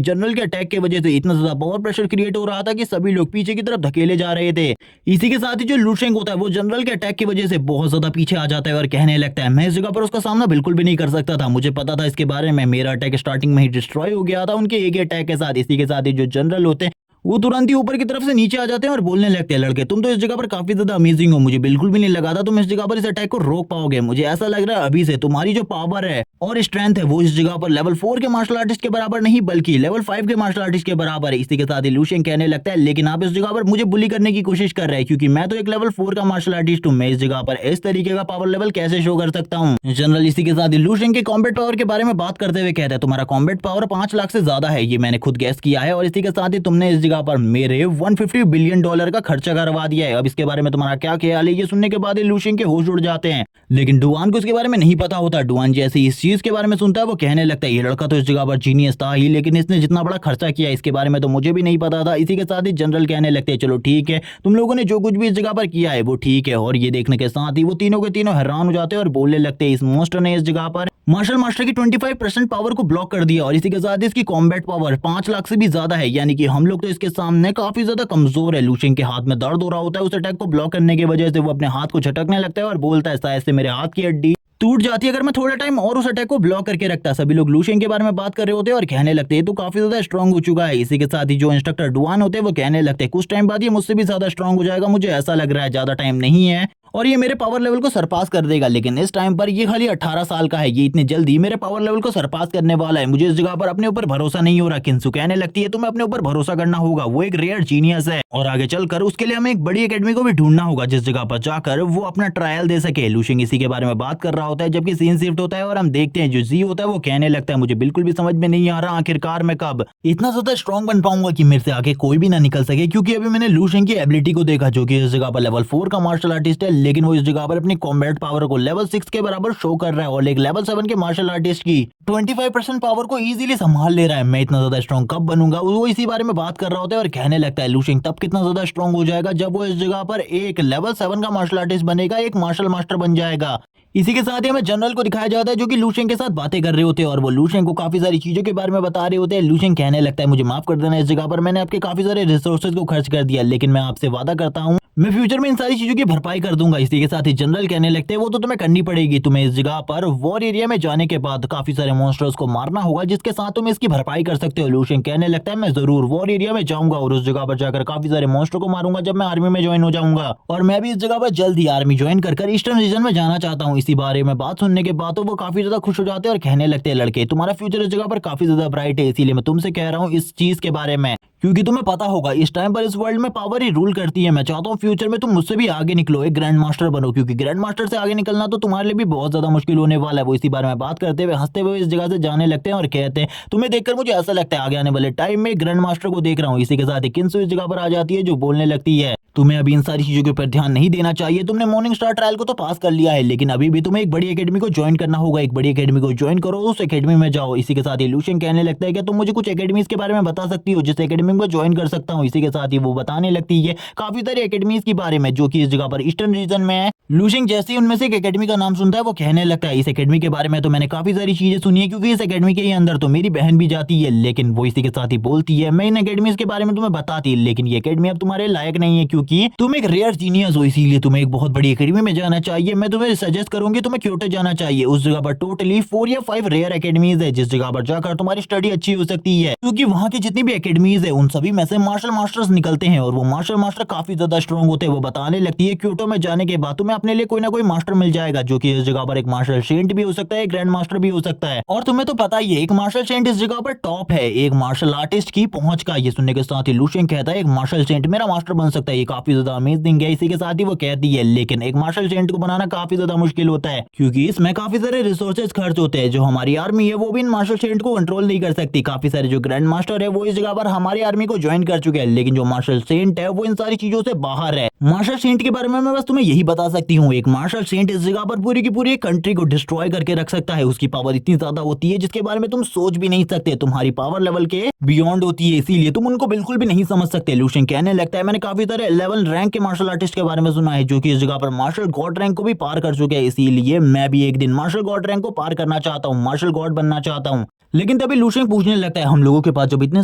Speaker 1: जनरल के अटैक की वजह से इतना ज्यादा पावर प्रेशर क्रिएट हो रहा था कि सभी लोग पीछे की तरफ धकेले जा रहे थे। इसी के साथ ही जो लूशेन होता है वो जनरल के अटैक की वजह से बहुत ज्यादा पीछे आ जाता है और कहने लगता है मैं इस जगह पर उसका सामना बिल्कुल भी नहीं कर सकता था, मुझे पता था इसके बारे में, मेरा अटैक स्टार्टिंग में ही डिस्ट्रॉय हो गया था उनके एक अटैक के साथ। इसी के साथ ही जो जनरल होते हैं वो तुरंत ही ऊपर की तरफ से नीचे आ जाते हैं और बोलने लगते हैं, लड़के तुम तो इस जगह पर काफी ज्यादा अमेजिंग हो, मुझे बिल्कुल भी नहीं लगा था तुम इस जगह पर इस अटैक को रोक पाओगे। मुझे ऐसा लग रहा है अभी से तुम्हारी जो पावर है और स्ट्रेंथ है वो इस जगह पर लेवल 4 के मार्शल आर्टिस्ट के बराबर नहीं बल्कि लेवल 5 के मार्शल आर्टिस्ट के बराबर है। इसी के साथ ही लूशियन कहने लगता है, लेकिन आप इस जगह पर मुझे बुली करने की कोशिश कर रहे हैं क्योंकि मैं तो एक लेवल 4 का मार्शल आर्टिस्ट हूँ, मैं इस जगह पर इस तरीके का पावर लेवल कैसे शो कर सकता हूँ। जनरल इसी के साथ ही लूशियन के कॉम्बैट पावर के बारे में बात करते हुए कहता है, तुम्हारा कॉम्बैट पावर 5 लाख से ज्यादा है, ये मैंने खुद गैस किया है, और इसी के साथ ही तुमने इस जगह पर मेरे 150 बिलियन डॉलर का खर्चा करवा दिया है। अब इसके बारे में तुम्हारा क्या ख्याल है? ये सुनने के बाद लूशियन के होश उड़ जाते हैं, लेकिन डुआन को इसके बारे में नहीं पता होता। डुआन जैसे इस चीज के बारे में सुनता है वो कहने लगता है, ये लड़का तो इस जगह पर जीनियस था ही, लेकिन इसने जितना बड़ा खर्चा किया इसके बारे में तो मुझे भी नहीं पता था। इसी के साथ ही जनरल कहने लगते हैं, चलो ठीक है, तुम लोगों ने जो कुछ भी इस जगह पर किया है वो ठीक है। और ये देखने के साथ ही वो तीनों के तीनों हैरान हो जाते हैं और बोलने लगते हैं, इस मॉन्स्टर ने इस जगह पर मार्शल मास्टर की 25% पावर को ब्लॉक कर दिया, और इसी के साथ इसकी कॉम्बैट पावर 5 लाख से भी ज्यादा है, यानी कि हम लोग तो इसके सामने काफी ज्यादा कमजोर है। लूशियन के हाथ में दर्द हो रहा होता है, उस अटैक को ब्लॉक करने की वजह से वो अपने हाथ को झटकने लगता है और बोलता है, शायद से मेरे हाथ की हड्डी टूट जाती है अगर मैं थोड़ा टाइम और उस अटैक को ब्लॉक करके रखता। सभी लोग लूशियन के बारे में बात कर रहे होते हैं और कहने लगते हैं तो काफी ज्यादा स्ट्रांग हो चुका है। इसी के साथ ही जो इंस्ट्रक्टर डुआन होते हैं वो कहने लगते हैं, कुछ टाइम बाद ये मुझसे भी ज्यादा स्ट्रांग हो जाएगा, मुझे ऐसा लग रहा है, ज्यादा टाइम नहीं है और ये मेरे पावर लेवल को सरपास कर देगा। लेकिन इस टाइम पर ये खाली 18 साल का है, ये इतनी जल्दी मेरे पावर लेवल को सरपास करने वाला है, मुझे इस जगह पर अपने ऊपर भरोसा नहीं हो रहा। किंसु कहने लगती है, तुम्हें अपने ऊपर भरोसा करना होगा, वो एक रेयर जीनियस है और आगे चलकर उसके लिए हमें एक बड़ी एकेडमी को भी ढूंढना होगा जिस जगह पर जाकर वो अपना ट्रायल दे सके। लूशियन इसी के बारे में बात कर रहा होता है जबकि सीन शिफ्ट होता है और हम देखते हैं जो जी होता है वो कहने लगता है, मुझे बिल्कुल भी समझ में नहीं आ रहा आखिरकार मैं कब इतना ज्यादा स्ट्रॉन्ग बन पाऊंगा कि मेरे से आगे कोई भी ना निकल सके, क्योंकि अभी मैंने लूशियन की एबिलिटी को देखा जो कि इस जगह पर लेवल 4 का मार्शल आर्टिस्ट है, लेकिन वो इस जगह पर अपनी कॉम्बैट पावर को लेवल 6 के बराबर शो कर रहा है और एक लेवल 7 के मार्शल आर्टिस्ट की 25% पावर को इजीली संभाल ले रहा है। मैं इतना ज्यादा स्ट्रॉन्ग कब बनूंगा? वो इसी बारे में बात कर रहा होता है और कहने लगता है, लूशियन तब कितना ज्यादा स्ट्रॉन्ग हो जाएगा जब वो इस जगह पर एक लेवल 7 का मार्शल आर्टिस्ट बनेगा, एक मार्शल मास्टर बन जाएगा। इसी के साथ ही हमें जनरल को दिखाया जाता है जो कि लूशियन के साथ बातें कर रहे होते हैं और वो लूशियन को काफी सारी चीजों के बारे में बता रहे होते हैं। लूशियन कहने लगता है, मुझे माफ कर देना, इस जगह पर मैंने आपके काफी सारे रिसोर्सेज को खर्च कर दिया, लेकिन मैं आपसे वादा करता हूँ मैं फ्यूचर में इन सारी चीजों की भरपाई कर दूंगा। इसी के साथ ही जनरल कहने लगते हैं, वो तो तुम्हें करनी पड़ेगी, तुम्हें इस जगह पर वॉर एरिया में जाने के बाद काफी सारे मॉन्स्टर्स को मारना होगा जिसके साथ तुम इसकी भरपाई कर सकते हो। लूशियन कहने लगता है, मैं जरूर वॉर एरिया में जाऊंगा और उस जगह पर जाकर काफी सारे मॉन्स्टर को मारूंगा जब मैं आर्मी में ज्वाइन हो जाऊंगा, और मैं भी इस जगह पर जल्द ही आर्मी ज्वाइन कर ईस्टर्न रीजन में जाना चाहता हूँ। इसी बारे में बात सुनने के बाद तो वो काफी ज्यादा खुश हो जाते हैं और कहने लगते हैं, लड़के तुम्हारा फ्यूचर इस जगह पर काफी ज्यादा ब्राइट है, इसीलिए मैं तुमसे कह रहा हूँ इस चीज के बारे में, क्योंकि तुम्हें पता होगा इस टाइम पर इस वर्ल्ड में पावर ही रूल करती है। मैं चाहता हूँ फ्यूचर में तुम मुझसे भी आगे निकलो, एक ग्रैंड मास्टर बनो, क्योंकि ग्रैंड मास्टर से आगे निकलना तो तुम्हारे लिए भी बहुत ज्यादा मुश्किल होने वाला है। वो इसी बारे में बात करते हुए हंसते हुए इस जगह से जाने लगते हैं और कहते हैं, तुम्हें देखकर मुझे ऐसा लगता है आगे आने वाले टाइम में ग्रैंड मास्टर को देख रहा हूँ। इसी के साथ ही किंसु इस जगह पर आ जाती है जो बोलने लगती है, तुम्हें अभी इन सारी चीजों के ऊपर ध्यान नहीं देना चाहिए, तुमने मॉर्निंग स्टार ट्रायल को तो पास कर लिया है, लेकिन अभी भी तुम्हें एक बड़ी एकेडमी को ज्वाइन करना होगा, एक बड़ी एकेडमी को ज्वाइन करो, उस एकेडमी में जाओ। इसी के साथ ही लूशियन कहने लगता है कि तुम मुझे कुछ एकेडमीज के बारे में बता सकती हो जिस एकेडमी में ज्वाइन कर सकता हूँ। इसी के साथ ही वो बताने लगती है काफी सारी एकेडमीज के बारे में जो कि इस जगह पर ईस्टर्न रीजन में है। लूशियन जैसे ही उनमें से एक एकेडमी का नाम सुनता है वो कहने लगता है, इस एकेडमी के बारे में तो मैंने काफी सारी चीजें सुनी है, क्योंकि इस एकेडमी के अंदर तो मेरी बहन भी जाती है, लेकिन वो इसी के साथ ही बोलती है, मैं इन एकेडमीज के बारे में तुम्हें बताती, लेकिन ये एकेडमी अब तुम्हारे लायक नहीं है, क्योंकि तुम एक रेयर जीनियस हो, इसीलिए तुम्हें एक बहुत बड़ी एकेडमी में जाना चाहिए। मैं तुम्हें सजेस्ट करूंगी तुम्हें क्योटो जाना चाहिए, उस जगह पर टोटली 4 या 5 रेयर एकेडमीज है जिस जगह पर जाकर तुम्हारी स्टडी अच्छी हो सकती है, क्योंकि वहाँ की जितनी भी एकेडमीज है उन सभी में से मार्शल मास्टर्स निकलते हैं और वो मार्शल मास्टर काफी ज्यादा स्ट्रॉन्ग होते हैं। वो बताने लगती है, क्योटो में जाने के बाद तुम्हें अपने लिए कोई ना कोई मास्टर मिल जाएगा जो कि इस जगह पर एक मार्शल सेंट भी हो सकता है, एक ग्रैंड मास्टर भी हो सकता है, और तुम्हें तो पता ही है एक मार्शल सेंट इस जगह पर टॉप है एक मार्शल आर्टिस्ट की पहुंच का। ये सुनने के साथ ही लूशियन कहता है, एक मार्शल सेंट मेरा मास्टर बन सकता है, ये काफी ज्यादा अमेजिंग है। इसी के साथ ही वो कहती है, लेकिन एक मार्शल सेंट को बनाना काफी ज्यादा मुश्किल होता है, क्योंकि इसमें काफी सारे रिसोर्सेज खर्च होते हैं, जो हमारी आर्मी है वो भी इन मार्शल सेंट को कंट्रोल नहीं कर सकती। काफी सारे जो ग्रैंड मास्टर है वो इस जगह पर हमारी आर्मी को ज्वाइन कर चुके हैं, लेकिन जो मार्शल सेंट है वो इन सारी चीजों से बाहर है। मार्शल सेंट के बारे में मैं बस तुम्हें यही बता सकती हूँ, एक मार्शल सेंट इस जगह पर पूरी की पूरी कंट्री को डिस्ट्रॉय करके रख सकता है, उसकी पावर इतनी ज्यादा होती है जिसके बारे में तुम सोच भी नहीं सकते, तुम्हारी पावर लेवल के बियॉन्ड होती है, इसीलिए तुम उनको बिल्कुल भी नहीं समझ सकते। लूशियन कहने लगता है, मैंने काफी सारे लेवल रैंक के मार्शल आर्टिस्ट के बारे में सुना है जो कि इस जगह पर मार्शल गॉड रैंक को भी पार कर चुके हैं। इसीलिए मैं भी एक दिन मार्शल गॉड रैंक को पार करना चाहता हूँ, मार्शल गॉड बनना चाहता हूँ। लेकिन तभी लू शेंग पूछने लगता है, हम लोगों के पास जब इतने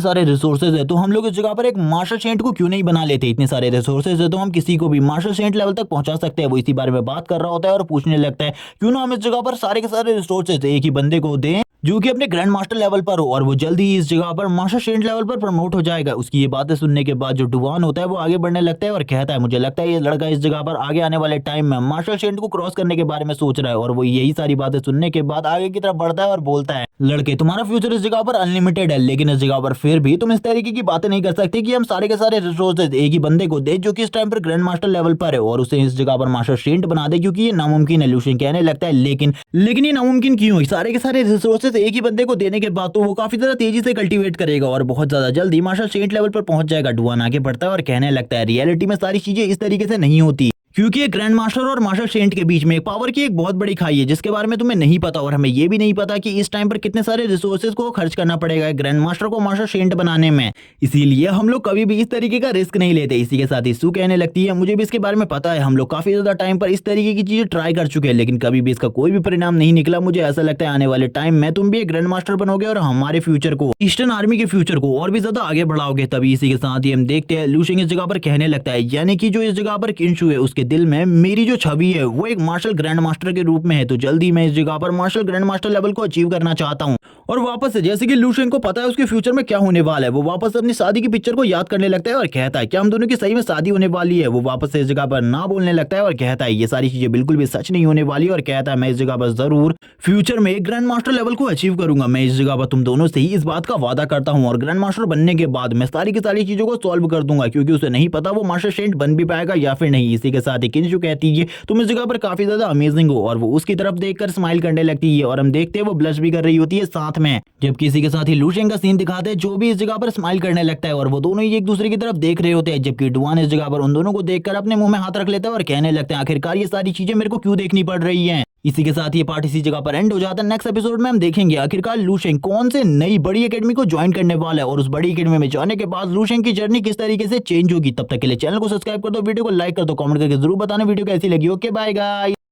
Speaker 1: सारे रिसोर्सेज है तो हम लोग इस जगह पर एक मार्शल सेंट को क्यों नहीं बना लेते? इतने सारे रिसोर्सेज है तो हम किसी को भी मार्शल सेंट लेवल तक पहुंचा सकते हैं। वो इसी बारे में बात कर रहा होता है और पूछने लगता है, क्यों ना हम इस जगह पर सारे के सारे रिसोर्सेज एक ही बंदे को दें जो कि अपने ग्रैंड मास्टर लेवल पर हो और वो जल्दी ही इस जगह पर मार्शल सेंट लेवल पर प्रमोट हो जाएगा। उसकी ये बातें सुनने के बाद जो डुवान होता है वो आगे बढ़ने लगता है और कहता है, मुझे लगता है ये लड़का इस जगह पर आगे आने वाले टाइम में मार्शल सेंट को क्रॉस करने के बारे में सोच रहा है। और वो यही सारी बातें सुनने के बाद आगे की तरफ बढ़ता है और बोलता है, लड़के तुम्हारा फ्यूचर इस जगह पर अनलिमिटेड है, लेकिन इस जगह पर फिर भी तुम इस तरीके की बातें नहीं कर सकते कि हम सारे के सारे रिसोर्सेज एक ही बंदे को दे जो कि इस टाइम पर ग्रैंड मास्टर लेवल पर है और उसे इस जगह पर मार्शल सेंट बना दे, क्योंकि ये नामुमकिन है। लू शेंग कहने लगता है, लेकिन ये नामुमकिन क्यों है? सारे के सारे रिसोर्सेज एक ही बंदे को देने के बाद तो वो काफी ज्यादा तेजी से कल्टीवेट करेगा और बहुत ज्यादा जल्दी मार्शल सेंट लेवल पर पहुंच जाएगा। डुवान आगे बढ़ता है और कहने लगता है, रियलिटी में सारी चीजें इस तरीके से नहीं होती, क्योंकि एक ग्रैंड मास्टर और मार्शल सेंट के बीच में एक पावर की एक बहुत बड़ी खाई है जिसके बारे में तुम्हें नहीं पता और हमें ये भी नहीं पता कि इस टाइम पर कितने सारे रिसोर्सेज को खर्च करना पड़ेगा ग्रैंड मास्टर को मार्शल सेंट बनाने में। इसीलिए हम लोग कभी भी इस तरीके का रिस्क नहीं लेते। इसी के साथ ही सू कहने लगती है, मुझे भी इसके बारे में पता है, हम लोग काफी ज्यादा टाइम पर इस तरीके की चीजें ट्राई कर चुके हैं लेकिन कभी भी इसका कोई भी परिणाम नहीं निकला। मुझे ऐसा लगता है आने वाले टाइम में तुम भी एक ग्रैंड मास्टर बनोगे और हमारे फ्यूचर को, ईस्टर्न आर्मी के फ्यूचर को और भी ज्यादा आगे बढ़ाओगे। तभी इसी के साथ ही हम देखते हैं लू शेंग इस जगह पर कहने लगता है, यानी कि जो इस जगह पर किनशु है उसके दिल में मेरी जो छवि है वो एक मार्शल ग्रैंड मास्टर के रूप में है, तो जल्दी मैं इस जगह पर मार्शल ग्रैंड मास्टर लेवल को अचीव करना चाहता हूं। और वापस से जैसे कि लू शेंग को पता है उसके फ्यूचर में क्या होने वाला है, वो वापस अपनी शादी की पिक्चर को याद करने लगता है और कहता है, क्या हम दोनों की सही में शादी होने वाली है? वो वापस से इस जगह पर ना बोलने लगता है और कहता है, ये सारी चीजें बिल्कुल भी सच नहीं होने वाली, और कहता है, मैं इस जगह पर जरूर फ्यूचर में एक ग्रैंड मास्टर लेवल को अचीव करूंगा। मैं इस जगह पर तुम दोनों से ही इस बात का वादा करता हूं और ग्रैंड मास्टर बनने के बाद मैं सारी की सारी चीजों को सॉल्व कर दूंगा, क्योंकि उसे नहीं पता वो मार्शल सेंट बन भी पाएगा या फिर नहीं। इसी के साथ ही किनशु कहती है, तुम इस जगह पर काफी ज्यादा अमेजिंग हो, और वो उसकी तरफ देखकर स्माइल करने लगती है और हम देखते हैं वो ब्लश भी कर रही होती है साथ में। जब किसी के साथ ही लू शेंग का सीन दिखाते हैं जो भी इस जगह पर स्माइल करने लगता है और वो दोनों ही एक दूसरे की तरफ देख रहे होते हैं, जबकि डुवान इस जगह पर उन दोनों को देखकर अपने मुंह में हाथ रख लेता है और कहने लगते हैं, आखिरकार ये सारी चीजें मेरे को क्यों देखनी पड़ रही हैं। इसी के साथ ये पार्ट इसी जगह पर एंड हो जाता है। नेक्स्ट एपिसोड में हम देखेंगे आखिरकार लू शेंग कौन से नई बड़ी एकेडमी को ज्वाइन करने वाला है और उस बड़ी एकेडमी में जाने के बाद लू शेंग की जर्नी किस तरीके से चेंज होगी। तब तक के लिए चैनल को सब्सक्राइब कर दो, वीडियो को लाइक कर दो, कमेंट करके जरूर बताना वीडियो कैसी लगी। Okay bye guys.